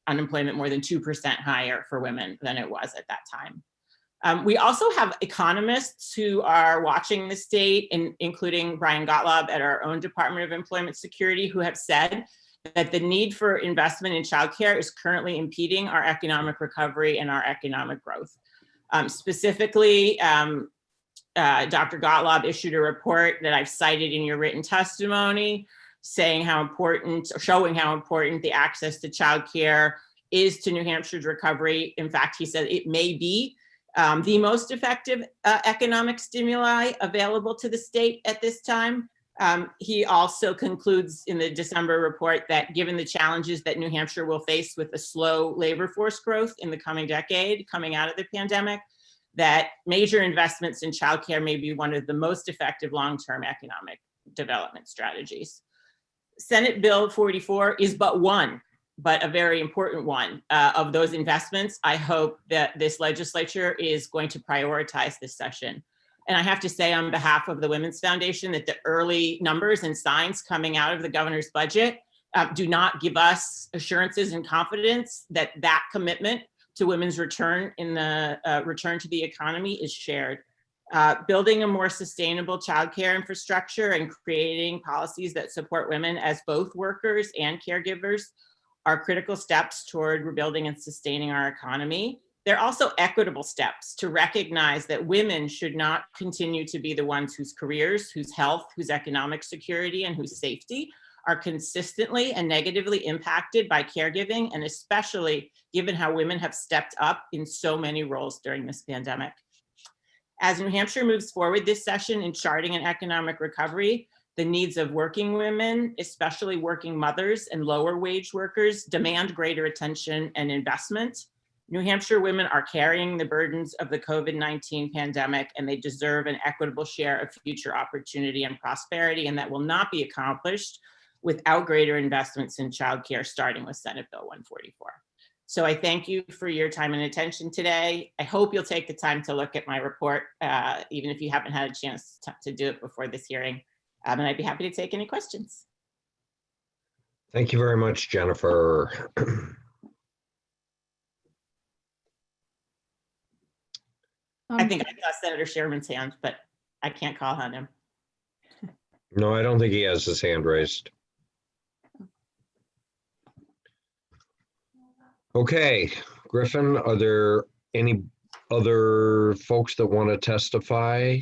unemployment more than 2% higher for women than it was at that time. We also have economists who are watching the state, including Brian Gottlob at our own Department of Employment Security, who have said that the need for investment in childcare is currently impeding our economic recovery and our economic growth. Specifically, Dr. Gottlob issued a report that I've cited in your written testimony, saying how important, or showing how important the access to childcare is to New Hampshire's recovery. In fact, he said it may be the most effective economic stimuli available to the state at this time. He also concludes in the December report that given the challenges that New Hampshire will face with a slow labor force growth in the coming decade, coming out of the pandemic, that major investments in childcare may be one of the most effective long-term economic development strategies. Senate Bill 44 is but one, but a very important one of those investments. I hope that this legislature is going to prioritize this session. And I have to say on behalf of the Women's Foundation that the early numbers and signs coming out of the governor's budget do not give us assurances and confidence that that commitment to women's return in the return to the economy is shared. Building a more sustainable childcare infrastructure and creating policies that support women as both workers and caregivers are critical steps toward rebuilding and sustaining our economy. They're also equitable steps to recognize that women should not continue to be the ones whose careers, whose health, whose economic security, and whose safety are consistently and negatively impacted by caregiving, and especially given how women have stepped up in so many roles during this pandemic. As New Hampshire moves forward this session in charting an economic recovery, the needs of working women, especially working mothers and lower wage workers, demand greater attention and investment. New Hampshire women are carrying the burdens of the COVID-19 pandemic, and they deserve an equitable share of future opportunity and prosperity, and that will not be accomplished without greater investments in childcare, starting with Senate Bill 144. So I thank you for your time and attention today. I hope you'll take the time to look at my report, even if you haven't had a chance to do it before this hearing. And I'd be happy to take any questions. Thank you very much, Jennifer. I think I saw Senator Sherman's hand, but I can't call on him. No, I don't think he has his hand raised. Okay, Griffin, are there any other folks that want to testify?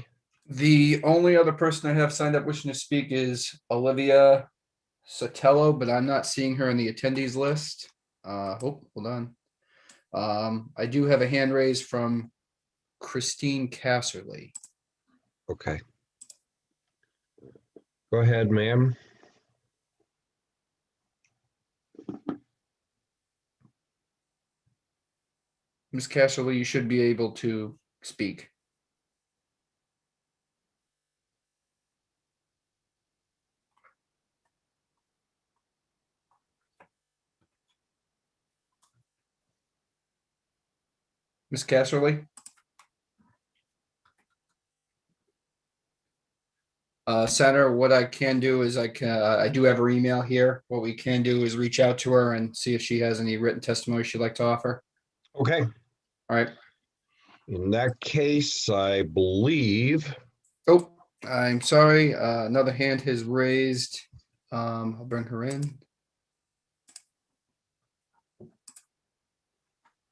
The only other person I have signed up wishing to speak is Olivia Sotelo, but I'm not seeing her in the attendees list. Hold on. I do have a hand raised from Christine Casserly. Okay. Go ahead, ma'am. Ms. Casserly, you should be able to speak. Ms. Casserly? Senator, what I can do is I do have her email here. What we can do is reach out to her and see if she has any written testimony she'd like to offer. Okay. All right. In that case, I believe. Oh, I'm sorry. Another hand has raised. I'll bring her in.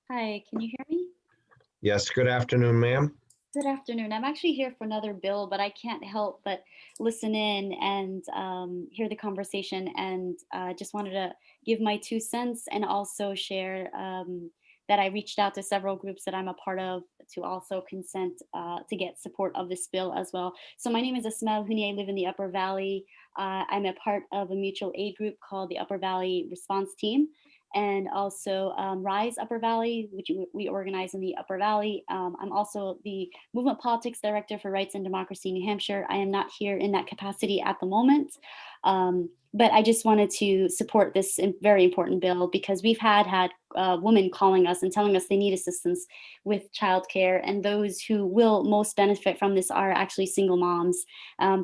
Hi, can you hear me? Yes, good afternoon, ma'am. Good afternoon. I'm actually here for another bill, but I can't help but listen in and hear the conversation, and just wanted to give my 2 cents and also share that I reached out to several groups that I'm a part of to also consent to get support of this bill as well. So my name is Ismail Huni. I live in the Upper Valley. I'm a part of a mutual aid group called the Upper Valley Response Team, and also Rise Upper Valley, which we organize in the Upper Valley. I'm also the Movement Politics Director for Rights and Democracy New Hampshire. I am not here in that capacity at the moment, but I just wanted to support this very important bill because we've had women calling us and telling us they need assistance with childcare, and those who will most benefit from this are actually single moms.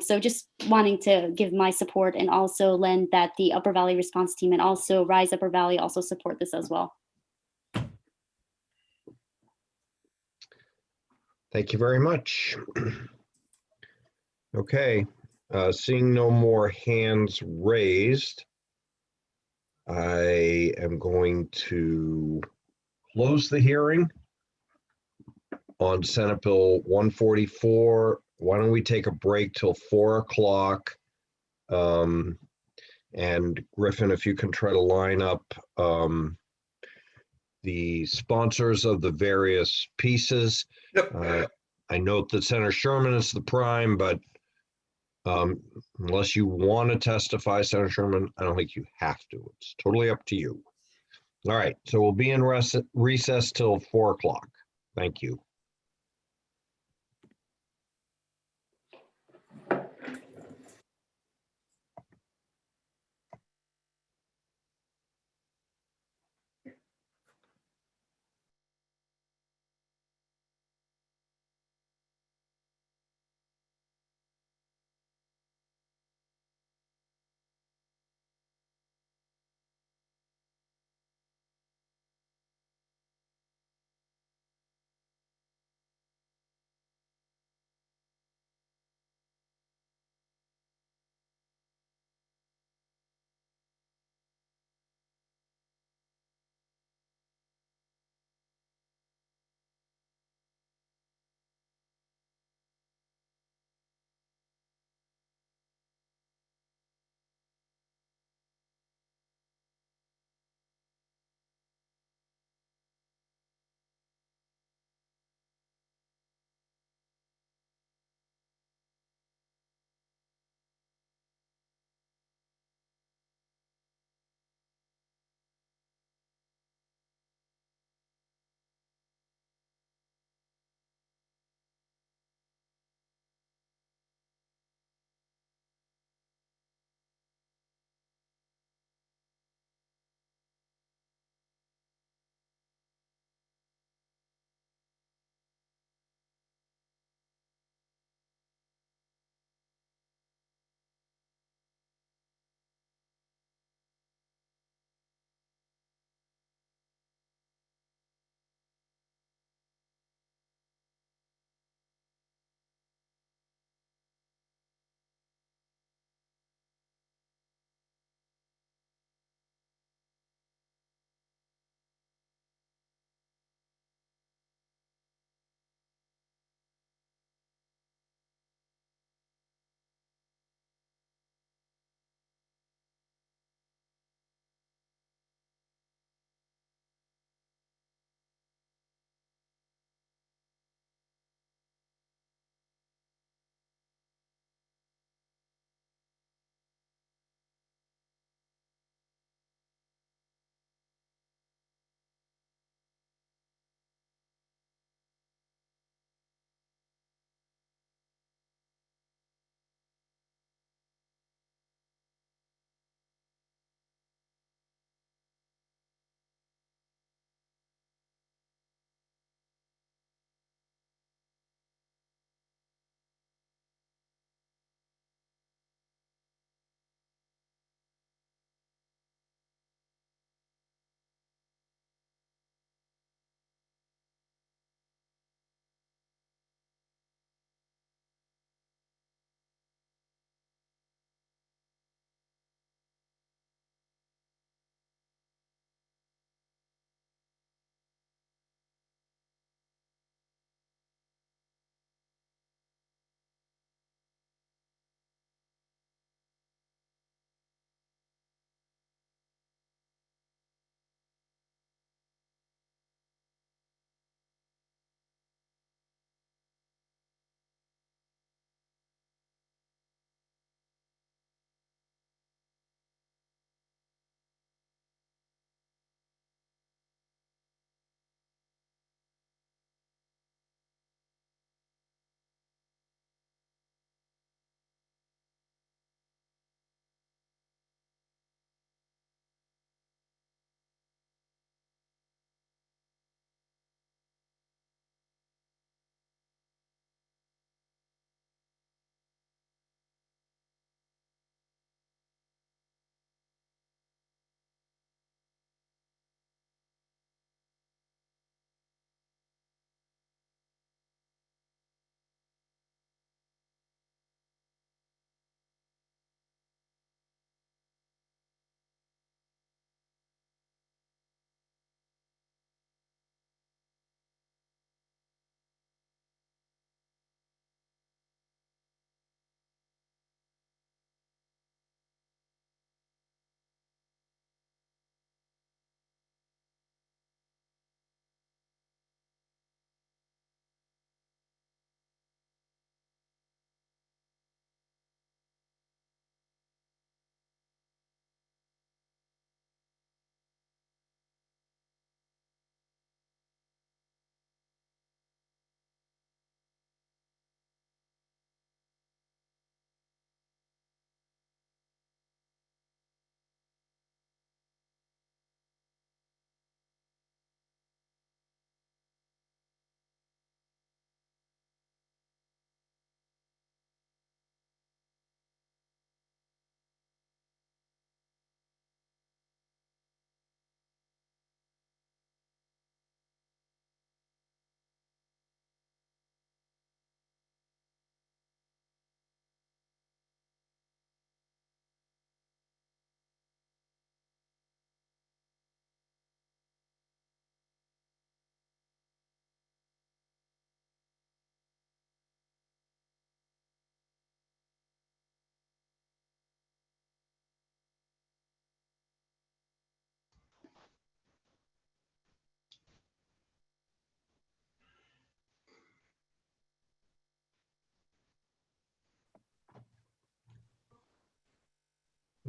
So just wanting to give my support and also lend that the Upper Valley Response Team and also Rise Upper Valley also support this as well. Thank you very much. Okay, seeing no more hands raised, I am going to close the hearing on Senate Bill 144. Why don't we take a break till 4 o'clock? And Griffin, if you can try to line up the sponsors of the various pieces. Yep. I note that Senator Sherman is the prime, but unless you want to testify, Senator Sherman, I don't think you have to. It's totally up to you. All right, so we'll be in recess till 4 o'clock. Thank you.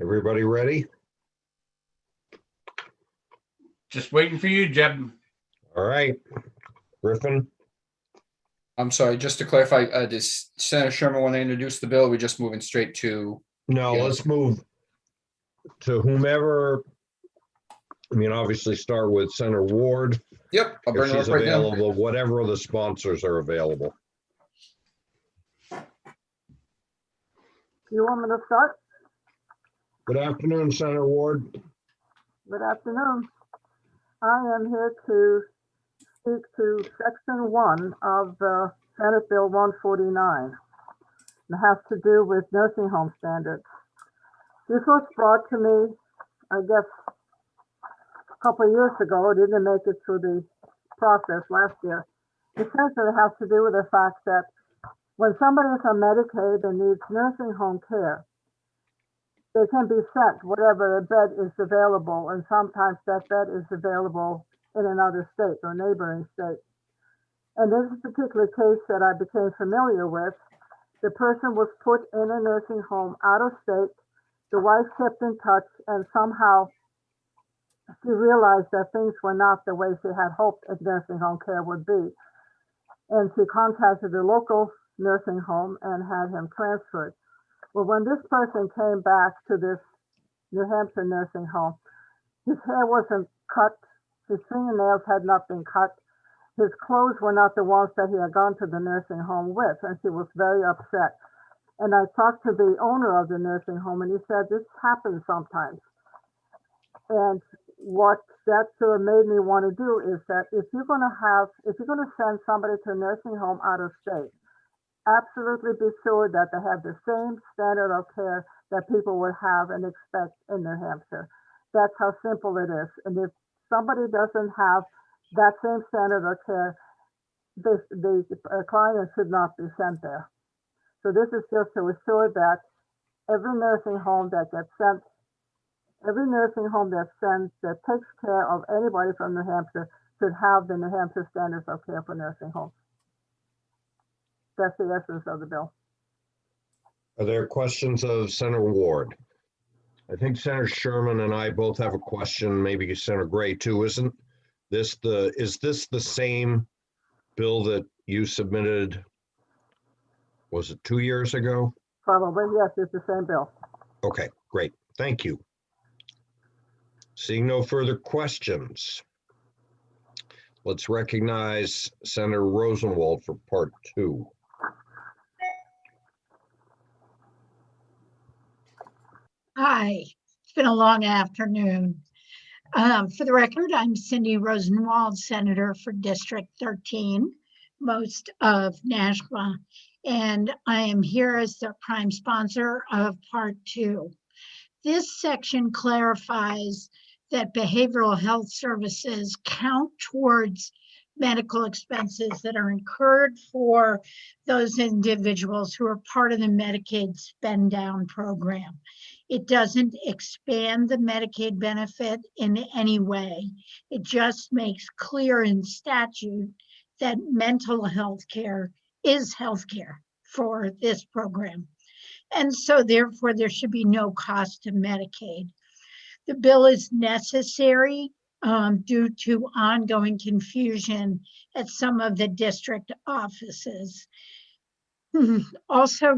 Everybody ready? Just waiting for you, Jeb. All right. Griffin? I'm sorry, just to clarify, does Senator Sherman want to introduce the bill? Or are we just moving straight to? No, Yeah. let's move to whomever. I mean, obviously start with Senator Ward. Yep, I'll If bring her she's up right now. available, whatever of the sponsors are available. You want me to start? Good afternoon, Senator Ward. Good afternoon. I am here to speak to Section 1 of Senate Bill 149. It has to do with nursing home standards. This was brought to me, I guess, a couple of years ago. It didn't make it through the process last year. Essentially, it has to do with the fact that when somebody is on Medicaid and needs nursing home care, they can be sent whatever bed is available, and sometimes that bed is available in another state or neighboring state. And in this particular case that I became familiar with, the person was put in a nursing home out of state. The wife kept in touch, and somehow she realized that things were not the way she had hoped a nursing home care would be. And she contacted the local nursing home and had him transferred. Well, when this person came back to this New Hampshire nursing home, his hair wasn't cut, his fingernails had not been cut, his clothes were not the ones that he had gone to the nursing home with, and she was very upset. And I talked to the owner of the nursing home, and he said, this happens sometimes. And what that sort of made me want to do is that if you're going to send somebody to a nursing home out of state, absolutely be sure that they have the same standard of care that people would have and expect in New Hampshire. That's how simple it is. And if somebody doesn't have that same standard of care, the client should not be sent there. So this is just to assure that every nursing home that takes care of anybody from New Hampshire should have the New Hampshire standards of care for nursing homes. That's the essence of the bill. Are there questions of Senator Ward? I think Senator Sherman and I both have a question, maybe Senator Gray too. Is this the same bill that you submitted? Was it 2 years ago? Probably, yes, it's the same bill. Okay, great. Thank you. Seeing no further questions, let's recognize Senator Rosenwald for part 2. Hi, it's been a long afternoon. For the record, I'm Cindy Rosenwald, Senator for District 13, most of Nashua, and I am here as the prime sponsor of Part 2. This section clarifies that behavioral health services count towards medical expenses that are incurred for those individuals who are part of the Medicaid Spend Down program. It doesn't expand the Medicaid benefit in any way. It just makes clear in statute that mental health care is health care for this program. And so therefore there should be no cost to Medicaid. The bill is necessary due to ongoing confusion at some of the district offices. Also,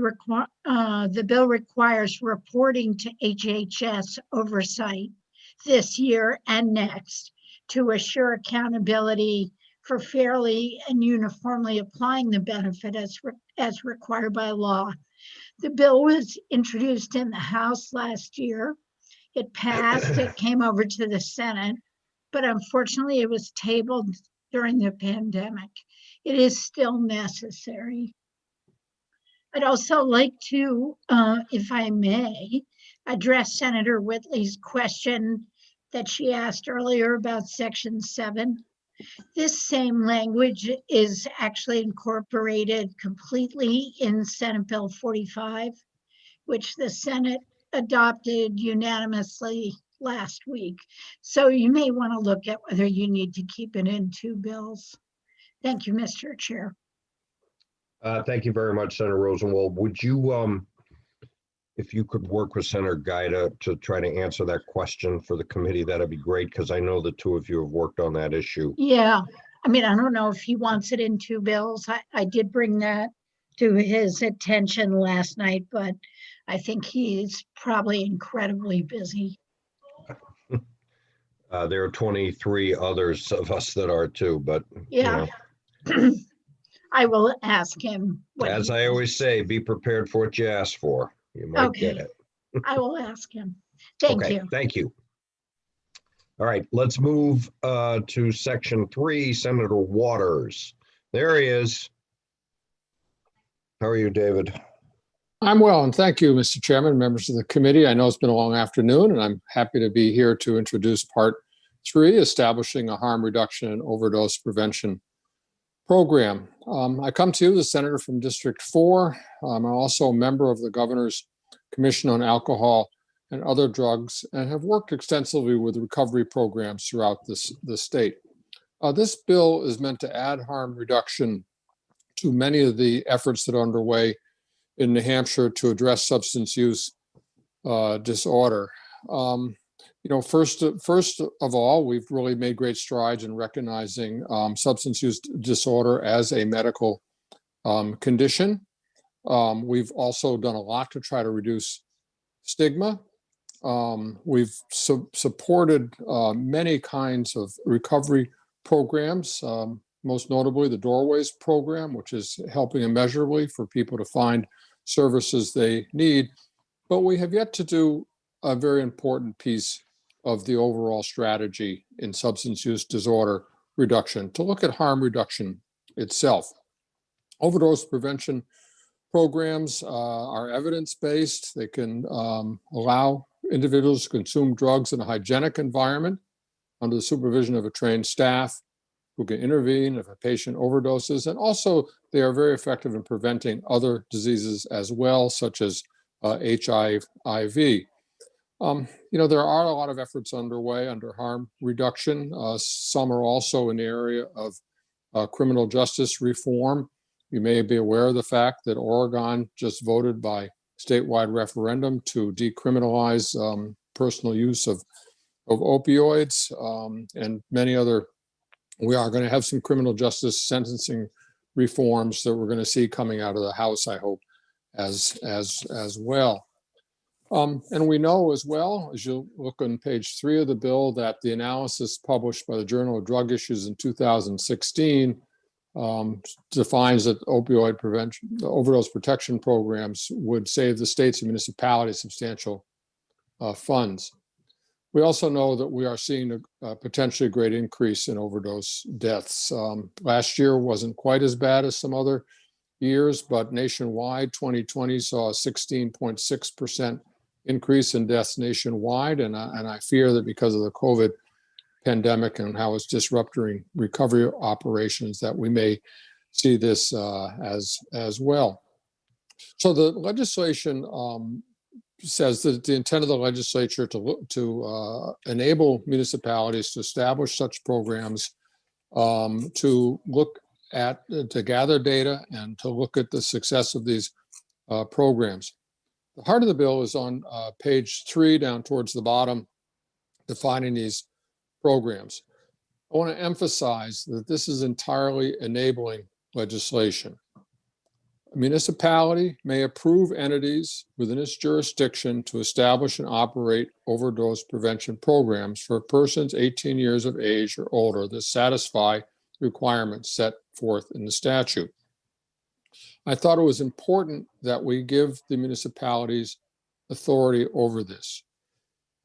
the bill requires reporting to HHS oversight this year and next to assure accountability for fairly and uniformly applying the benefit as required by law. The bill was introduced in the House last year. It passed, it came over to the Senate, but unfortunately it was tabled during the pandemic. It is still necessary. I'd also like to, if I may, address Senator Whitley's question that she asked earlier about Section 7. This same language is actually incorporated completely in Senate Bill 45, which the Senate adopted unanimously last week. So you may want to look at whether you need to keep it in two bills. Thank you, Mr. Chair. Thank you very much, Senator Rosenwald. Would you, if you could work with Senator Gaida to try to answer that question for the committee, that'd be great, because I know the two of you have worked on that issue. Yeah, I mean, I don't know if he wants it in two bills. I did bring that to his attention last night, but I think he's probably incredibly busy. There are 23 others of us that are too, but you Yeah. know, I will ask him. what as he I thinks. always say, be prepared for what you ask for. You might get Okay. it. I will ask him. Thank Okay, you. thank you. All right, let's move to section 3, Senator Waters. There he is. How are you, David? I'm well, and thank you, Mr. Chairman, members of the committee. I know it's been a long afternoon, and I'm happy to be here to introduce Part 3, Establishing a Harm Reduction and Overdose Prevention Program. I come to you, the senator from District 4. I'm also a member of the Governor's Commission on Alcohol and Other Drugs, and have worked extensively with recovery programs throughout the state. This bill is meant to add harm reduction to many of the efforts that are underway in New Hampshire to address substance use disorder. First of all, we've really made great strides in recognizing substance use disorder as a medical condition. We've also done a lot to try to reduce stigma. We've supported many kinds of recovery programs, most notably the Doorways program, which is helping immeasurably for people to find services they need. But we have yet to do a very important piece of the overall strategy in substance use disorder reduction, to look at harm reduction itself. Overdose prevention programs are evidence-based. They can allow individuals to consume drugs in a hygienic environment under the supervision of a trained staff who can intervene if a patient overdoses. And also, they are very effective in preventing other diseases as well, such as HIV. There are a lot of efforts underway under harm reduction. Some are also in the area of criminal justice reform. You may be aware of the fact that Oregon just voted by statewide referendum to decriminalize personal use of opioids, and many other. We are going to have some criminal justice sentencing reforms that we're going to see coming out of the House, I hope, as well. And we know as well, as you look on page 3 of the bill, that the analysis published by the Journal of Drug Issues in 2016 defines that opioid prevention, the overdose protection programs would save the states and municipalities substantial funds. We also know that we are seeing a potentially great increase in overdose deaths. Last year wasn't quite as bad as some other years, but nationwide, 2020 saw a 16.6% increase in deaths nationwide. And I fear that because of the COVID pandemic and how it's disrupting recovery operations, that we may see this as well. So the legislation says that the intent of the legislature to enable municipalities to establish such programs, to look at, to gather data and to look at the success of these programs. The heart of the bill is on page 3 down towards the bottom, defining these programs. I want to emphasize that this is entirely enabling legislation. A municipality may approve entities within its jurisdiction to establish and operate overdose prevention programs for persons 18 years of age or older that satisfy requirements set forth in the statute. I thought it was important that we give the municipalities authority over this.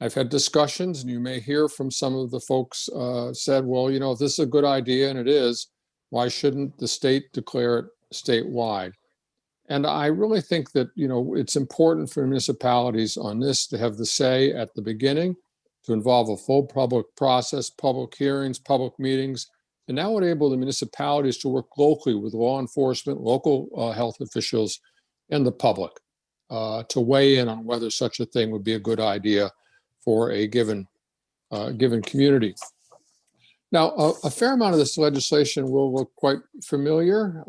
I've had discussions, and you may hear from some of the folks said, well, if this is a good idea, and it is, why shouldn't the state declare it statewide? And I really think that, it's important for municipalities on this to have the say at the beginning, to involve a full public process, public hearings, public meetings, and now enable the municipalities to work locally with law enforcement, local health officials, and the public to weigh in on whether such a thing would be a good idea for a given community. Now, a fair amount of this legislation will look quite familiar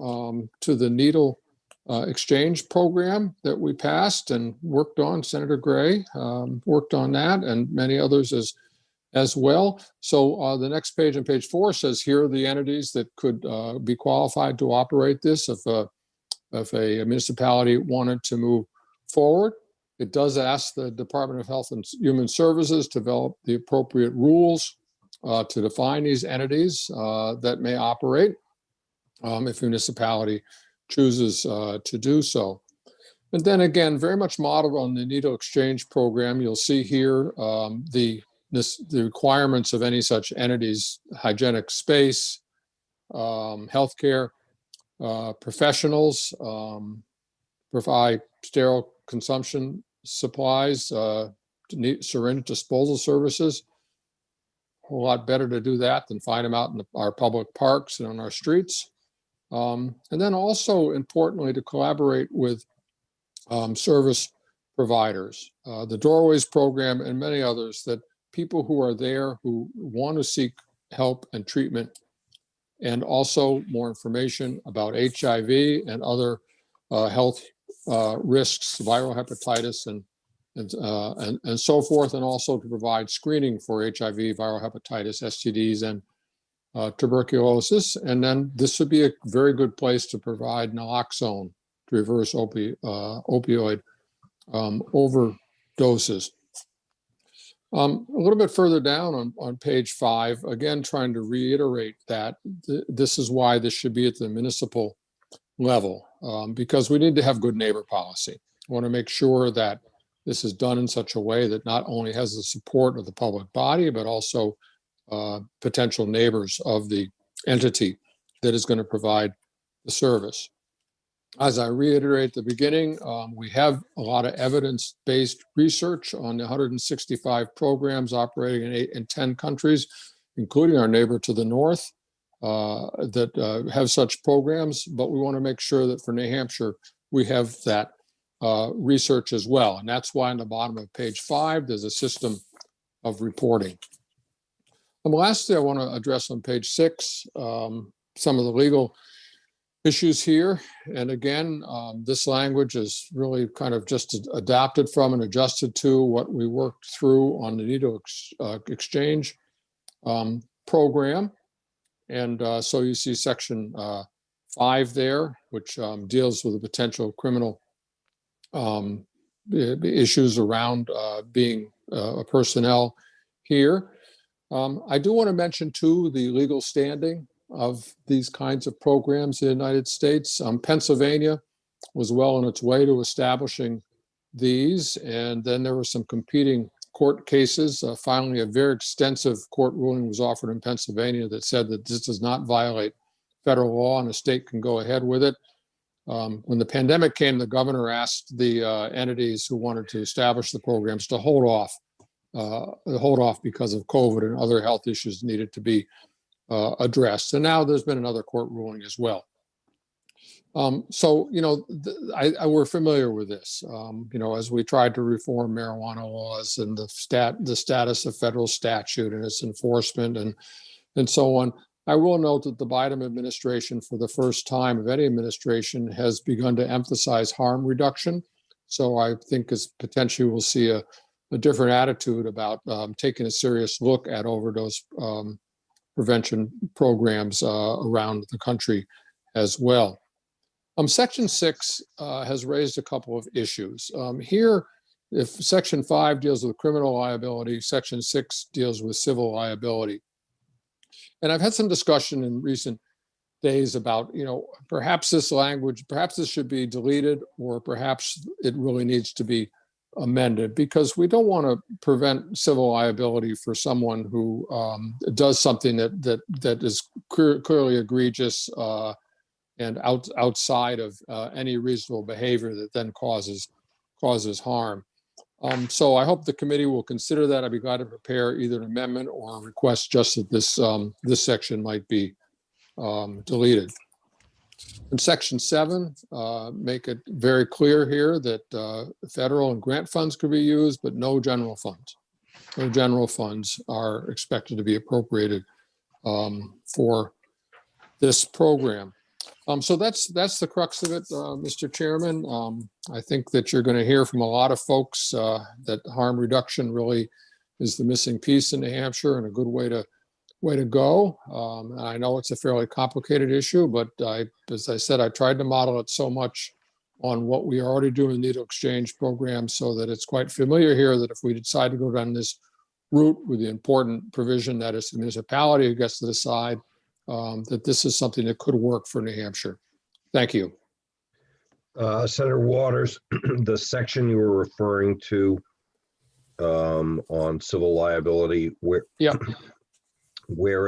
to the Needle exchange program that we passed and worked on. Senator Gray worked on that, and many others as well. So the next page, on page 4, says here are the entities that could be qualified to operate this if a municipality wanted to move forward. It does ask the Department of Health and Human Services to develop the appropriate rules to define these entities that may operate if a municipality chooses to do so. And then again, very much modeled on the needle exchange program, you'll see here the requirements of any such entities: hygienic space, healthcare professionals, provide sterile consumption supplies, syringe disposal services. A whole lot better to do that than find them out in our public parks and on our streets. And then also importantly, to collaborate with service providers, the Doorways program and many others, that people who are there who want to seek help and treatment, and also more information about HIV and other health risks, viral hepatitis and so forth, and also to provide screening for HIV, viral hepatitis, STDs, and tuberculosis. And then this would be a very good place to provide naloxone to reverse opioid overdoses. A little bit further down on page 5, again, trying to reiterate that this is why this should be at the municipal level, because we need to have good neighbor policy. I want to make sure that this is done in such a way that not only has the support of the public body, but also potential neighbors of the entity that is going to provide the service. As I reiterate at the beginning, we have a lot of evidence-based research on the 165 programs operating in 8 and 10 countries, including our neighbor to the north, that have such programs. But we want to make sure that for New Hampshire, we have that research as well. And that's why on the bottom of page 5, there's a system of reporting. And lastly, I want to address on page 6 some of the legal issues here. And again, this language is really kind of just adapted from and adjusted to what we worked through on the needle exchange program. And so you see section 5 there, which deals with the potential criminal issues around being a personnel here. I do want to mention too the legal standing of these kinds of programs in the United States. Pennsylvania was well on its way to establishing these, and then there were some competing court cases. Finally, a very extensive court ruling was offered in Pennsylvania that said that this does not violate federal law and the state can go ahead with it. When the pandemic came, the governor asked the entities who wanted to establish the programs to hold off because of COVID and other health issues needed to be addressed. And now there's been another court ruling as well. So, you know, we're familiar with this, you know, as we tried to reform marijuana laws and the status of federal statute and its enforcement and so on. I will note that the Biden administration, for the first time of any administration, has begun to emphasize harm reduction. So I think as potentially we'll see a different attitude about taking a serious look at overdose prevention programs around the country as well. Section 6 has raised a couple of issues. Here, if Section 5 deals with criminal liability, Section 6 deals with civil liability. And I've had some discussion in recent days about, you know, perhaps this language, perhaps this should be deleted, or perhaps it really needs to be amended, because we don't want to prevent civil liability for someone who does something that is clearly egregious and outside of any reasonable behavior that then causes harm. So I hope the committee will consider that. I'd be glad to prepare either an amendment or a request just that this section might be deleted. In Section 7, make it very clear here that federal and grant funds could be used, but no general funds. No general funds are expected to be appropriated for this program. So that's the crux of it, Mr. Chairman. I think that you're going to hear from a lot of folks that harm reduction really is the missing piece in New Hampshire and a good way to go. I know it's a fairly complicated issue, but as I said, I tried to model it so much on what we already do in the needle exchange program so that it's quite familiar here that if we decide to go down this route with the important provision that it's the municipality who gets to decide, that this is something that could work for New Hampshire. Thank you. Senator Waters, the section you were referring to on civil liability, where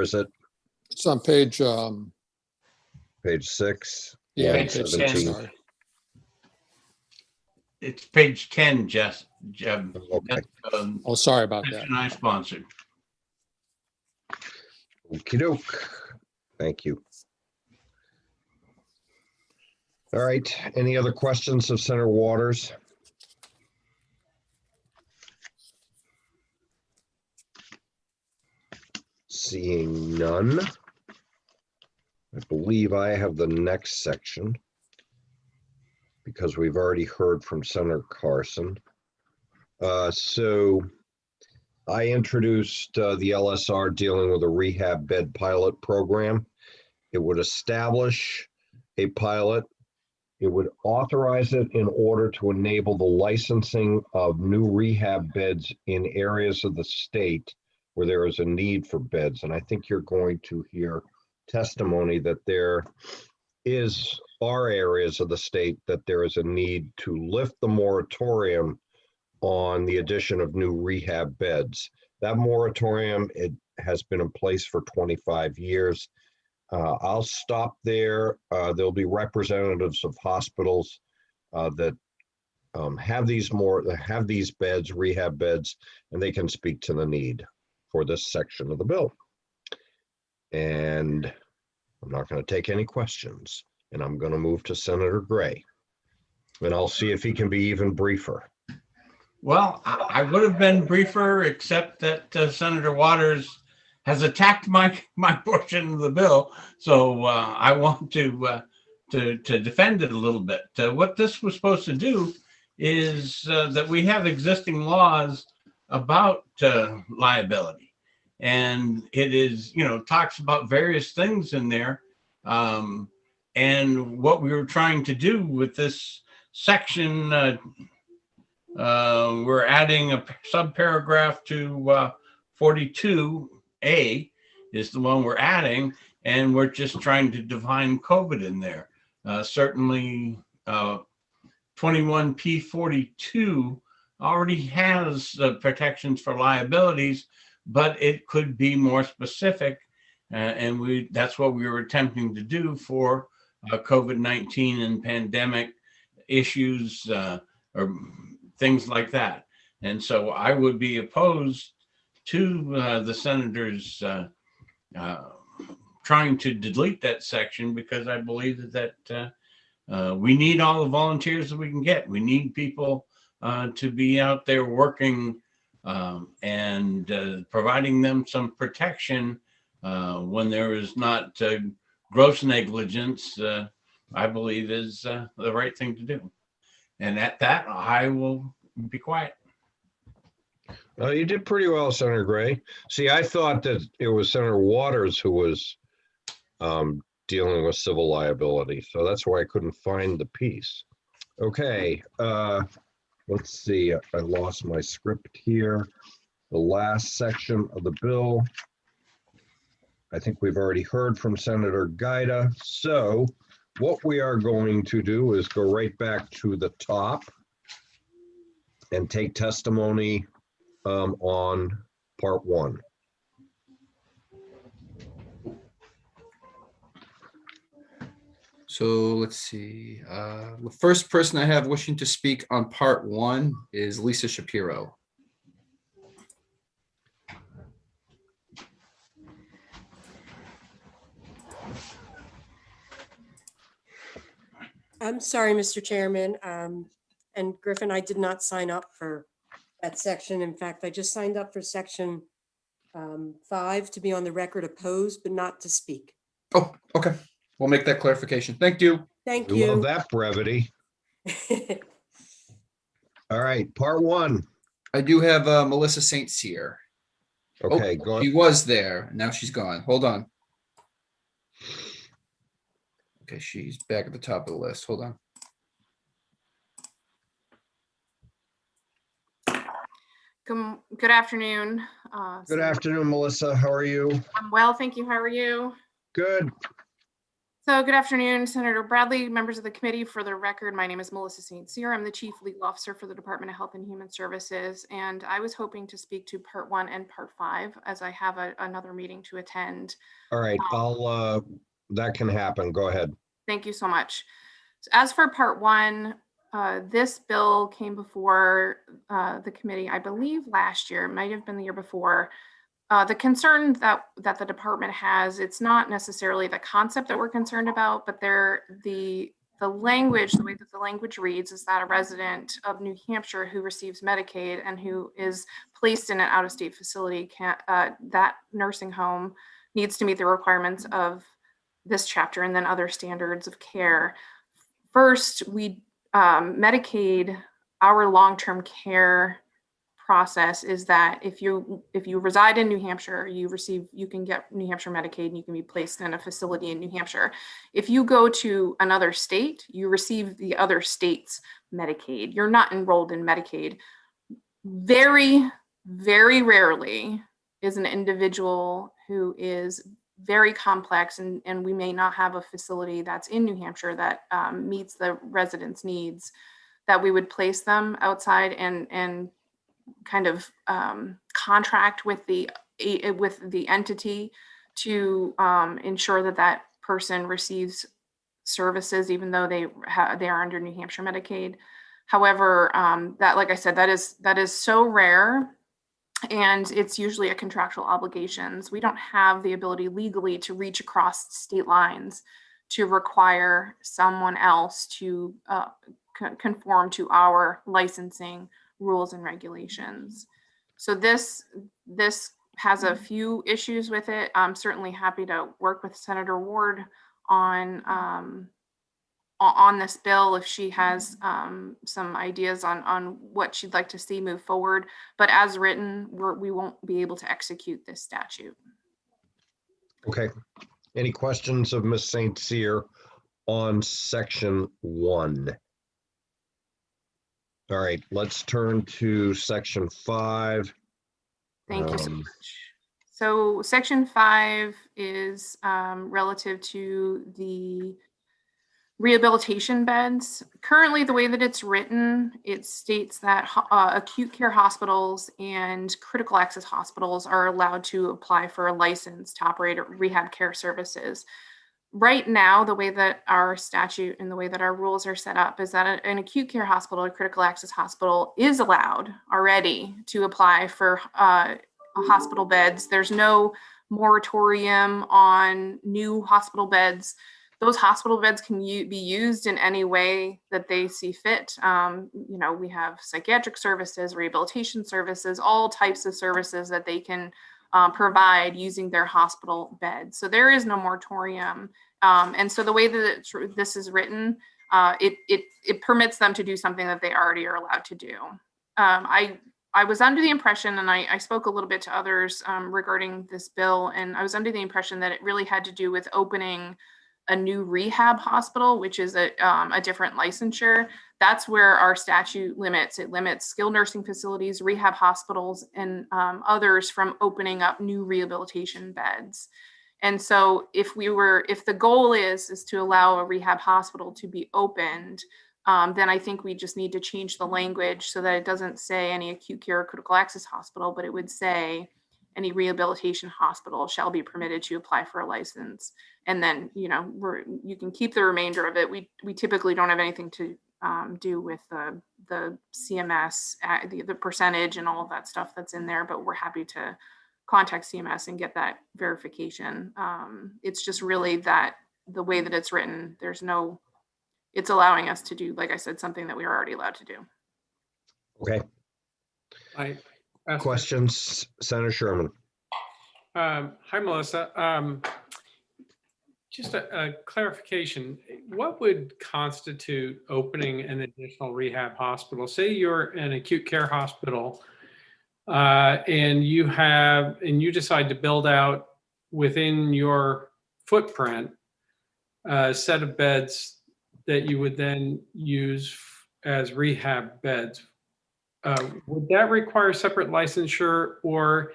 is it? It's on page 6. Yeah, line page 17. sorry. It's page 10, Jeb. Okay. Oh, sorry about that. Section I sponsored. Okey doke. Thank you. All right. Any other questions of Senator Waters? Seeing none. I believe I have the next section because we've already heard from Senator Carson. So I introduced the LSR dealing with a rehab bed pilot program. It would establish a pilot. It would authorize it in order to enable the licensing of new rehab beds in areas of the state where there is a need for beds. And I think you're going to hear testimony that there are areas of the state that there is a need to lift the moratorium on the addition of new rehab beds. That moratorium, it has been in place for 25 years. I'll stop there. There'll be representatives of hospitals that have these beds, rehab beds, and they can speak to the need for this section of the bill. And I'm not going to take any questions, and I'm going to move to Senator Gray, and I'll see if he can be even briefer. Well, I would have been briefer, except that Senator Waters has attacked my portion of the bill, so I want to defend it a little bit. What this was supposed to do is that we have existing laws about liability, and it is, talks about various things in there, and what we were trying to do with this section, we're adding a subparagraph to 42A is the one we're adding, and we're just trying to define COVID in there. Certainly 21P42 already has protections for liabilities, but it could be more specific. And that's what we were attempting to do for COVID-19 and pandemic issues or things like that. And so I would be opposed to the senators trying to delete that section, because I believe that we need all the volunteers that we can get. We need people to be out there working and providing them some protection when there is not gross negligence, I believe is the right thing to do. And at that, I will be quiet. You did pretty well, Senator Gray. See, I thought that it was Senator Waters who was dealing with civil liability, so that's why I couldn't find the piece. Okay, let's see. I lost my script here. The last section of the bill. I think we've already heard from Senator Gaida. So what we are going to do is go right back to the top and take testimony on part 1. So let's see. The first person I have wishing to speak on part 1 is Lisa Shapiro. I'm sorry, Mr. Chairman. And Griffin, I did not sign up for that section. In fact, I just signed up for section 5 to be on the record opposed, but not to speak. Oh, okay. We'll make that clarification. Thank you. Thank We love you. that brevity. All right, part one. I do have Melissa St. Cyr. Okay, go She was there. Now she's gone. Hold on. Okay, she's back at the top of the list. Hold on. Good afternoon. Good afternoon, Melissa. How are you? I'm well, thank you. How are you? Good. So good afternoon, Senator Bradley, members of the committee. For the record, my name is Melissa St. Cyr. I'm the Chief Legal Officer for the Department of Health and Human Services, and I was hoping to speak to part 1 and part 5 as I have another meeting to attend. All right, that can happen. Go ahead. Thank you so much. So as for part 1, this bill came before the committee, I believe last year, might have been the year before. The concern that the department has, it's not necessarily the concept that we're concerned about, but the language, the way that the language reads is that a resident of New Hampshire who receives Medicaid and who is placed in an out-of-state facility, that nursing home needs to meet the requirements of this chapter and then other standards of care. First, Medicaid, our long-term care process is that if you reside in New Hampshire, you can get New Hampshire Medicaid and you can be placed in a facility in New Hampshire. If you go to another state, you receive the other state's Medicaid. You're not enrolled in Medicaid. Very, very rarely is an individual who is very complex and we may not have a facility that's in New Hampshire that meets the residents' needs, that we would place them outside and kind of contract with the entity to ensure that person receives services even though they are under New Hampshire Medicaid. However, that, like I said, that is so rare, and it's usually a contractual obligations. We don't have the ability legally to reach across state lines to require someone else to conform to our licensing rules and regulations. So this has a few issues with it. I'm certainly happy to work with Senator Ward on this bill if she has some ideas on what she'd like to see move forward. But as written, we won't be able to execute this statute. Okay. Any questions of Ms. St. Cyr on section 1? All right, let's turn to section 5. Thank you so much. So section 5 is relative to the rehabilitation beds. Currently, the way that it's written, it states that acute care hospitals and critical access hospitals are allowed to apply for a license to operate rehab care services. Right now, the way that our statute and the way that our rules are set up is that an acute care hospital or critical access hospital is allowed already to apply for hospital beds. There's no moratorium on new hospital beds. Those hospital beds can be used in any way that they see fit. We have psychiatric services, rehabilitation services, all types of services that they can provide using their hospital beds. So there is no moratorium. And so the way that this is written, it permits them to do something that they already are allowed to do. I was under the impression, and I spoke a little bit to others regarding this bill, and I was under the impression that it really had to do with opening a new rehab hospital, which is a different licensure. That's where our statute limits. It limits skilled nursing facilities, rehab hospitals, and others from opening up new rehabilitation beds. And so if the goal is to allow a rehab hospital to be opened, then I think we just need to change the language so that it doesn't say any acute care or critical access hospital, but it would say any rehabilitation hospital shall be permitted to apply for a license. And then, you can keep the remainder of it. We typically don't have anything to do with the CMS, the percentage and all of that stuff that's in there, but we're happy to contact CMS and get that verification. It's just really that the way that it's written, it's allowing us to do, like I said, something that we are already allowed to do. Okay. Questions, Senator Sherman? Hi, Melissa. Just a clarification. What would constitute opening an additional rehab hospital? Say you're an acute care hospital and you decide to build out within your footprint a set of beds that you would then use as rehab beds. Would that require separate licensure? Or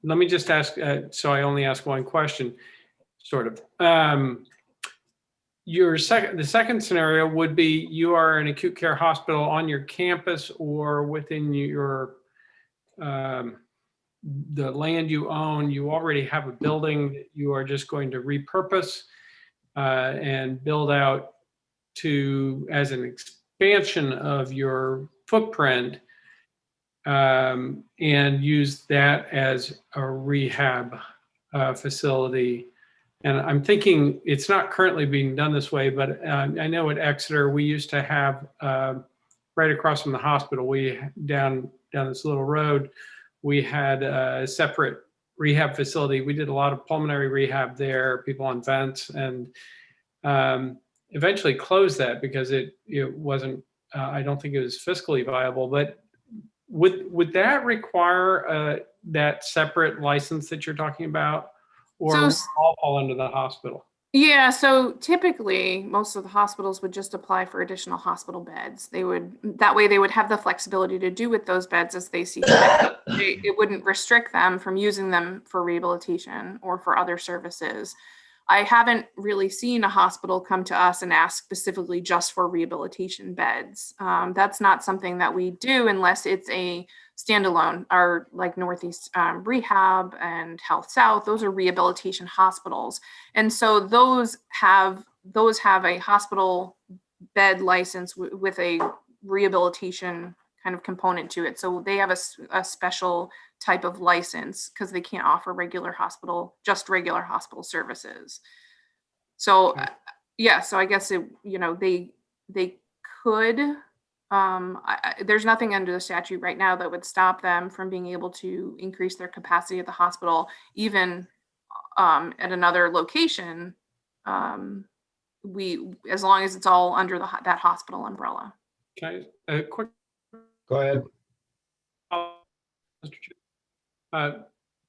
let me just ask, so I only ask one question, sort of. The second scenario would be you are an acute care hospital on your campus or within your the land you own. You already have a building that you are just going to repurpose and build out to as an expansion of your footprint, and use that as a rehab facility. And I'm thinking it's not currently being done this way, but I know at Exeter, we used to have right across from the hospital, we down this little road, we had a separate rehab facility. We did a lot of pulmonary rehab there, people on vents, and eventually closed that because it wasn't, I don't think it was fiscally viable. But would that require that separate license that you're talking about? Or would it all fall under the hospital? Yeah, so typically most of the hospitals would just apply for additional hospital beds. That way they would have the flexibility to do with those beds as they see fit. It wouldn't restrict them from using them for rehabilitation or for other services. I haven't really seen a hospital come to us and ask specifically just for rehabilitation beds. That's not something that we do unless it's a standalone, or like Northeast Rehab and Health South. Those are rehabilitation hospitals, and so those have a hospital bed license with a rehabilitation kind of component to it. So they have a special type of license because they can't offer regular hospital services. So yeah, so I guess they could. There's nothing under the statute right now that would stop them from being able to increase their capacity at the hospital, even at another location. As long as it's all under that hospital umbrella. Can I, quick? Go ahead. Mr. Chair.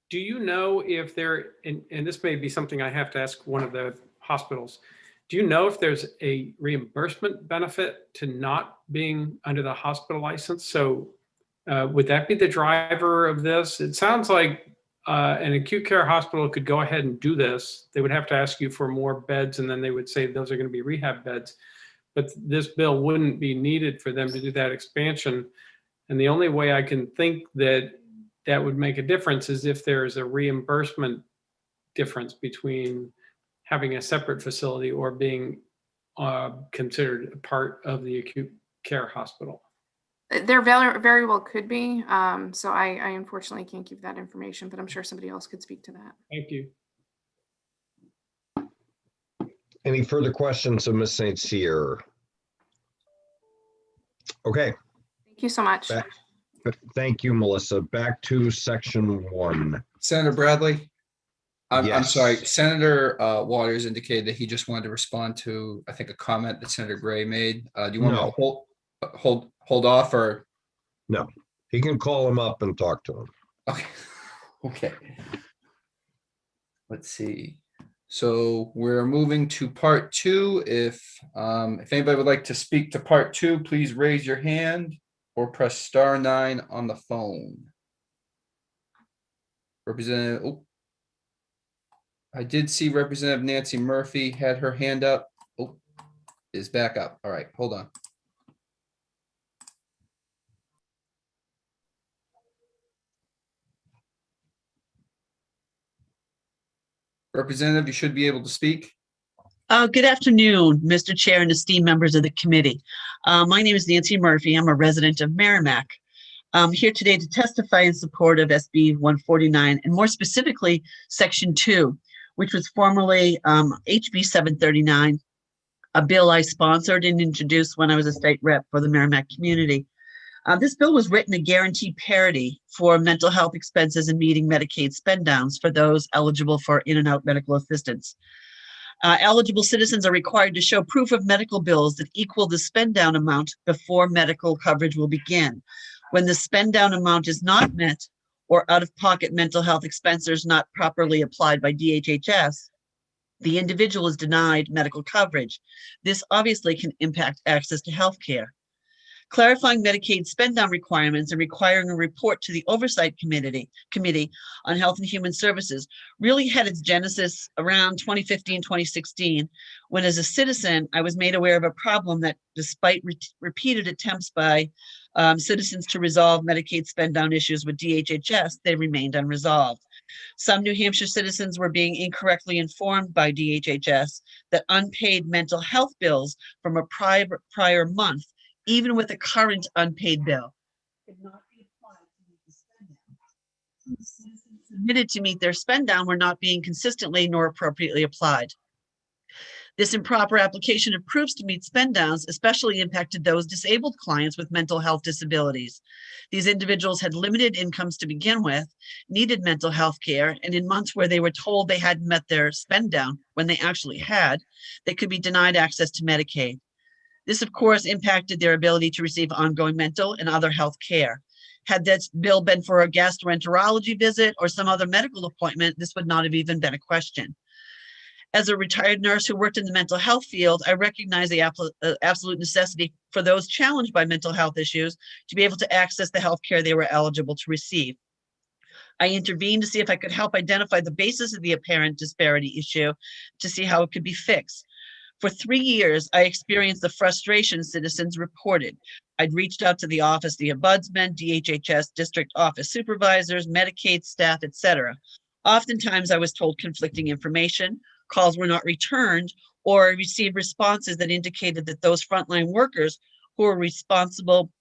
Do you know if there, and this may be something I have to ask one of the hospitals, do you know if there's a reimbursement benefit to not being under the hospital license? So would that be the driver of this? It sounds like an acute care hospital could go ahead and do this. They would have to ask you for more beds, and then they would say those are going to be rehab beds. But this bill wouldn't be needed for them to do that expansion. And the only way I can think that would make a difference is if there's a reimbursement difference between having a separate facility or being considered a part of the acute care hospital. There very well could be. So I unfortunately can't give that information, but I'm sure somebody else could speak to that. Thank you. Any further questions of Ms. St. Cyr? Okay. Thank you so much. Thank you, Melissa. Back to section 1. Senator Bradley? I'm Yes. sorry, Senator Waters indicated that he just wanted to respond to, I think, a comment that Senator Gray made. Do you want to hold off, or? No, he can call him up and talk to him. Okay. Okay. Let's see. So we're moving to part 2. If anybody would like to speak to part 2, please raise your hand or press star 9 on the phone. Representative, I did see Representative Nancy Murphy had her hand up. Is back up. All right, hold on. Representative, you should be able to speak. Good afternoon, Mr. Chair and esteemed members of the committee. My name is Nancy Murphy. I'm a resident of Merrimack. I'm here today to testify in support of SB 149, and more specifically, Section 2, which was formerly HB 739, a bill I sponsored and introduced when I was a state rep for the Merrimack community. This bill was written to guarantee parity for mental health expenses and meeting Medicaid spend downs for those eligible for in and out medical assistance. Eligible citizens are required to show proof of medical bills that equal the spend down amount before medical coverage will begin. When the spend down amount is not met or out-of-pocket mental health expenses not properly applied by DHHS, the individual is denied medical coverage. This obviously can impact access to health care. Clarifying Medicaid spend down requirements and requiring a report to the Oversight Committee on Health and Human Services really had its genesis around 2015, 2016, when as a citizen, I was made aware of a problem that despite repeated attempts by citizens to resolve Medicaid spend down issues with DHHS, they remained unresolved. Some New Hampshire citizens were being incorrectly informed by DHHS that unpaid mental health bills from a prior month, even with a current unpaid bill, could not be applied to meet the spend down. Citizens submitted to meet their spend down were not being consistently nor appropriately applied. This improper application of proofs to meet spend downs especially impacted those disabled clients with mental health disabilities. These individuals had limited incomes to begin with, needed mental health care, and in months where they were told they hadn't met their spend down when they actually had, they could be denied access to Medicaid. This, of course, impacted their ability to receive ongoing mental and other health care. Had that bill been for a gastroenterology visit or some other medical appointment, this would not have even been a question. As a retired nurse who worked in the mental health field, I recognize the absolute necessity for those challenged by mental health issues to be able to access the health care they were eligible to receive. I intervened to see if I could help identify the basis of the apparent disparity issue to see how it could be fixed. For 3 years, I experienced the frustration citizens reported. I'd reached out to the office of the ombudsman, DHHS district office supervisors, Medicaid staff, etc. Oftentimes, I was told conflicting information, calls were not returned, or I received responses that indicated that those frontline workers who were responsible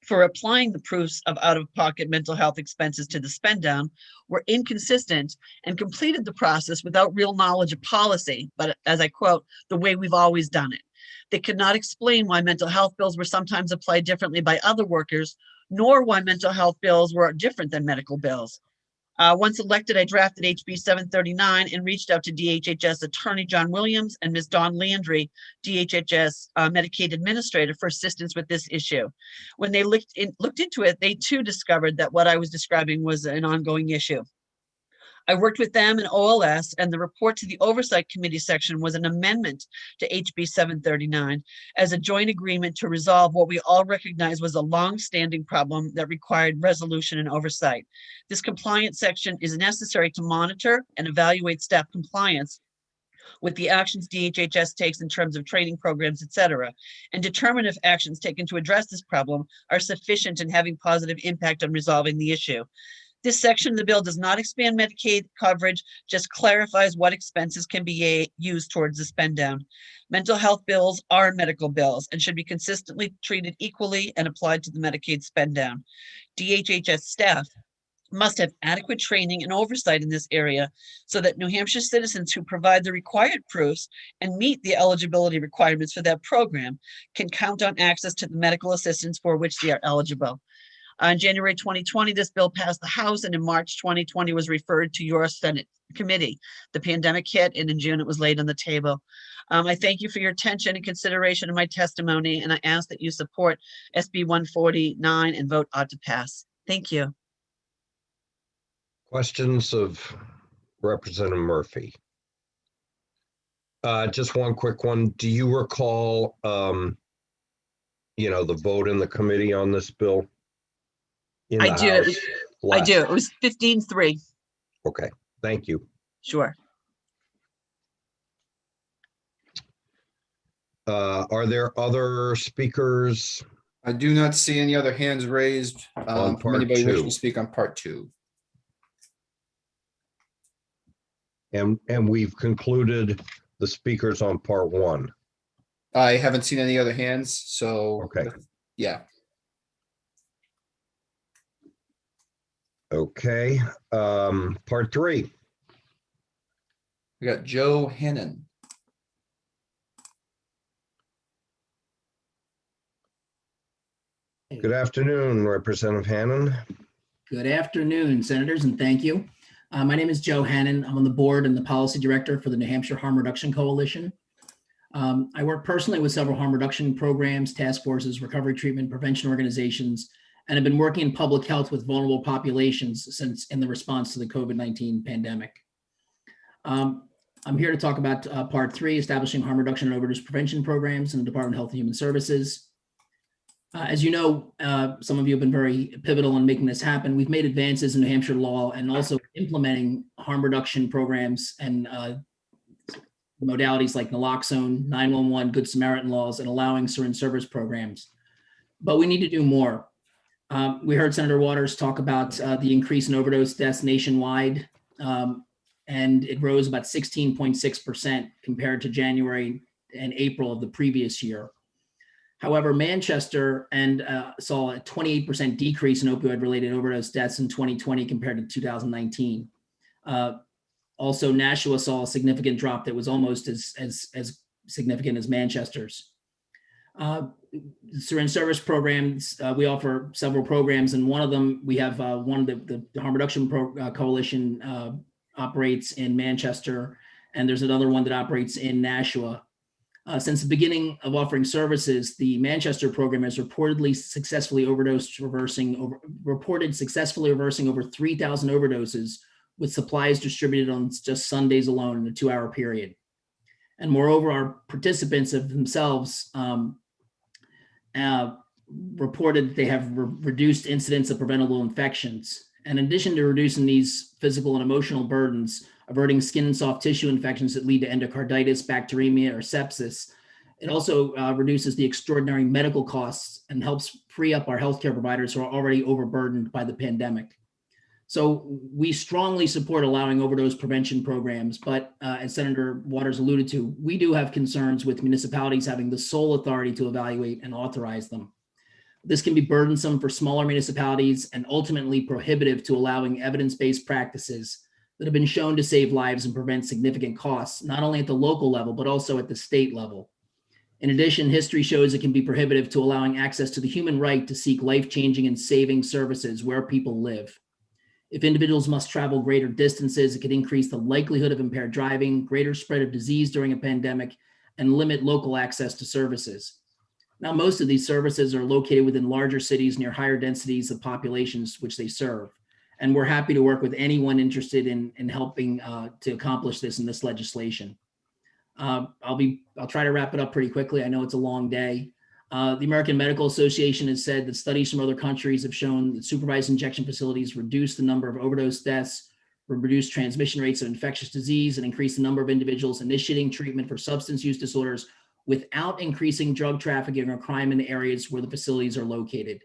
for applying the proofs of out-of-pocket mental health expenses to the spend down were inconsistent and completed the process without real knowledge of policy, but as I quote, the way we've always done it. They could not explain why mental health bills were sometimes applied differently by other workers, nor why mental health bills were different than medical bills. Once elected, I drafted HB 739 and reached out to DHHS Attorney John Williams and Ms. Dawn Landry, DHHS Medicaid Administrator, for assistance with this issue. When they looked into it, they too discovered that what I was describing was an ongoing issue. I worked with them and OLS, and the report to the Oversight Committee section was an amendment to HB 739 as a joint agreement to resolve what we all recognize was a long-standing problem that required resolution and oversight. This compliance section is necessary to monitor and evaluate staff compliance with the actions DHHS takes in terms of training programs, et cetera, and determine if actions taken to address this problem are sufficient in having positive impact on resolving the issue. This section of the bill does not expand Medicaid coverage, just clarifies what expenses can be used towards the spend down. Mental health bills are medical bills and should be consistently treated equally and applied to the Medicaid spend down. DHHS staff must have adequate training and oversight in this area so that New Hampshire citizens who provide the required proofs and meet the eligibility requirements for that program can count on access to the medical assistance for which they are eligible. In January 2020, this bill passed the House, and in March 2020 was referred to your Senate committee. The pandemic hit, and in June it was laid on the table. I thank you for your attention and consideration of my testimony, and I ask that you support SB 149 and vote ought to pass. Thank you. Questions of Representative Murphy? Just one quick one. Do you recall, the vote in the committee on this bill? I do. I do. It was 15-3. Okay, thank you. Sure. Are there other speakers? I do not see any other hands raised On from part anybody wishing two. to speak on part 2. And we've concluded the speakers on part 1. I haven't seen any other hands, so. Okay. Yeah. Okay, part 3. We got Joe Hannon. Good afternoon, Representative Hannon. Good afternoon, Senators, and thank you. My name is Joe Hannon. I'm on the board and the policy director for the New Hampshire Harm Reduction Coalition. I work personally with several harm reduction programs, task forces, recovery treatment, prevention organizations, and have been working in public health with vulnerable populations since in the response to the COVID-19 pandemic. I'm here to talk about part 3, establishing harm reduction and overdose prevention programs in the Department of Health and Human Services. As you know, some of you have been very pivotal in making this happen. We've made advances in New Hampshire law and also implementing harm reduction programs and modalities like naloxone, 911, Good Samaritan laws, and allowing syringe service programs. But we need to do more. We heard Senator Waters talk about the increase in overdose deaths nationwide, and it rose about 16.6% compared to January and April of the previous year. However, Manchester saw a 28% decrease in opioid-related overdose deaths in 2020 compared to 2019. Also, Nashua saw a significant drop that was almost as significant as Manchester's. Syringe service programs, we offer several programs, and one of them, we have one of the Harm Reduction Coalition operates in Manchester, and there's another one that operates in Nashua. Since the beginning of offering services, the Manchester program has reported successfully reversing over 3,000 overdoses, with supplies distributed on just Sundays alone in a 2-hour period. And moreover, our participants have themselves reported that they have reduced incidents of preventable infections. And in addition to reducing these physical and emotional burdens, averting skin and soft tissue infections that lead to endocarditis, bacteremia, or sepsis, it also reduces the extraordinary medical costs and helps free up our healthcare providers who are already overburdened by the pandemic. So we strongly support allowing overdose prevention programs, but as Senator Waters alluded to, we do have concerns with municipalities having the sole authority to evaluate and authorize them. This can be burdensome for smaller municipalities and ultimately prohibitive to allowing evidence-based practices that have been shown to save lives and prevent significant costs, not only at the local level, but also at the state level. In addition, history shows it can be prohibitive to allowing access to the human right to seek life-changing and saving services where people live. If individuals must travel greater distances, it could increase the likelihood of impaired driving, greater spread of disease during a pandemic, and limit local access to services. Now, most of these services are located within larger cities near higher densities of populations which they serve. And we're happy to work with anyone interested in helping to accomplish this in this legislation. I'll try to wrap it up pretty quickly. I know it's a long day. The American Medical Association has said that studies from other countries have shown that supervised injection facilities reduce the number of overdose deaths, reduce transmission rates of infectious disease, and increase the number of individuals initiating treatment for substance use disorders without increasing drug trafficking or crime in the areas where the facilities are located.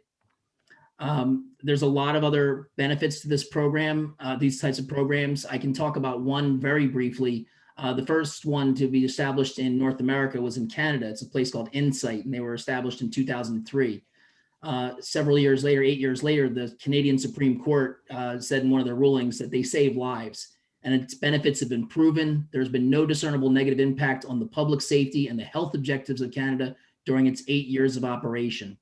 There's a lot of other benefits to this program, these types of programs. I can talk about one very briefly. The first one to be established in North America was in Canada. It's a place called Insight, and they were established in 2003. Several years later, 8 years later, the Canadian Supreme Court said in one of their rulings that they save lives, and its benefits have been proven. There's been no discernible negative impact on the public safety and the health objectives of Canada during its 8 years of operation.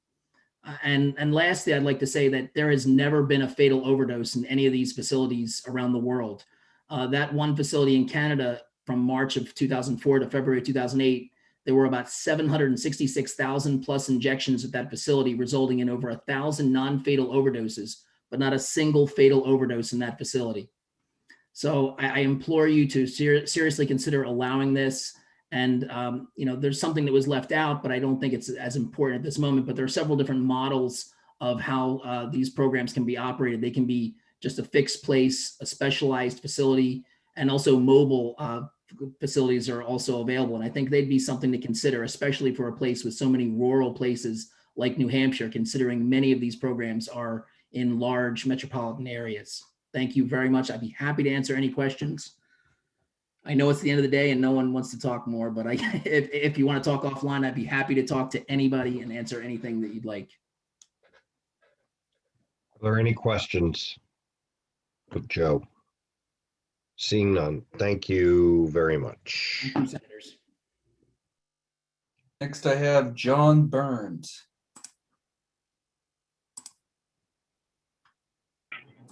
And lastly, I'd like to say that there has never been a fatal overdose in any of these facilities around the world. That one facility in Canada, from March of 2004 to February 2008, there were about 766,000 plus injections at that facility, resulting in over 1,000 non-fatal overdoses, but not a single fatal overdose in that facility. So I implore you to seriously consider allowing this. And, there's something that was left out, but I don't think it's as important at this moment, but there are several different models of how these programs can be operated. They can be just a fixed place, a specialized facility, and also mobile facilities are also available. And I think they'd be something to consider, especially for a place with so many rural places like New Hampshire, considering many of these programs are in large metropolitan areas. Thank you very much. I'd be happy to answer any questions. I know it's the end of the day and no one wants to talk more, but if you want to talk offline, I'd be happy to talk to anybody and answer anything that you'd like. Are there any questions with Joe? Seeing none, thank you very much. Thank you, Senators. Next, I have John Burns.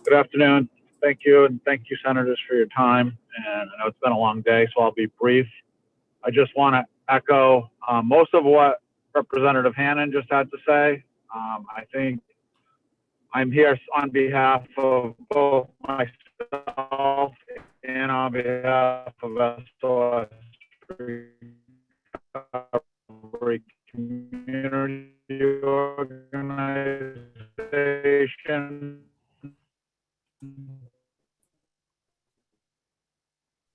Good afternoon. Thank you, and thank you, senators, for your time. And I know it's been a long day, so I'll be brief. I just want to echo most of what Representative Hannan just had to say. I think I'm here on behalf of both myself and on behalf of SOS Recovery Community Organization.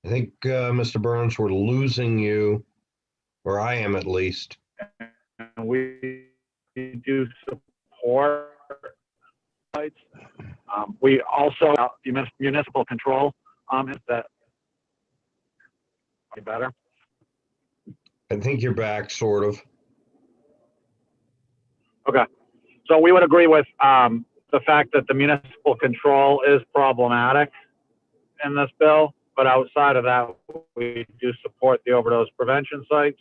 I think, Mr. Burns, we're losing you, or I am at least. And we do support sites. We also municipal control. Is that any better? I think you're back, sort of. Okay. So we would agree with the fact that the municipal control is problematic in this bill, but outside of that, we do support the overdose prevention sites.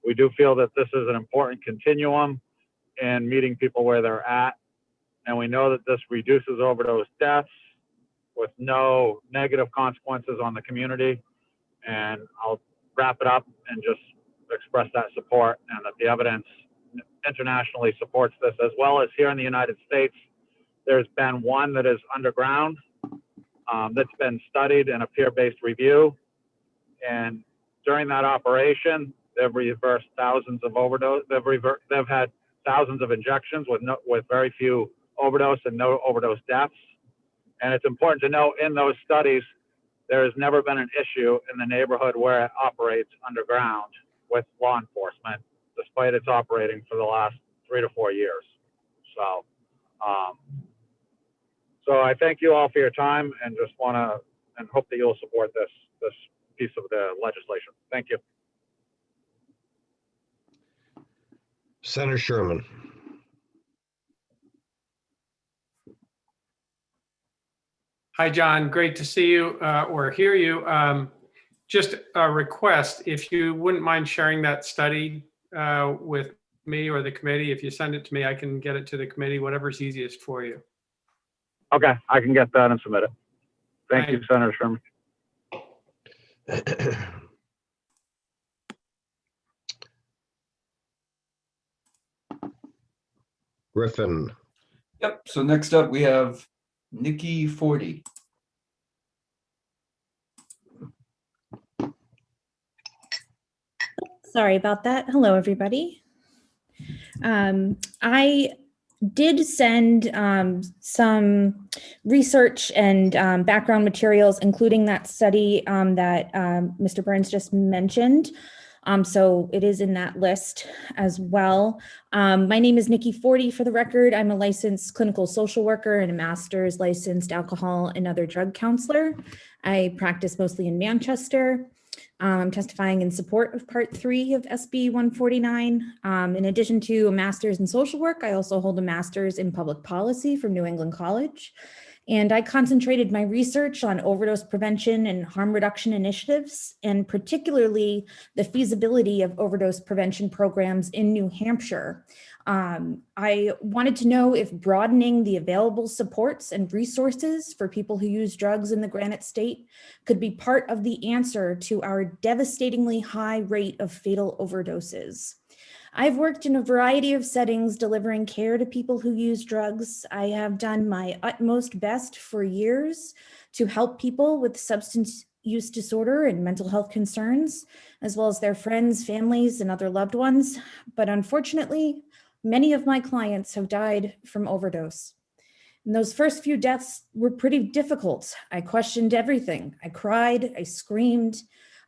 We do feel that this is an important continuum in meeting people where they're at. And we know that this reduces overdose deaths with no negative consequences on the community. And I'll wrap it up and just express that support, and that the evidence internationally supports this, as well as here in the United States. There's been one that is underground that's been studied in a peer-based review. And during that operation, they've reversed thousands of overdose. They've had thousands of injections with very few overdose and no overdose deaths. And it's important to note in those studies, there has never been an issue in the neighborhood where it operates underground with law enforcement, despite its operating for the last 3 to 4 years. So I thank you all for your time, and just want to and hope that you'll support this piece of the legislation. Thank you. Senator Sherman. Hi, John. Great to see you or hear you. Just a request, if you wouldn't mind sharing that study with me or the committee. If you send it to me, I can get it to the committee, whatever's easiest for you. Okay, I can get that and submit it. Thank you, Senator Sherman. Griffin. Yep. So next up, we have Nikki Forty. Sorry about that. Hello, everybody. I did send some research and background materials, including that study that Mr. Burns just mentioned. So it is in that list as well. My name is Nikki Forty, for the record. I'm a licensed clinical social worker and a master's licensed alcohol and other drug counselor. I practice mostly in Manchester. I'm testifying in support of Part 3 of SB 149. In addition to a master's in social work, I also hold a master's in public policy from New England College. And I concentrated my research on overdose prevention and harm reduction initiatives, and particularly the feasibility of overdose prevention programs in New Hampshire. I wanted to know if broadening the available supports and resources for people who use drugs in the Granite State could be part of the answer to our devastatingly high rate of fatal overdoses. I've worked in a variety of settings delivering care to people who use drugs. I have done my utmost best for years to help people with substance use disorder and mental health concerns, as well as their friends, families, and other loved ones. But unfortunately, many of my clients have died from overdose. And those first few deaths were pretty difficult. I questioned everything. I cried, I screamed.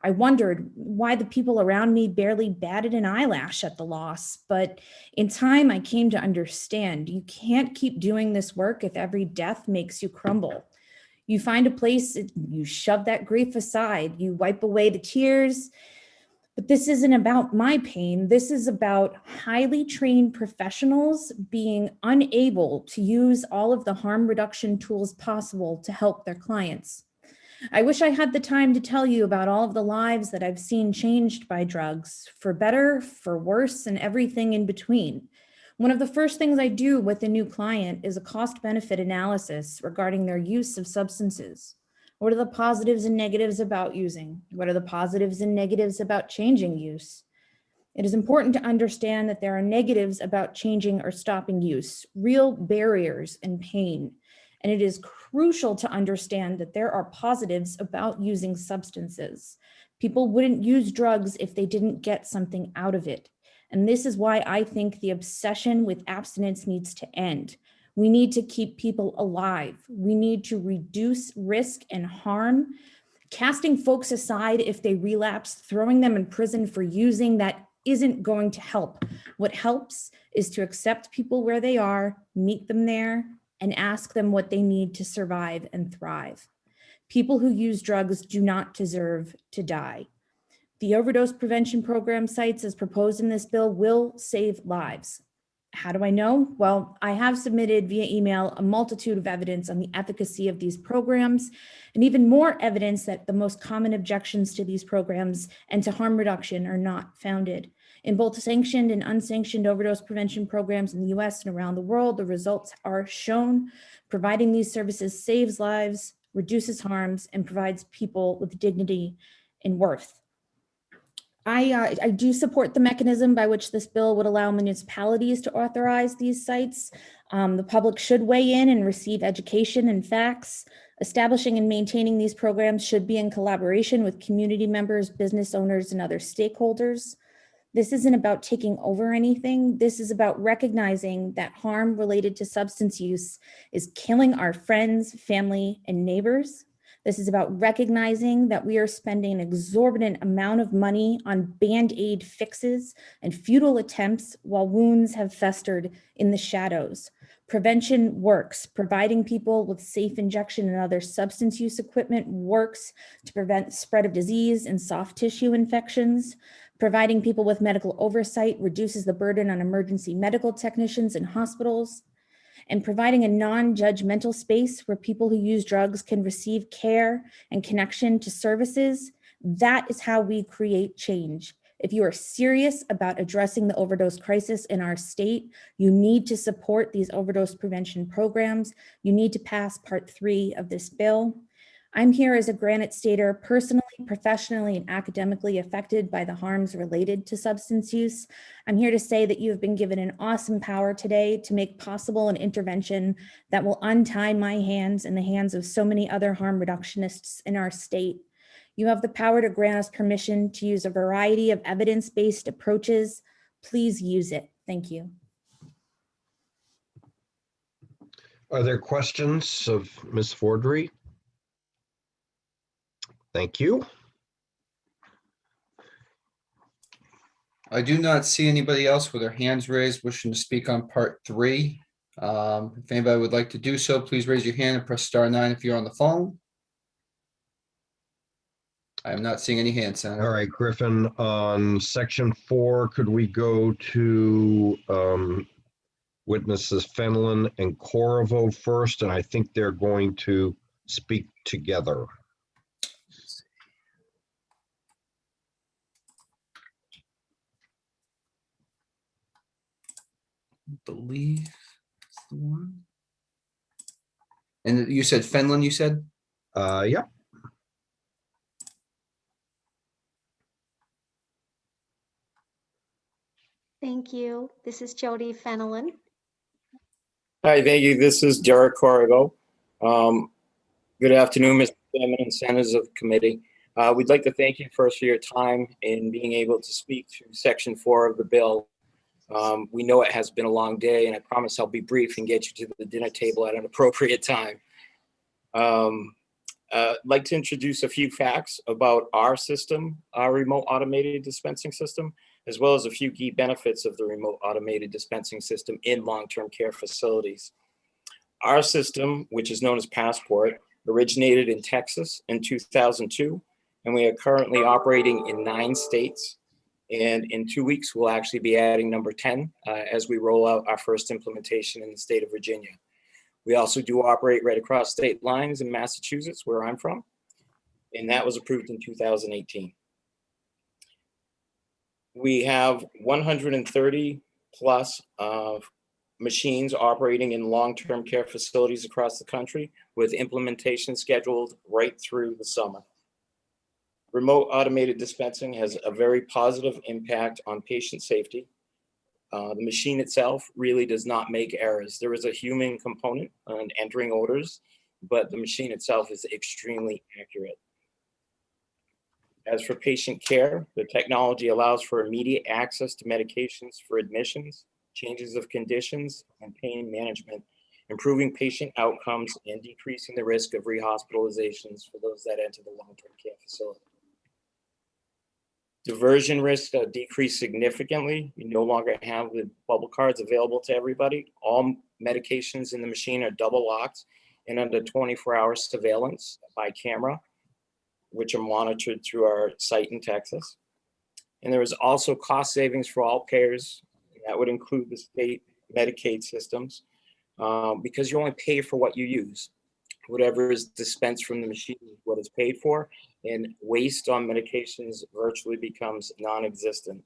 I wondered why the people around me barely batted an eyelash at the loss. But in time, I came to understand you can't keep doing this work if every death makes you crumble. You find a place, you shove that grief aside, you wipe away the tears. But this isn't about my pain. This is about highly trained professionals being unable to use all of the harm reduction tools possible to help their clients. I wish I had the time to tell you about all of the lives that I've seen changed by drugs, for better, for worse, and everything in between. One of the first things I do with a new client is a cost benefit analysis regarding their use of substances. What are the positives and negatives about using? What are the positives and negatives about changing use? It is important to understand that there are negatives about changing or stopping use, real barriers and pain. And it is crucial to understand that there are positives about using substances. People wouldn't use drugs if they didn't get something out of it. And this is why I think the obsession with abstinence needs to end. We need to keep people alive. We need to reduce risk and harm. Casting folks aside if they relapse, throwing them in prison for using, that isn't going to help. What helps is to accept people where they are, meet them there, and ask them what they need to survive and thrive. People who use drugs do not deserve to die. The overdose prevention program sites as proposed in this bill will save lives. How do I know? Well, I have submitted via email a multitude of evidence on the efficacy of these programs, and even more evidence that the most common objections to these programs and to harm reduction are not founded. In both sanctioned and unsanctioned overdose prevention programs in the US and around the world, the results are shown. Providing these services saves lives, reduces harms, and provides people with dignity and worth. I do support the mechanism by which this bill would allow municipalities to authorize these sites. The public should weigh in and receive education and facts. Establishing and maintaining these programs should be in collaboration with community members, business owners, and other stakeholders. This isn't about taking over anything. This is about recognizing that harm related to substance use is killing our friends, family, and neighbors. This is about recognizing that we are spending an exorbitant amount of money on Band-Aid fixes and futile attempts while wounds have festered in the shadows. Prevention works. Providing people with safe injection and other substance use equipment works to prevent spread of disease and soft tissue infections. Providing people with medical oversight reduces the burden on emergency medical technicians and hospitals. And providing a non-judgmental space where people who use drugs can receive care and connection to services, that is how we create change. If you are serious about addressing the overdose crisis in our state, you need to support these overdose prevention programs. You need to pass Part 3 of this bill. I'm here as a Granite Stater, personally, professionally, and academically affected by the harms related to substance use. I'm here to say that you have been given an awesome power today to make possible an intervention that will untie my hands and the hands of so many other harm reductionists in our state. You have the power to grant us permission to use a variety of evidence-based approaches. Please use it. Thank you. Are there questions of Ms. Fordry? Thank you. I do not see anybody else with their hands raised wishing to speak on Part 3. If anybody would like to do so, please raise your hand and press *9 if you're on the phone. I am not seeing any hands, Senator. All right, Griffin, on Section 4, could we go to witnesses Fenlon and Corvo first? And I think they're going to speak together. Believe that's the one. And you said Fenlon, you said? Yeah. Thank you. This is Jody Fenelon. Hi, thank you. This is Derek Corrigo. Good afternoon, Mr. Chairman and Senators of the committee. We'd like to thank you first for your time in being able to speak to Section 4 of the bill. We know it has been a long day, and I promise I'll be brief and get you to the dinner table at an appropriate time. I'd like to introduce a few facts about our system, our remote automated dispensing system, as well as a few key benefits of the remote automated dispensing system in long-term care facilities. Our system, which is known as Passport, originated in Texas in 2002, and we are currently operating in 9 states. And in 2 weeks, we'll actually be adding number 10 as we roll out our first implementation in the state of Virginia. We also do operate right across state lines in Massachusetts, where I'm from, and that was approved in 2018. We have 130 plus machines operating in long-term care facilities across the country, with implementation scheduled right through the summer. Remote automated dispensing has a very positive impact on patient safety. The machine itself really does not make errors. There is a human component on entering orders, but the machine itself is extremely accurate. As for patient care, the technology allows for immediate access to medications for admissions, changes of conditions, and pain management, improving patient outcomes and decreasing the risk of rehospitalizations for those that enter the long-term care facility. Diversion risks decrease significantly. You no longer have the bubble cards available to everybody. All medications in the machine are double locked and under 24-hour surveillance by camera, which are monitored through our site in Texas. And there is also cost savings for all payers. That would include the state Medicaid systems, because you only pay for what you use. Whatever is dispensed from the machine is what is paid for, and waste on medications virtually becomes non-existent.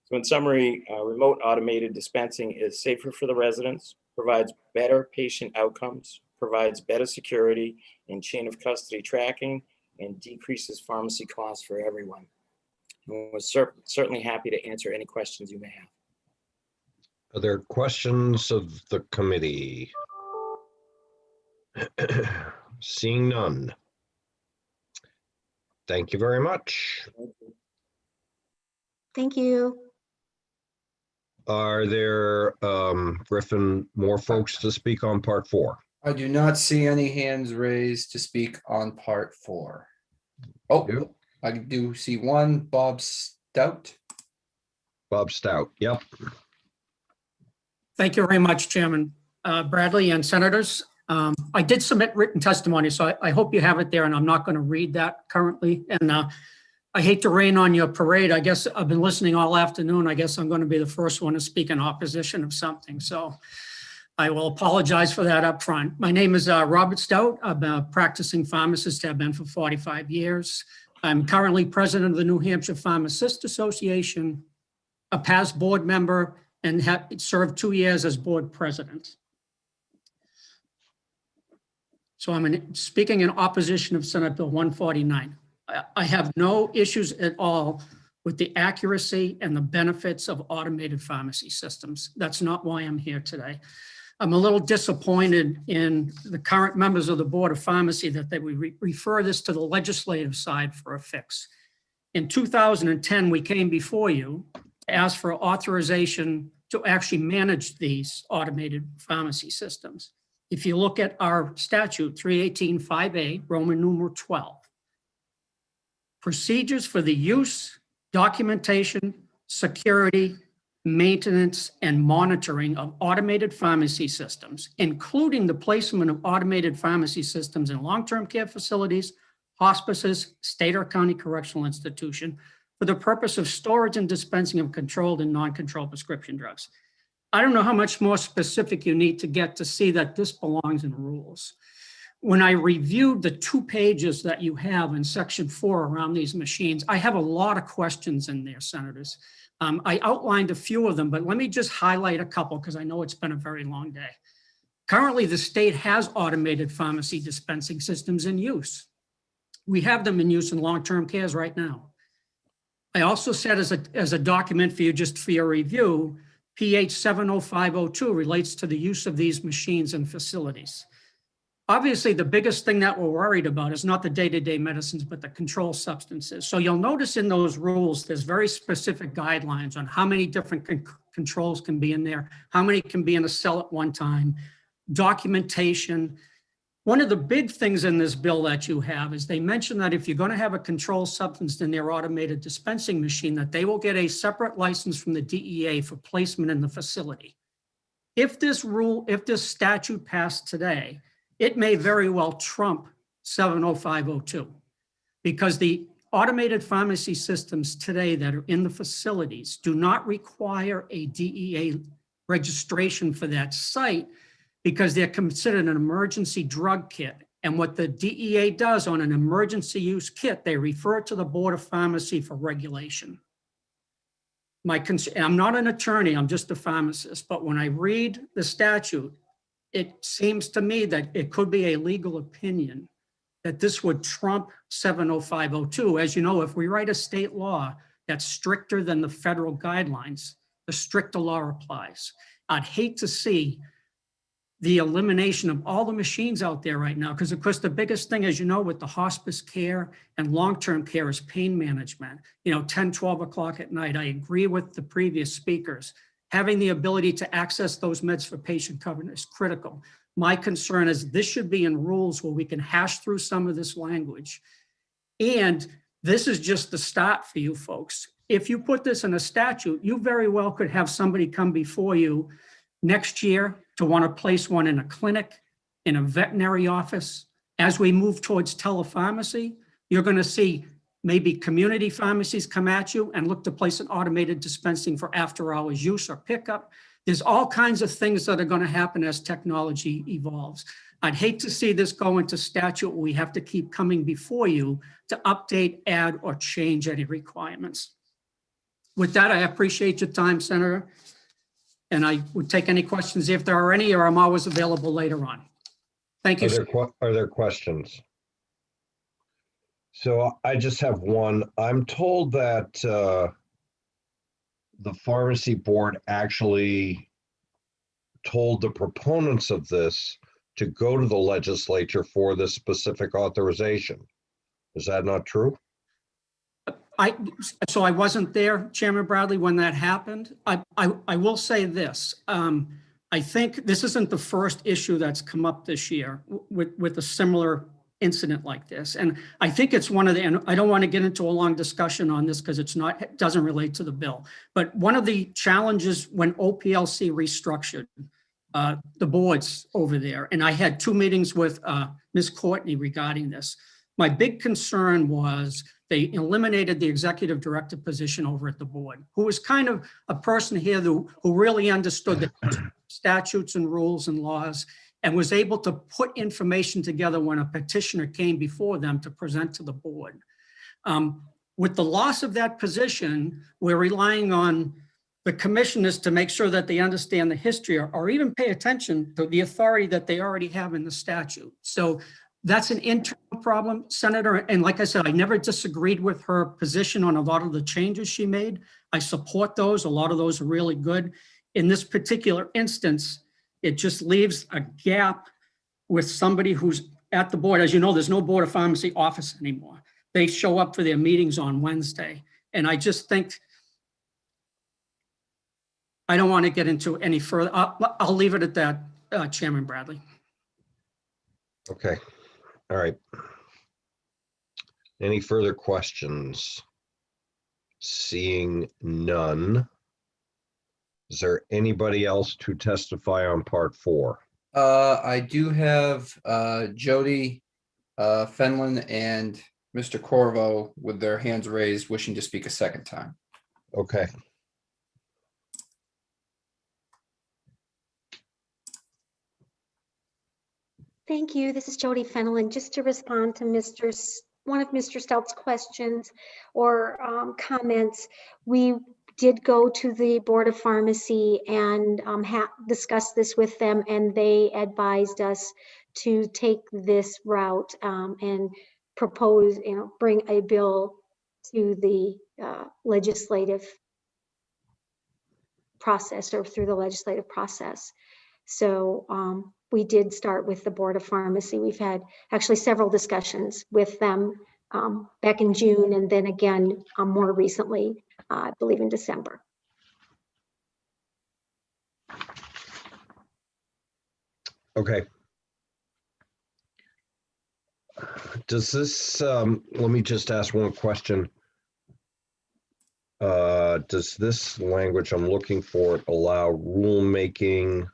So in summary, remote automated dispensing is safer for the residents, provides better patient outcomes, provides better security and chain of custody tracking, and decreases pharmacy costs for everyone. And we're certainly happy to answer any questions you may have. Are there questions of the committee? Seeing none. Thank you very much. Thank you. Are there, Griffin, more folks to speak on part 4? I do not see any hands raised to speak on part 4. Oh, I do see one, Bob Stout. Bob Stout, yep. Thank you very much, Chairman Bradley and Senators. I did submit written testimony, so I hope you have it there, and I'm not going to read that currently. And I hate to rain on your parade. I guess I've been listening all afternoon. I guess I'm going to be the first one to speak in opposition of something. So I will apologize for that up front. My name is Robert Stout. I'm a practicing pharmacist, have been for 45 years. I'm currently president of the New Hampshire Pharmacists Association, a past board member, and have served 2 years as board president. So I'm speaking in opposition of Senate Bill 149. I have no issues at all with the accuracy and the benefits of automated pharmacy systems. That's not why I'm here today. I'm a little disappointed in the current members of the Board of Pharmacy that they would refer this to the legislative side for a fix. In 2010, we came before you to ask for authorization to actually manage these automated pharmacy systems. If you look at our statute, 318(5A), Roman numeral 12, procedures for the use, documentation, security, maintenance, and monitoring of automated pharmacy systems, including the placement of automated pharmacy systems in long-term care facilities, hospices, state or county correctional institution, for the purpose of storage and dispensing of controlled and non-controlled prescription drugs. I don't know how much more specific you need to get to see that this belongs in rules. When I reviewed the 2 pages that you have in section 4 around these machines, I have a lot of questions in there, Senators. I outlined a few of them, but let me just highlight a couple because I know it's been a very long day. Currently, the state has automated pharmacy dispensing systems in use. We have them in use in long-term cares right now. I also said as a document for you, just for your review, PH 70502 relates to the use of these machines in facilities. Obviously, the biggest thing that we're worried about is not the day-to-day medicines, but the controlled substances. So you'll notice in those rules, there's very specific guidelines on how many different controls can be in there, how many can be in a cell at one time, documentation. One of the big things in this bill that you have is they mention that if you're going to have a controlled substance in their automated dispensing machine, that they will get a separate license from the DEA for placement in the facility. If this statute passed today, it may very well trump 70502 because the automated pharmacy systems today that are in the facilities do not require a DEA registration for that site because they're considered an emergency drug kit. And what the DEA does on an emergency use kit, they refer it to the Board of Pharmacy for regulation. I'm not an attorney, I'm just a pharmacist, but when I read the statute, it seems to me that it could be a legal opinion that this would trump 70502. As you know, if we write a state law that's stricter than the federal guidelines, the stricter law applies. I'd hate to see the elimination of all the machines out there right now, because of course the biggest thing, as you know, with the hospice care and long-term care is pain management. 10, 12 o'clock at night. I agree with the previous speakers. Having the ability to access those meds for patient coverage is critical. My concern is this should be in rules where we can hash through some of this language. And this is just the start for you folks. If you put this in a statute, you very well could have somebody come before you next year to want to place one in a clinic, in a veterinary office. As we move towards telepharmacy, you're going to see maybe community pharmacies come at you and look to place an automated dispensing for after hours use or pickup. There's all kinds of things that are going to happen as technology evolves. I'd hate to see this go into statute where we have to keep coming before you to update, add, or change any requirements. With that, I appreciate your time, Senator. And I would take any questions if there are any, or I'm always available later on. Thank you. Are there questions? So I just have one. I'm told that the pharmacy board actually told the proponents of this to go to the legislature for this specific authorization. Is that not true? So I wasn't there, Chairman Bradley, when that happened. I will say this. I think this isn't the first issue that's come up this year with a similar incident like this. And I think it's one of the, and I don't want to get into a long discussion on this because it doesn't relate to the bill. But one of the challenges when OPLC restructured the boards over there, and I had 2 meetings with Ms. Courtney regarding this. My big concern was they eliminated the executive director position over at the board, who was kind of a person here who really understood the statutes and rules and laws and was able to put information together when a petitioner came before them to present to the board. With the loss of that position, we're relying on the commissioners to make sure that they understand the history or even pay attention to the authority that they already have in the statute. So that's an internal problem, Senator. And like I said, I never disagreed with her position on a lot of the changes she made. I support those. A lot of those are really good. In this particular instance, it just leaves a gap with somebody who's at the board. As you know, there's no Board of Pharmacy office anymore. They show up for their meetings on Wednesday. And I just think, I don't want to get into any further. I'll leave it at that, Chairman Bradley. Okay. All right. Any further questions? Seeing none. Is there anybody else to testify on part 4? I do have Jody Fenlon and Mr. Corvo with their hands raised, wishing to speak a second time. Okay. Thank you. This is Jody Fenelon. Just to respond to one of Mr. Stout's questions or comments, we did go to the Board of Pharmacy and discuss this with them, and they advised us to take this route and propose, bring a bill to the legislative process or through the legislative process. So we did start with the Board of Pharmacy. We've had actually several discussions with them back in June, and then again more recently, I believe in December. Okay. Does this, let me just ask one question. Does this language I'm looking for allow rulemaking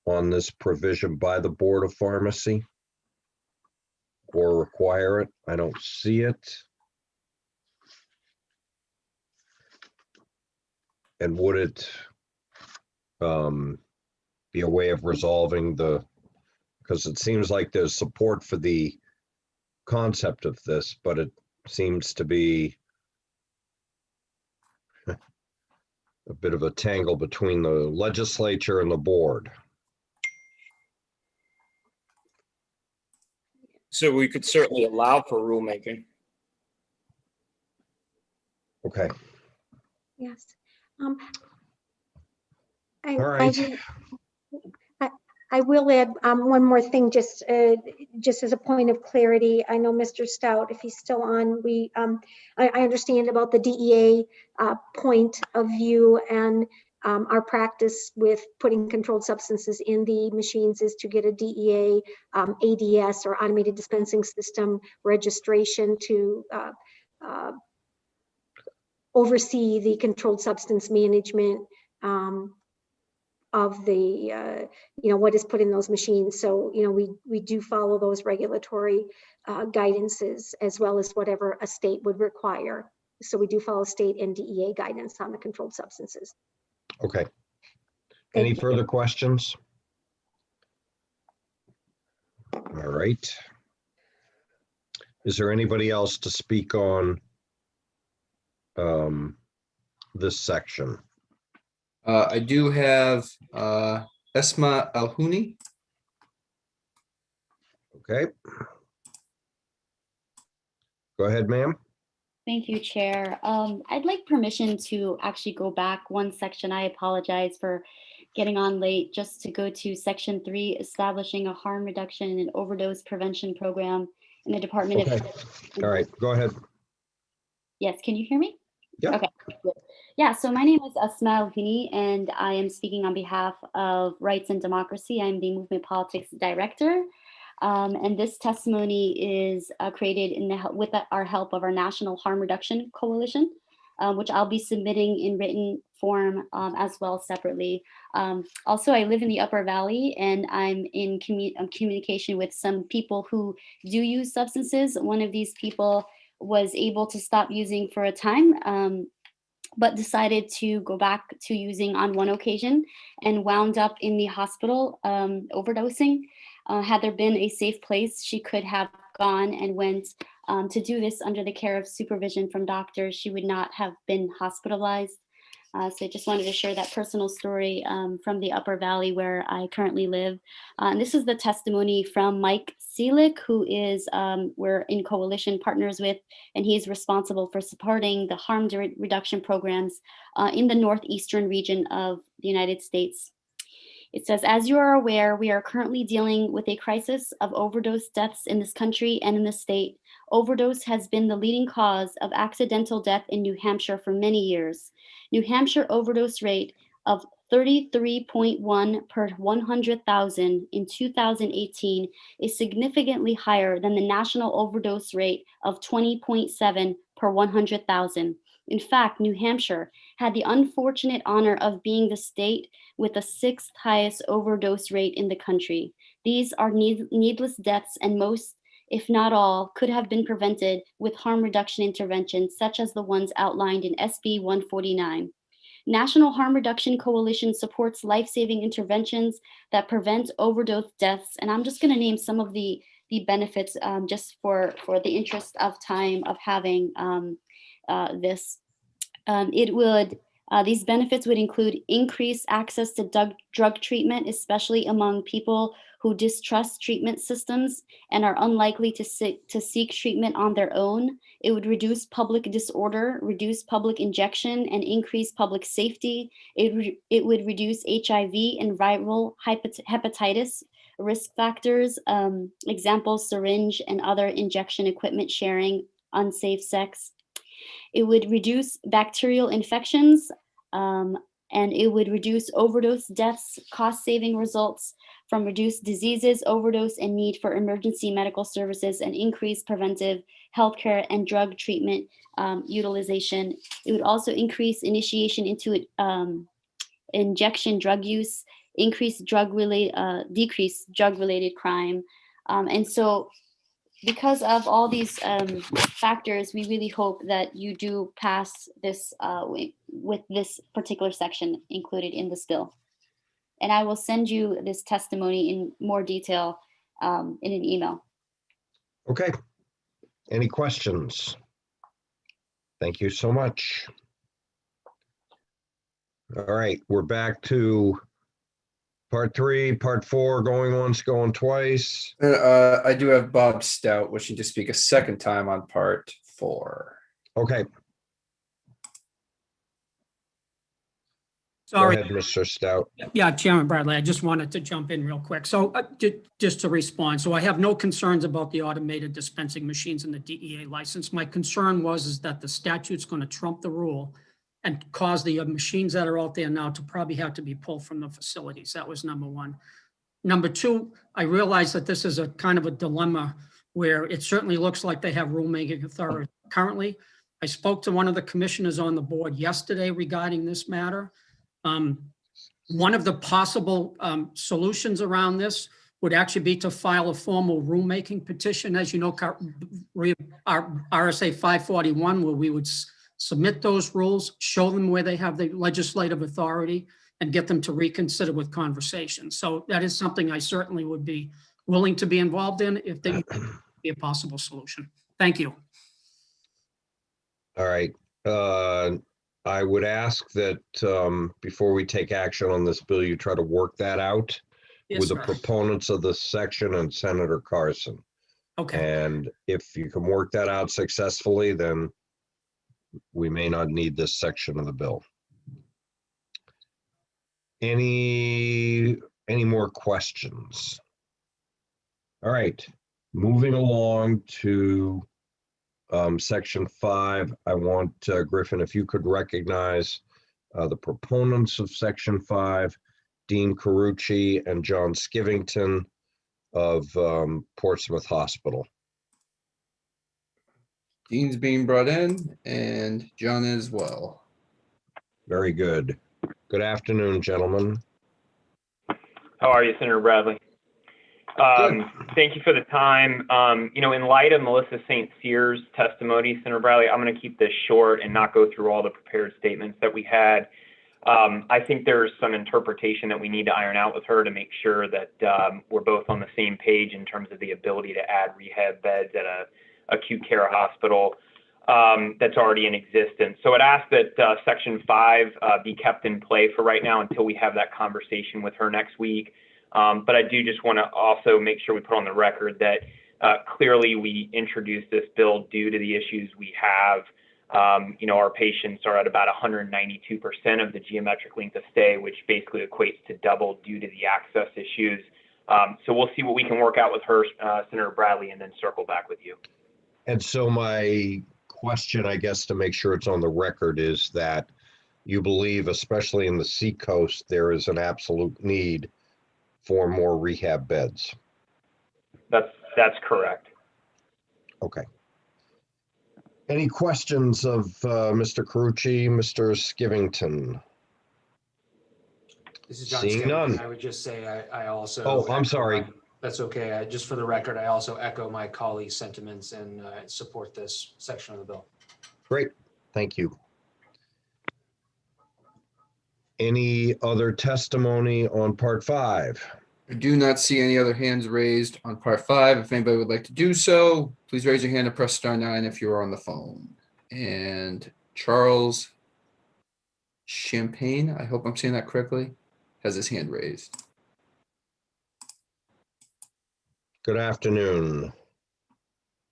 on this provision by the Board of Pharmacy or require it? I don't see it. And would it be a way of resolving because it seems like there's support for the concept of this, but it seems to be a bit of a tangle between the legislature and the board. So we could certainly allow for rulemaking. Okay. Yes. All right. I will add one more thing, just as a point of clarity. I know Mr. Stout, if he's still on, I understand about the DEA point of view, and our practice with putting controlled substances in the machines is to get a DEA ADS, or automated dispensing system registration, to oversee the controlled substance management of the, what is put in those machines. So, we do follow those regulatory guidances, as well as whatever a state would require. So we do follow state and DEA guidance on the controlled substances. Okay. Any further questions? All right. Is there anybody else to speak on this section? I do have Esma Alhuni. Okay. Go ahead, ma'am. Thank you, Chair. I'd like permission to actually go back one section. I apologize for getting on late, just to go to Section 3, establishing a harm reduction and overdose prevention program in the Department Okay. All right, go ahead. Yes, can you hear me? Yeah. Okay. Good. Yeah, so my name is Esma Alhuni, and I am speaking on behalf of Rights and Democracy. I'm the Movement Politics Director. And this testimony is created with our help of our National Harm Reduction Coalition, which I'll be submitting in written form as well separately. Also, I live in the Upper Valley, and I'm in communication with some people who do use substances. One of these people was able to stop using for a time, but decided to go back to using on one occasion and wound up in the hospital overdosing. Had there been a safe place she could have gone and went to do this under the care of supervision from doctors, she would not have been hospitalized. So I just wanted to share that personal story from the Upper Valley where I currently live. And this is the testimony from Mike Seelick, who is we're in coalition partners with, and he's responsible for supporting the harm reduction programs in the northeastern region of the United States. It says, as you are aware, we are currently dealing with a crisis of overdose deaths in this country and in the state. Overdose has been the leading cause of accidental death in New Hampshire for many years. New Hampshire overdose rate of 33.1 per 100,000 in 2018 is significantly higher than the national overdose rate of 20.7 per 100,000. In fact, New Hampshire had the unfortunate honor of being the state with the 6th highest overdose rate in the country. These are needless deaths, and most, if not all, could have been prevented with harm reduction interventions such as the ones outlined in SB 149. National Harm Reduction Coalition supports life-saving interventions that prevent overdose deaths. And I'm just going to name some of the benefits just for the interest of time of having this. These benefits would include increased access to drug treatment, especially among people who distrust treatment systems and are unlikely to seek treatment on their own. It would reduce public disorder, reduce public injection, and increase public safety. It would reduce HIV and viral hepatitis risk factors, examples, syringe and other injection equipment sharing, unsafe sex. It would reduce bacterial infections, and it would reduce overdose deaths, cost-saving results from reduced diseases, overdose, and need for emergency medical services, and increase preventive healthcare and drug treatment utilization. It would also increase initiation into injection drug use, decrease drug-related crime. And so because of all these factors, we really hope that you do pass this with this particular section included in this bill. And I will send you this testimony in more detail in an email. Okay. Any questions? Thank you so much. All right, we're back to part 3, part 4, going once, going twice. I do have Bob Stout wishing to speak a second time on part 4. Okay. Sorry. Go ahead, Mr. Stout. Yeah, Chairman Bradley, I just wanted to jump in real quick. So just to respond, so I have no concerns about the automated dispensing machines and the DEA license. My concern is that the statute's going to trump the rule and cause the machines that are out there now to probably have to be pulled from the facilities. That was number one. Number two, I realize that this is a kind of a dilemma where it certainly looks like they have rulemaking authority currently. I spoke to one of the commissioners on the board yesterday regarding this matter. One of the possible solutions around this would actually be to file a formal rulemaking petition, as you know, our RSA 541, where we would submit those rules, show them where they have the legislative authority, and get them to reconsider with conversation. So that is something I certainly would be willing to be involved in if they be a possible solution. Thank you. All right. I would ask that before we take action on this bill, you try to work that out with the proponents of this section and Senator Carson. Okay. And if you can work that out successfully, then we may not need this section of the bill. Any more questions? All right, moving along to section 5. I want Griffin, if you could recognize the proponents of section 5, Dean Carucci and John Skivington of Portsmouth Hospital. Dean's being brought in and John as well. Very good. Good afternoon, gentlemen. How are you, Senator Bradley? Thank you for the time. In light of Melissa St. Cyr's testimony, Senator Bradley, I'm going to keep this short and not go through all the prepared statements that we had. I think there's some interpretation that we need to iron out with her to make sure that we're both on the same page in terms of the ability to add rehab beds at a acute care hospital that's already in existence. So I'd ask that Section 5 be kept in play for right now until we have that conversation with her next week. But I do just want to also make sure we put on the record that clearly we introduced this bill due to the issues we have. Our patients are at about 192% of the geometric length of stay, which basically equates to double due to the access issues. So we'll see what we can work out with her, Senator Bradley, and then circle back with you. And so my question, I guess, to make sure it's on the record, is that you believe, especially in the Seacoast, there is an absolute need for more rehab beds. That's correct. Okay. Any questions of Mr. Carucci, Mr. Skivington? This is John Seeing Skivington. none. I would just say I also. Oh, I'm sorry. That's okay. Just for the record, I also echo my colleagues' sentiments and support this section of the bill. Great, thank you. Any other testimony on part 5? I do not see any other hands raised on part 5. If anybody would like to do so, please raise your hand and press *9 if you are on the phone. And Charles Champagne, I hope I'm saying that correctly, has his hand raised. Good afternoon.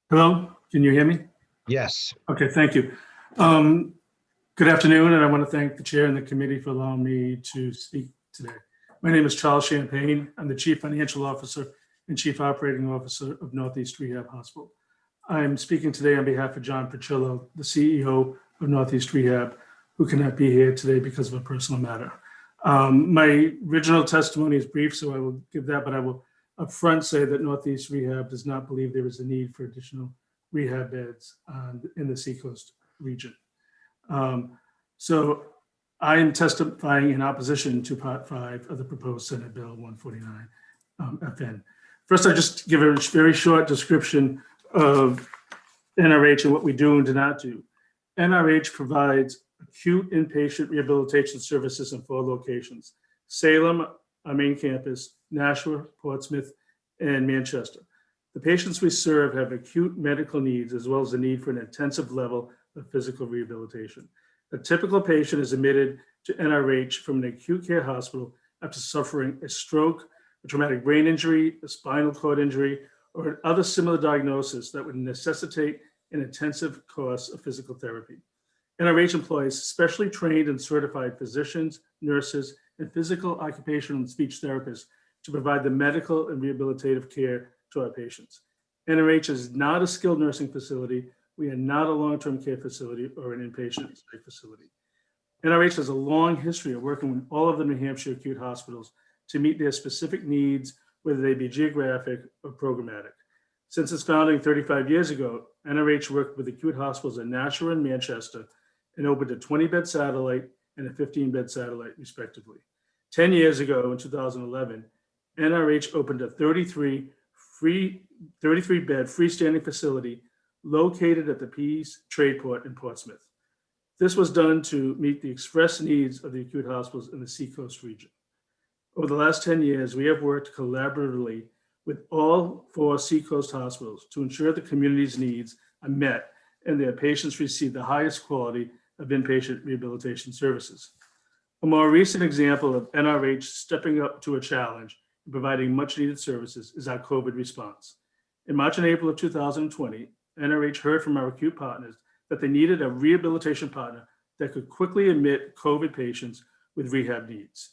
Hello, can you hear me? Yes. Okay, thank you. Good afternoon, and I want to thank the chair and the committee for allowing me to speak today. My name is Charles Champagne. I'm the Chief Financial Officer and Chief Operating Officer of Northeast Rehab Hospital. I'm speaking today on behalf of John Pachillo, the CEO of Northeast Rehab, who cannot be here today because of a personal matter. My original testimony is brief, so I will give that, but I will upfront say that Northeast Rehab does not believe there is a need for additional rehab beds in the Seacoast region. So I am testifying in opposition to Part 5 of the proposed Senate Bill 149 FN. First, I'll just give a very short description of NRH and what we do and do not do. NRH provides acute inpatient rehabilitation services in 4 locations: Salem, our main campus, Nashua, Portsmouth, and Manchester. The patients we serve have acute medical needs as well as the need for an intensive level of physical rehabilitation. A typical patient is admitted to NRH from an acute care hospital after suffering a stroke, a traumatic brain injury, a spinal cord injury, or other similar diagnosis that would necessitate an intensive course of physical therapy. NRH employs specially trained and certified physicians, nurses, and physical, occupational, and speech therapists to provide the medical and rehabilitative care to our patients. NRH is not a skilled nursing facility. We are not a long-term care facility or an inpatient psych facility. NRH has a long history of working with all of the New Hampshire acute hospitals to meet their specific needs, whether they be geographic or programmatic. Since its founding 35 years ago, NRH worked with acute hospitals in Nashua and Manchester and opened a 20-bed satellite and a 15-bed satellite, respectively. 10 years ago, in 2011, NRH opened a 33-bed freestanding facility located at the Pease Trade Port in Portsmouth. This was done to meet the express needs of the acute hospitals in the Seacoast region. Over the last 10 years, we have worked collaboratively with all 4 Seacoast hospitals to ensure the community's needs are met and their patients receive the highest quality of inpatient rehabilitation services. A more recent example of NRH stepping up to a challenge and providing much needed services is our COVID response. In March and April of 2020, NRH heard from our acute partners that they needed a rehabilitation partner that could quickly admit COVID patients with rehab needs.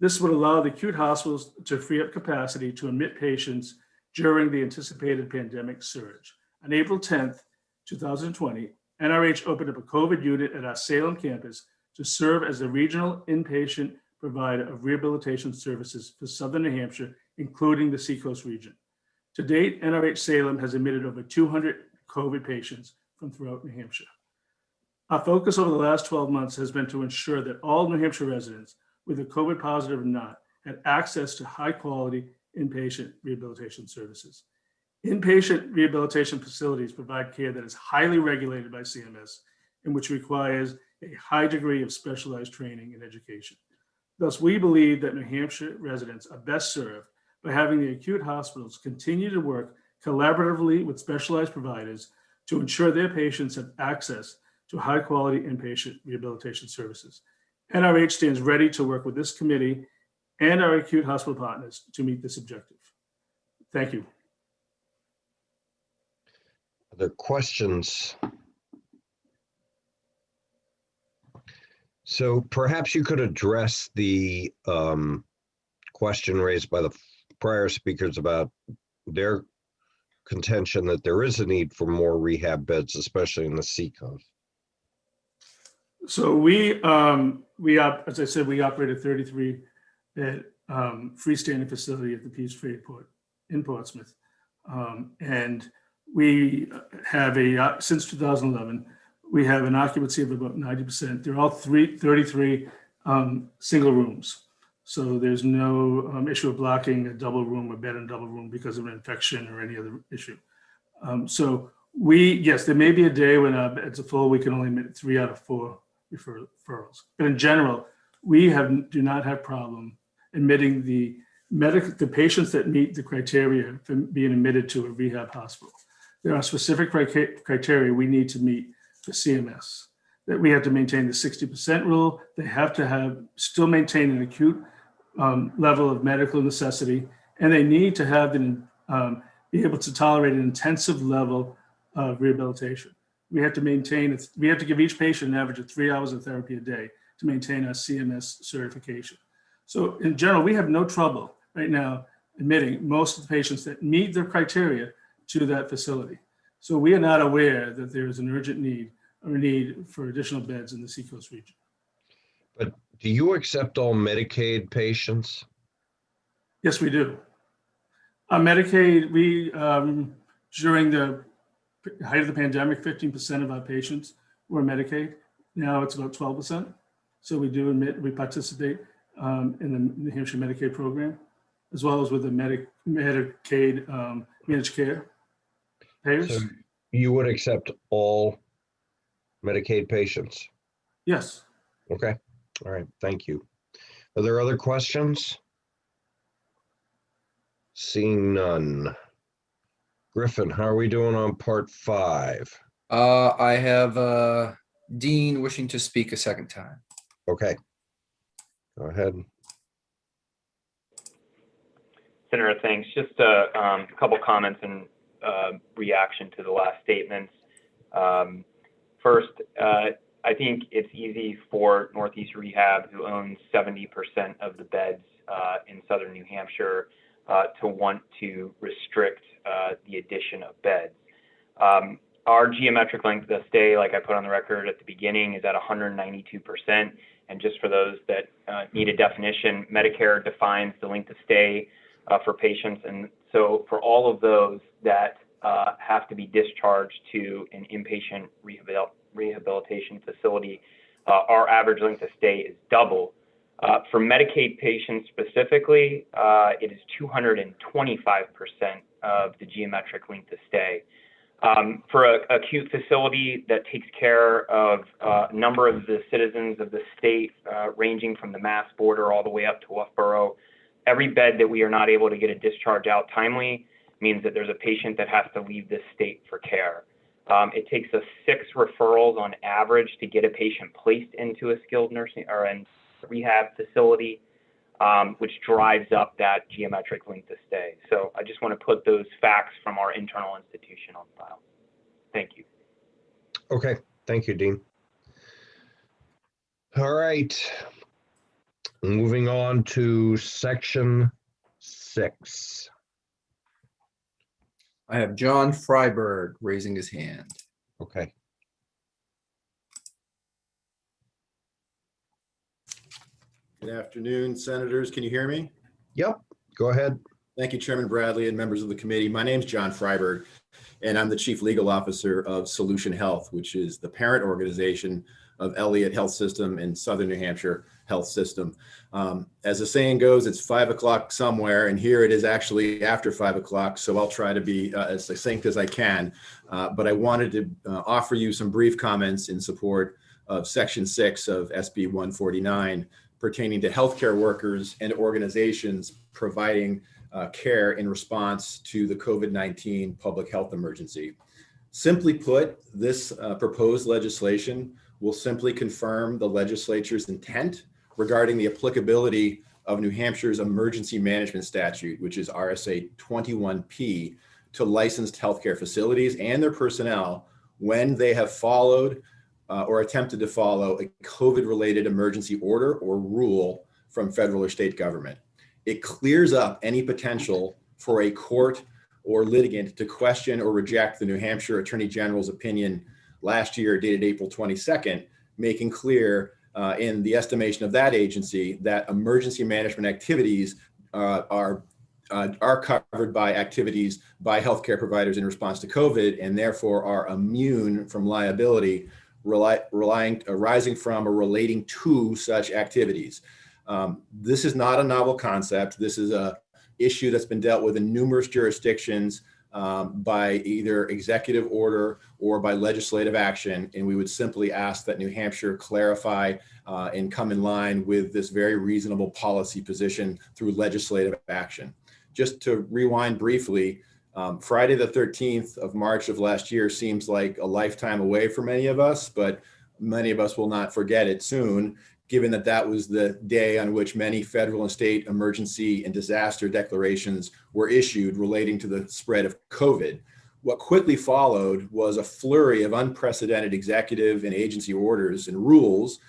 This would allow the acute hospitals to free up capacity to admit patients during the anticipated pandemic surge. On April 10th, 2020, NRH opened up a COVID unit at our Salem campus to serve as the regional inpatient provider of rehabilitation services for Southern New Hampshire, including the Seacoast region. To date, NRH Salem has admitted over 200 COVID patients from throughout New Hampshire. Our focus over the last 12 months has been to ensure that all New Hampshire residents, whether COVID positive or not, had access to high quality inpatient rehabilitation services. Inpatient rehabilitation facilities provide care that is highly regulated by CMS and which requires a high degree of specialized training and education. Thus, we believe that New Hampshire residents are best served by having the acute hospitals continue to work collaboratively with specialized providers to ensure their patients have access to high quality inpatient rehabilitation services. NRH stands ready to work with this committee and our acute hospital partners to meet this objective. Thank you. Other questions? So perhaps you could address the question raised by the prior speakers about their contention that there is a need for more rehab beds, especially in the Seacoast. So we as I said, we operate a 33-bed freestanding facility at the Pease Trade Port in Portsmouth. And we have since 2011, we have an occupancy of about 90%. They're all 33 single rooms. So there's no issue of blocking a double room or bed and double room because of an infection or any other issue. So yes, there may be a day when it's a full, we can only admit 3 out of 4 referrals. But in general, we do not have problem admitting the patients that meet the criteria for being admitted to a rehab hospital. There are specific criteria we need to meet for CMS, that we have to maintain the 60% rule. They have to still maintain an acute level of medical necessity, and they need to have be able to tolerate an intensive level of rehabilitation. We have to give each patient an average of 3 hours of therapy a day to maintain our CMS certification. So in general, we have no trouble right now admitting most of the patients that meet their criteria to that facility. So we are not aware that there is an urgent need or a need for additional beds in the Seacoast region. But do you accept all Medicaid patients? Yes, we do. Medicaid, during the height of the pandemic, 15% of our patients were Medicaid. Now it's about 12%. So we participate in the New Hampshire Medicaid program, as well as with the Medicaid managed care payers. So you would accept all Medicaid patients? Yes. Okay. All right. Thank you. Are there other questions? Seeing none. Griffin, how are we doing on part 5? I have Dean wishing to speak a second time. Okay. Go ahead. Senator, thanks. Just a couple comments and reaction to the last statements. First, I think it's easy for Northeast Rehab, who owns 70% of the beds in southern New Hampshire, to want to restrict the addition of beds. Our geometric length of stay, like I put on the record at the beginning, is at 192%. And just for those that need a definition, Medicare defines the length of stay for patients. And so for all of those that have to be discharged to an inpatient rehabilitation facility, our average length of stay is double. For Medicaid patients specifically, it is 225% of the geometric length of stay. For an acute facility that takes care of a number of the citizens of the state, ranging from the Mass border all the way up to Loughborough, every bed that we are not able to get a discharge out timely means that there's a patient that has to leave this state for care. It takes us 6 referrals on average to get a patient placed into a skilled nursing or a rehab facility, which drives up that geometric length of stay. So I just want to put those facts from our internal institution on file. Thank you. Okay, thank you, Dean. All right. Moving on to section 6. I have John Freiberg raising his hand. Okay. Good afternoon, Senators. Can you hear me? Yep, go ahead. Thank you, Chairman Bradley and members of the committee. My name is John Freiberg, and I'm the Chief Legal Officer of Solution Health, which is the parent organization of Elliott Health System and Southern New Hampshire Health System. As the saying goes, it's 5 o'clock somewhere, and here it is actually after 5 o'clock, so I'll try to be as succinct as I can. But I wanted to offer you some brief comments in support of Section 6 of SB 149 pertaining to healthcare workers and organizations providing care in response to the COVID-19 public health emergency. Simply put, this proposed legislation will simply confirm the legislature's intent regarding the applicability of New Hampshire's emergency management statute, which is RSA 21P, to licensed healthcare facilities and their personnel when they have followed or attempted to follow a COVID-related emergency order or rule from federal or state government. It clears up any potential for a court or litigant to question or reject the New Hampshire Attorney General's opinion last year, dated April 22nd, making clear in the estimation of that agency that emergency management activities are covered by activities by healthcare providers in response to COVID, and therefore are immune from liability arising from or relating to such activities. This is not a novel concept. This is a issue that's been dealt with in numerous jurisdictions by either executive order or by legislative action. And we would simply ask that New Hampshire clarify and come in line with this very reasonable policy position through legislative action. Just to rewind briefly, Friday the 13th of March of last year seems like a lifetime away for many of us, but many of us will not forget it soon, given that that was the day on which many federal and state emergency and disaster declarations were issued relating to the spread of COVID. What quickly followed was a flurry of unprecedented executive and agency orders and rules,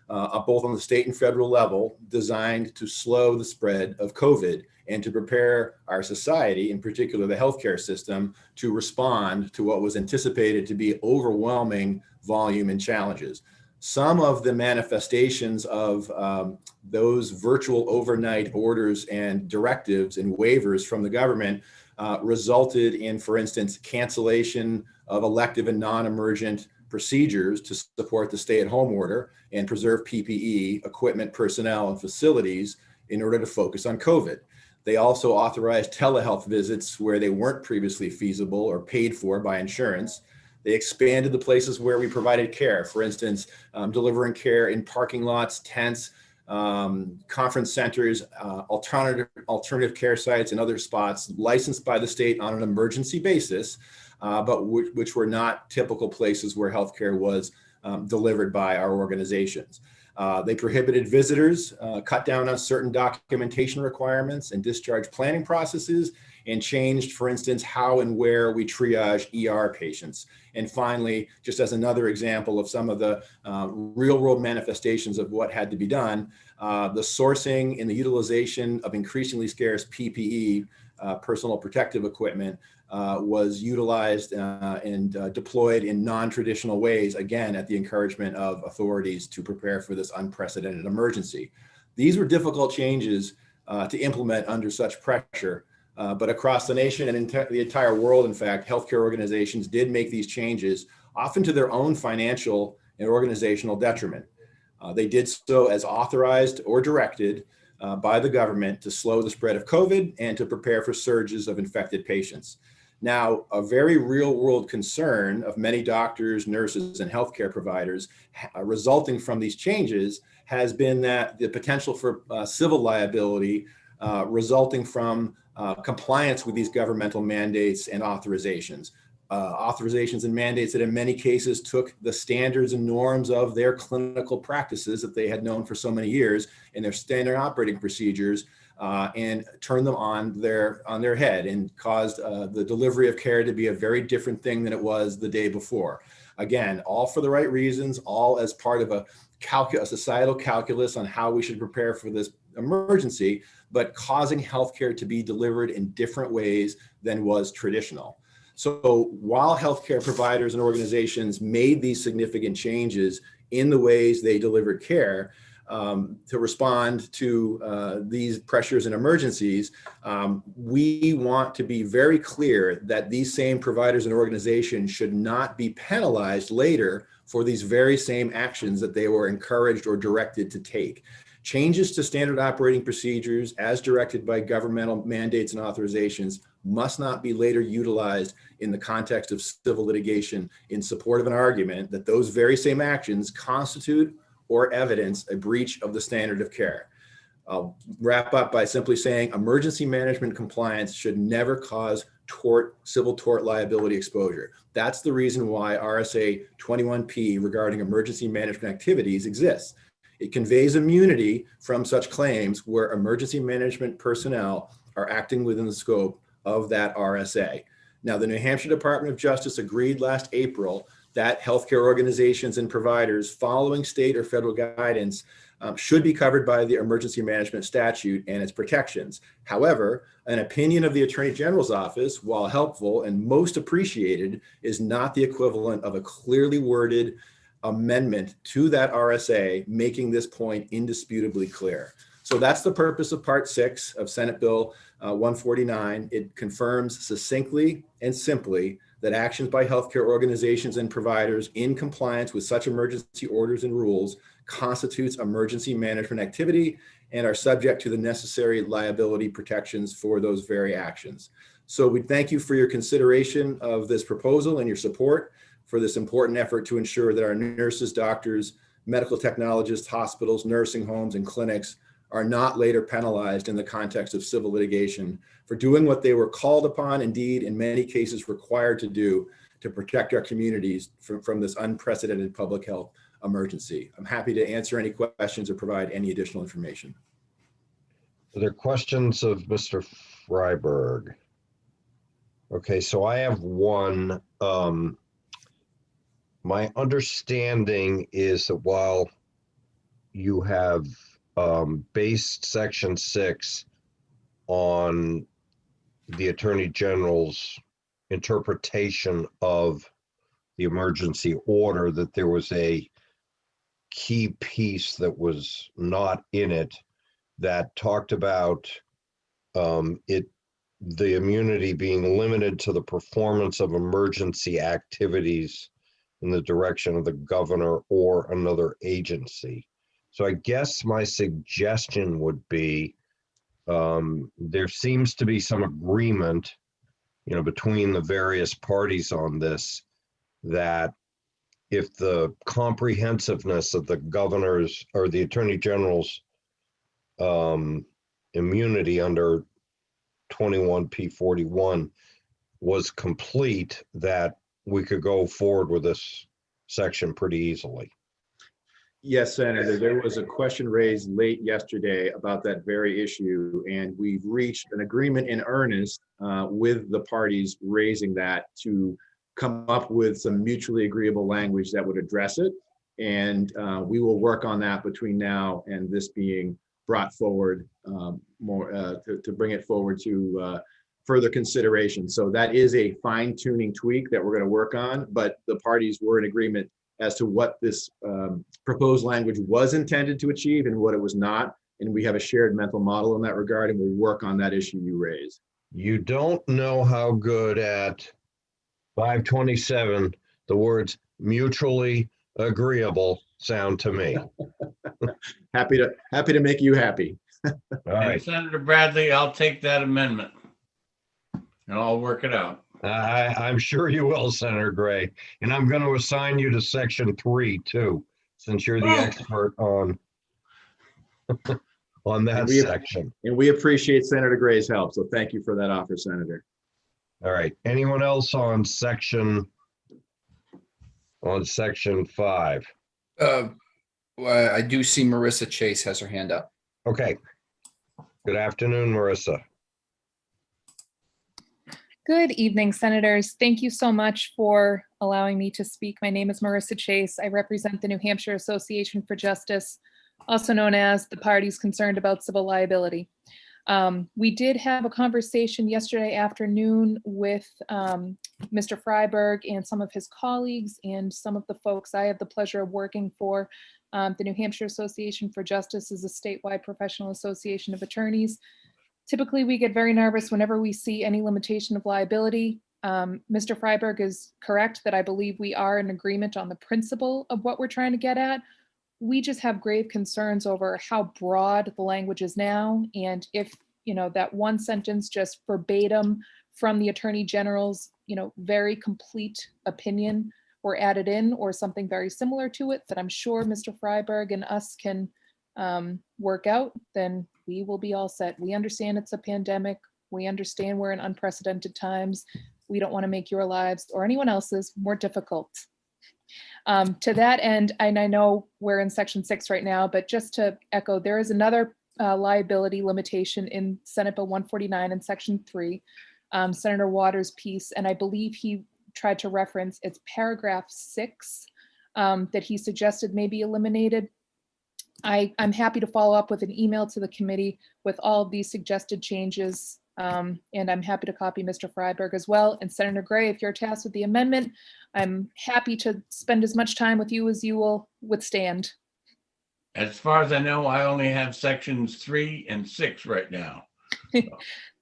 both on the state and federal level, designed to slow the spread of COVID and to prepare our society, in particular the healthcare system, to respond to what was anticipated to be overwhelming volume and challenges. Some of the manifestations of those virtual overnight orders and directives and waivers from the government resulted in, for instance, cancellation of elective and non-emergent procedures to support the stay-at-home order and preserve PPE, equipment, personnel, and facilities in order to focus on COVID. They also authorized telehealth visits where they weren't previously feasible or paid for by insurance. They expanded the places where we provided care, for instance, delivering care in parking lots, tents, conference centers, alternative care sites, and other spots licensed by the state on an emergency basis, but which were not typical places where healthcare was delivered by our organizations. They prohibited visitors, cut down on certain documentation requirements and discharge planning processes, and changed, for instance, how and where we triage ER patients. And finally, just as another example of some of the real world manifestations of what had to be done, the sourcing and the utilization of increasingly scarce PPE, personal protective equipment, was utilized and deployed in non-traditional ways, again, at the encouragement of authorities to prepare for this unprecedented emergency. These were difficult changes to implement under such pressure, but across the nation and the entire world, in fact, healthcare organizations did make these changes, often to their own financial and organizational detriment. They did so as authorized or directed by the government to slow the spread of COVID and to prepare for surges of infected patients. Now, a very real world concern of many doctors, nurses, and healthcare providers resulting from these changes has been that the potential for civil liability resulting from compliance with these governmental mandates and authorizations. Authorizations and mandates that in many cases took the standards and norms of their clinical practices that they had known for so many years in their standard operating procedures and turned them on their head and caused the delivery of care to be a very different thing than it was the day before. Again, all for the right reasons, all as part of a societal calculus on how we should prepare for this emergency, but causing healthcare to be delivered in different ways than was traditional. So while healthcare providers and organizations made these significant changes in the ways they delivered care to respond to these pressures and emergencies, we want to be very clear that these same providers and organizations should not be penalized later for these very same actions that they were encouraged or directed to take. Changes to standard operating procedures as directed by governmental mandates and authorizations must not be later utilized in the context of civil litigation in support of an argument that those very same actions constitute or evidence a breach of the standard of care. I'll wrap up by simply saying emergency management compliance should never cause civil tort liability exposure. That's the reason why RSA 21P regarding emergency management activities exists. It conveys immunity from such claims where emergency management personnel are acting within the scope of that RSA. Now, the New Hampshire Department of Justice agreed last April that healthcare organizations and providers following state or federal guidance should be covered by the emergency management statute and its protections. However, an opinion of the Attorney General's office, while helpful and most appreciated, is not the equivalent of a clearly worded amendment to that RSA, making this point indisputably clear. So that's the purpose of Part 6 of Senate Bill 149. It confirms succinctly and simply that actions by healthcare organizations and providers in compliance with such emergency orders and rules constitutes emergency management activity and are subject to the necessary liability protections for those very actions. So we thank you for your consideration of this proposal and your support for this important effort to ensure that our nurses, doctors, medical technologists, hospitals, nursing homes, and clinics are not later penalized in the context of civil litigation for doing what they were called upon, indeed, in many cases required to do to protect our communities from this unprecedented public health emergency. I'm happy to answer any questions or provide any additional information. Are there questions of Mr. Freiberg? Okay, so I have one. My understanding is that while you have based Section 6 on the Attorney General's interpretation of the emergency order, that there was a key piece that was not in it that talked about the immunity being limited to the performance of emergency activities in the direction of the governor or another agency. So I guess my suggestion would be there seems to be some agreement, between the various parties on this, that if the comprehensiveness of the governor's or the attorney general's immunity under 21P41 was complete, that we could go forward with this section pretty easily. Yes, Senator, there was a question raised late yesterday about that very issue, and we've reached an agreement in earnest with the parties raising that to come up with some mutually agreeable language that would address it. And we will work on that between now and this being brought forward to bring it forward to further consideration. So that is a fine tuning tweak that we're going to work on, but the parties were in agreement as to what this proposed language was intended to achieve and what it was not. And we have a shared mental model in that regard, and we'll work on that issue you raised. You don't know how good at 527 the words mutually agreeable sound to me. Happy to make you happy. All right. And Senator Bradley, I'll take that amendment and I'll work it out. I'm sure you will, Senator Gray. And I'm going to assign you to section 3 too, since you're the expert on that section. And we appreciate Senator Gray's help. So thank you for that offer, Senator. All right. Anyone else on section 5? I do see Marissa Chase has her hand up. Okay. Good afternoon, Marissa. Good evening, Senators. Thank you so much for allowing me to speak. My name is Marissa Chase. I represent the New Hampshire Association for Justice, also known as the parties concerned about civil liability. We did have a conversation yesterday afternoon with Mr. Freiberg and some of his colleagues and some of the folks I have the pleasure of working for. The New Hampshire Association for Justice is a statewide professional association of attorneys. Typically, we get very nervous whenever we see any limitation of liability. Mr. Freiberg is correct that I believe we are in agreement on the principle of what we're trying to get at. We just have grave concerns over how broad the language is now, and if that one sentence just verbatim from the Attorney General's very complete opinion were added in, or something very similar to it that I'm sure Mr. Freiberg and us can work out, then we will be all set. We understand it's a pandemic. We understand we're in unprecedented times. We don't want to make your lives or anyone else's more difficult. To that end, and I know we're in section 6 right now, but just to echo, there is another liability limitation in Senate Bill 149 in section 3, Senator Waters' piece, and I believe he tried to reference it's paragraph 6 that he suggested may be eliminated. I'm happy to follow up with an email to the committee with all of these suggested changes, and I'm happy to copy Mr. Freiberg as well. And Senator Gray, if you're tasked with the amendment, I'm happy to spend as much time with you as you will withstand. As far as I know, I only have sections 3 and 6 right now.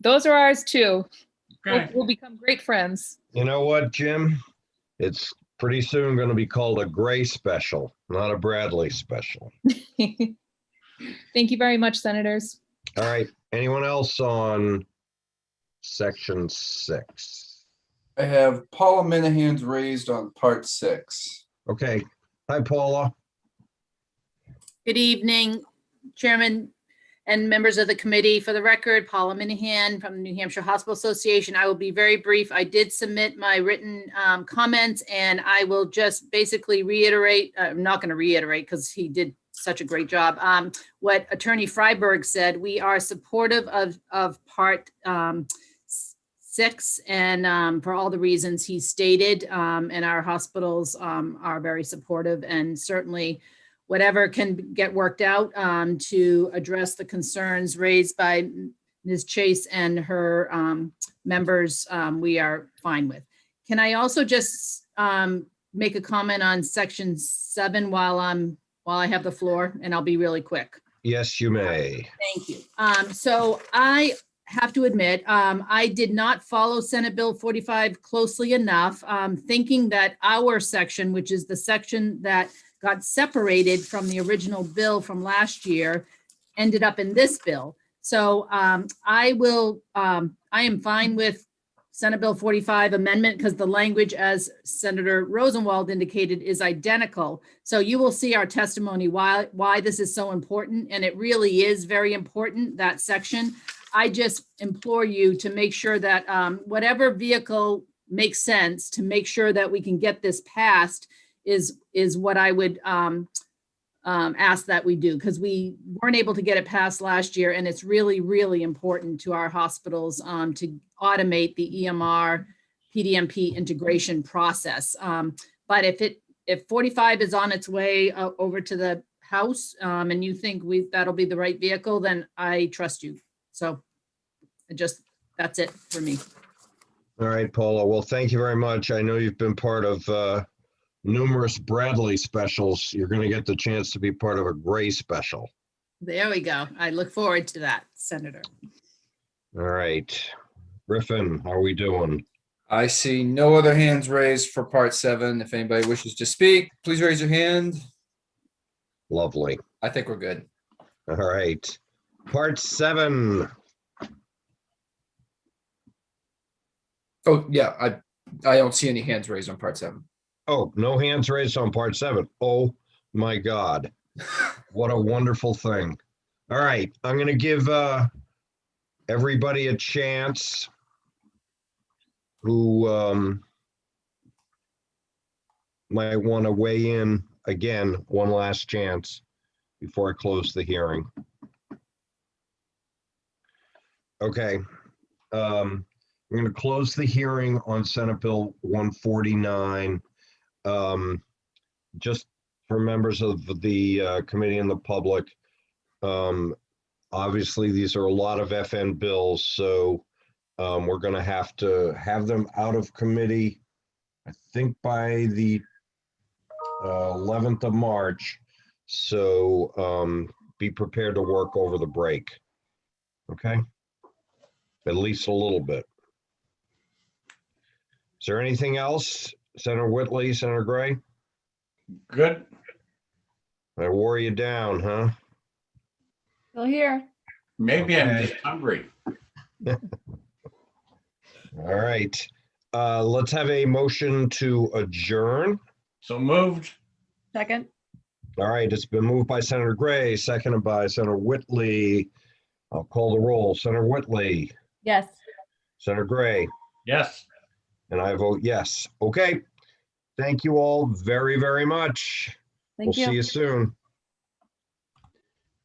Those are ours too. Okay. We'll become great friends. You know what, Jim? It's pretty soon going to be called a Gray special, not a Bradley special. Thank you very much, Senators. All right. Anyone else on section 6? I have Paula Minahan's raised on part 6. Okay. Hi, Paula. Good evening, Chairman and members of the committee. For the record, Paula Minahan from the New Hampshire Hospital Association. I will be very brief. I did submit my written comments, and I will just basically reiterate, I'm not going to reiterate because he did such a great job, what Attorney Freiberg said. We are supportive of part 6 and for all the reasons he stated, and our hospitals are very supportive, and certainly whatever can get worked out to address the concerns raised by Ms. Chase and her members, we are fine with. Can I also just make a comment on section 7 while I have the floor, and I'll be really quick. Yes, you may. Thank you. So I have to admit, I did not follow Senate Bill 45 closely enough, thinking that our section, which is the section that got separated from the original bill from last year, ended up in this bill. So I am fine with Senate Bill 45 amendment because the language, as Senator Rosenwald indicated, is identical. So you will see our testimony why this is so important, and it really is very important, that section. I just implore you to make sure that whatever vehicle makes sense to make sure that we can get this passed is what I would ask that we do, because we weren't able to get it passed last year, and it's really, really important to our hospitals to automate the EMR PDMP integration process. But if 45 is on its way over to the House, and you think that'll be the right vehicle, then I trust you. So that's it for me. All right, Paula. Well, thank you very much. I know you've been part of numerous Bradley specials. You're going to get the chance to be part of a Gray special. There we go. I look forward to that, Senator. All right. Griffin, how are we doing? I see no other hands raised for part 7. If anybody wishes to speak, please raise your hand. Lovely. I think we're good. All right. Part 7. Oh, yeah, I don't see any hands raised on part 7. Oh, no hands raised on part 7. Oh my God. What a wonderful thing. All right. I'm going to give everybody a chance who might want to weigh in again, one last chance before I close the hearing. Okay. I'm going to close the hearing on Senate Bill 149. Just for members of the committee and the public, obviously these are a lot of FN bills, so we're going to have them out of committee, I think by the 11th of March. So be prepared to work over the break. Okay? At least a little bit. Is there anything else? Senator Whitley, Senator Gray? Good. I wore you down, huh? Still here. Maybe I'm just hungry. All right. Let's have a motion to adjourn. So moved. Second. All right, it's been moved by Senator Gray, seconded by Senator Whitley. I'll call the roll. Senator Whitley, Yes. Senator Gray, Yes. and I vote yes. Okay. Thank you all very, very much. Thank We'll see you soon.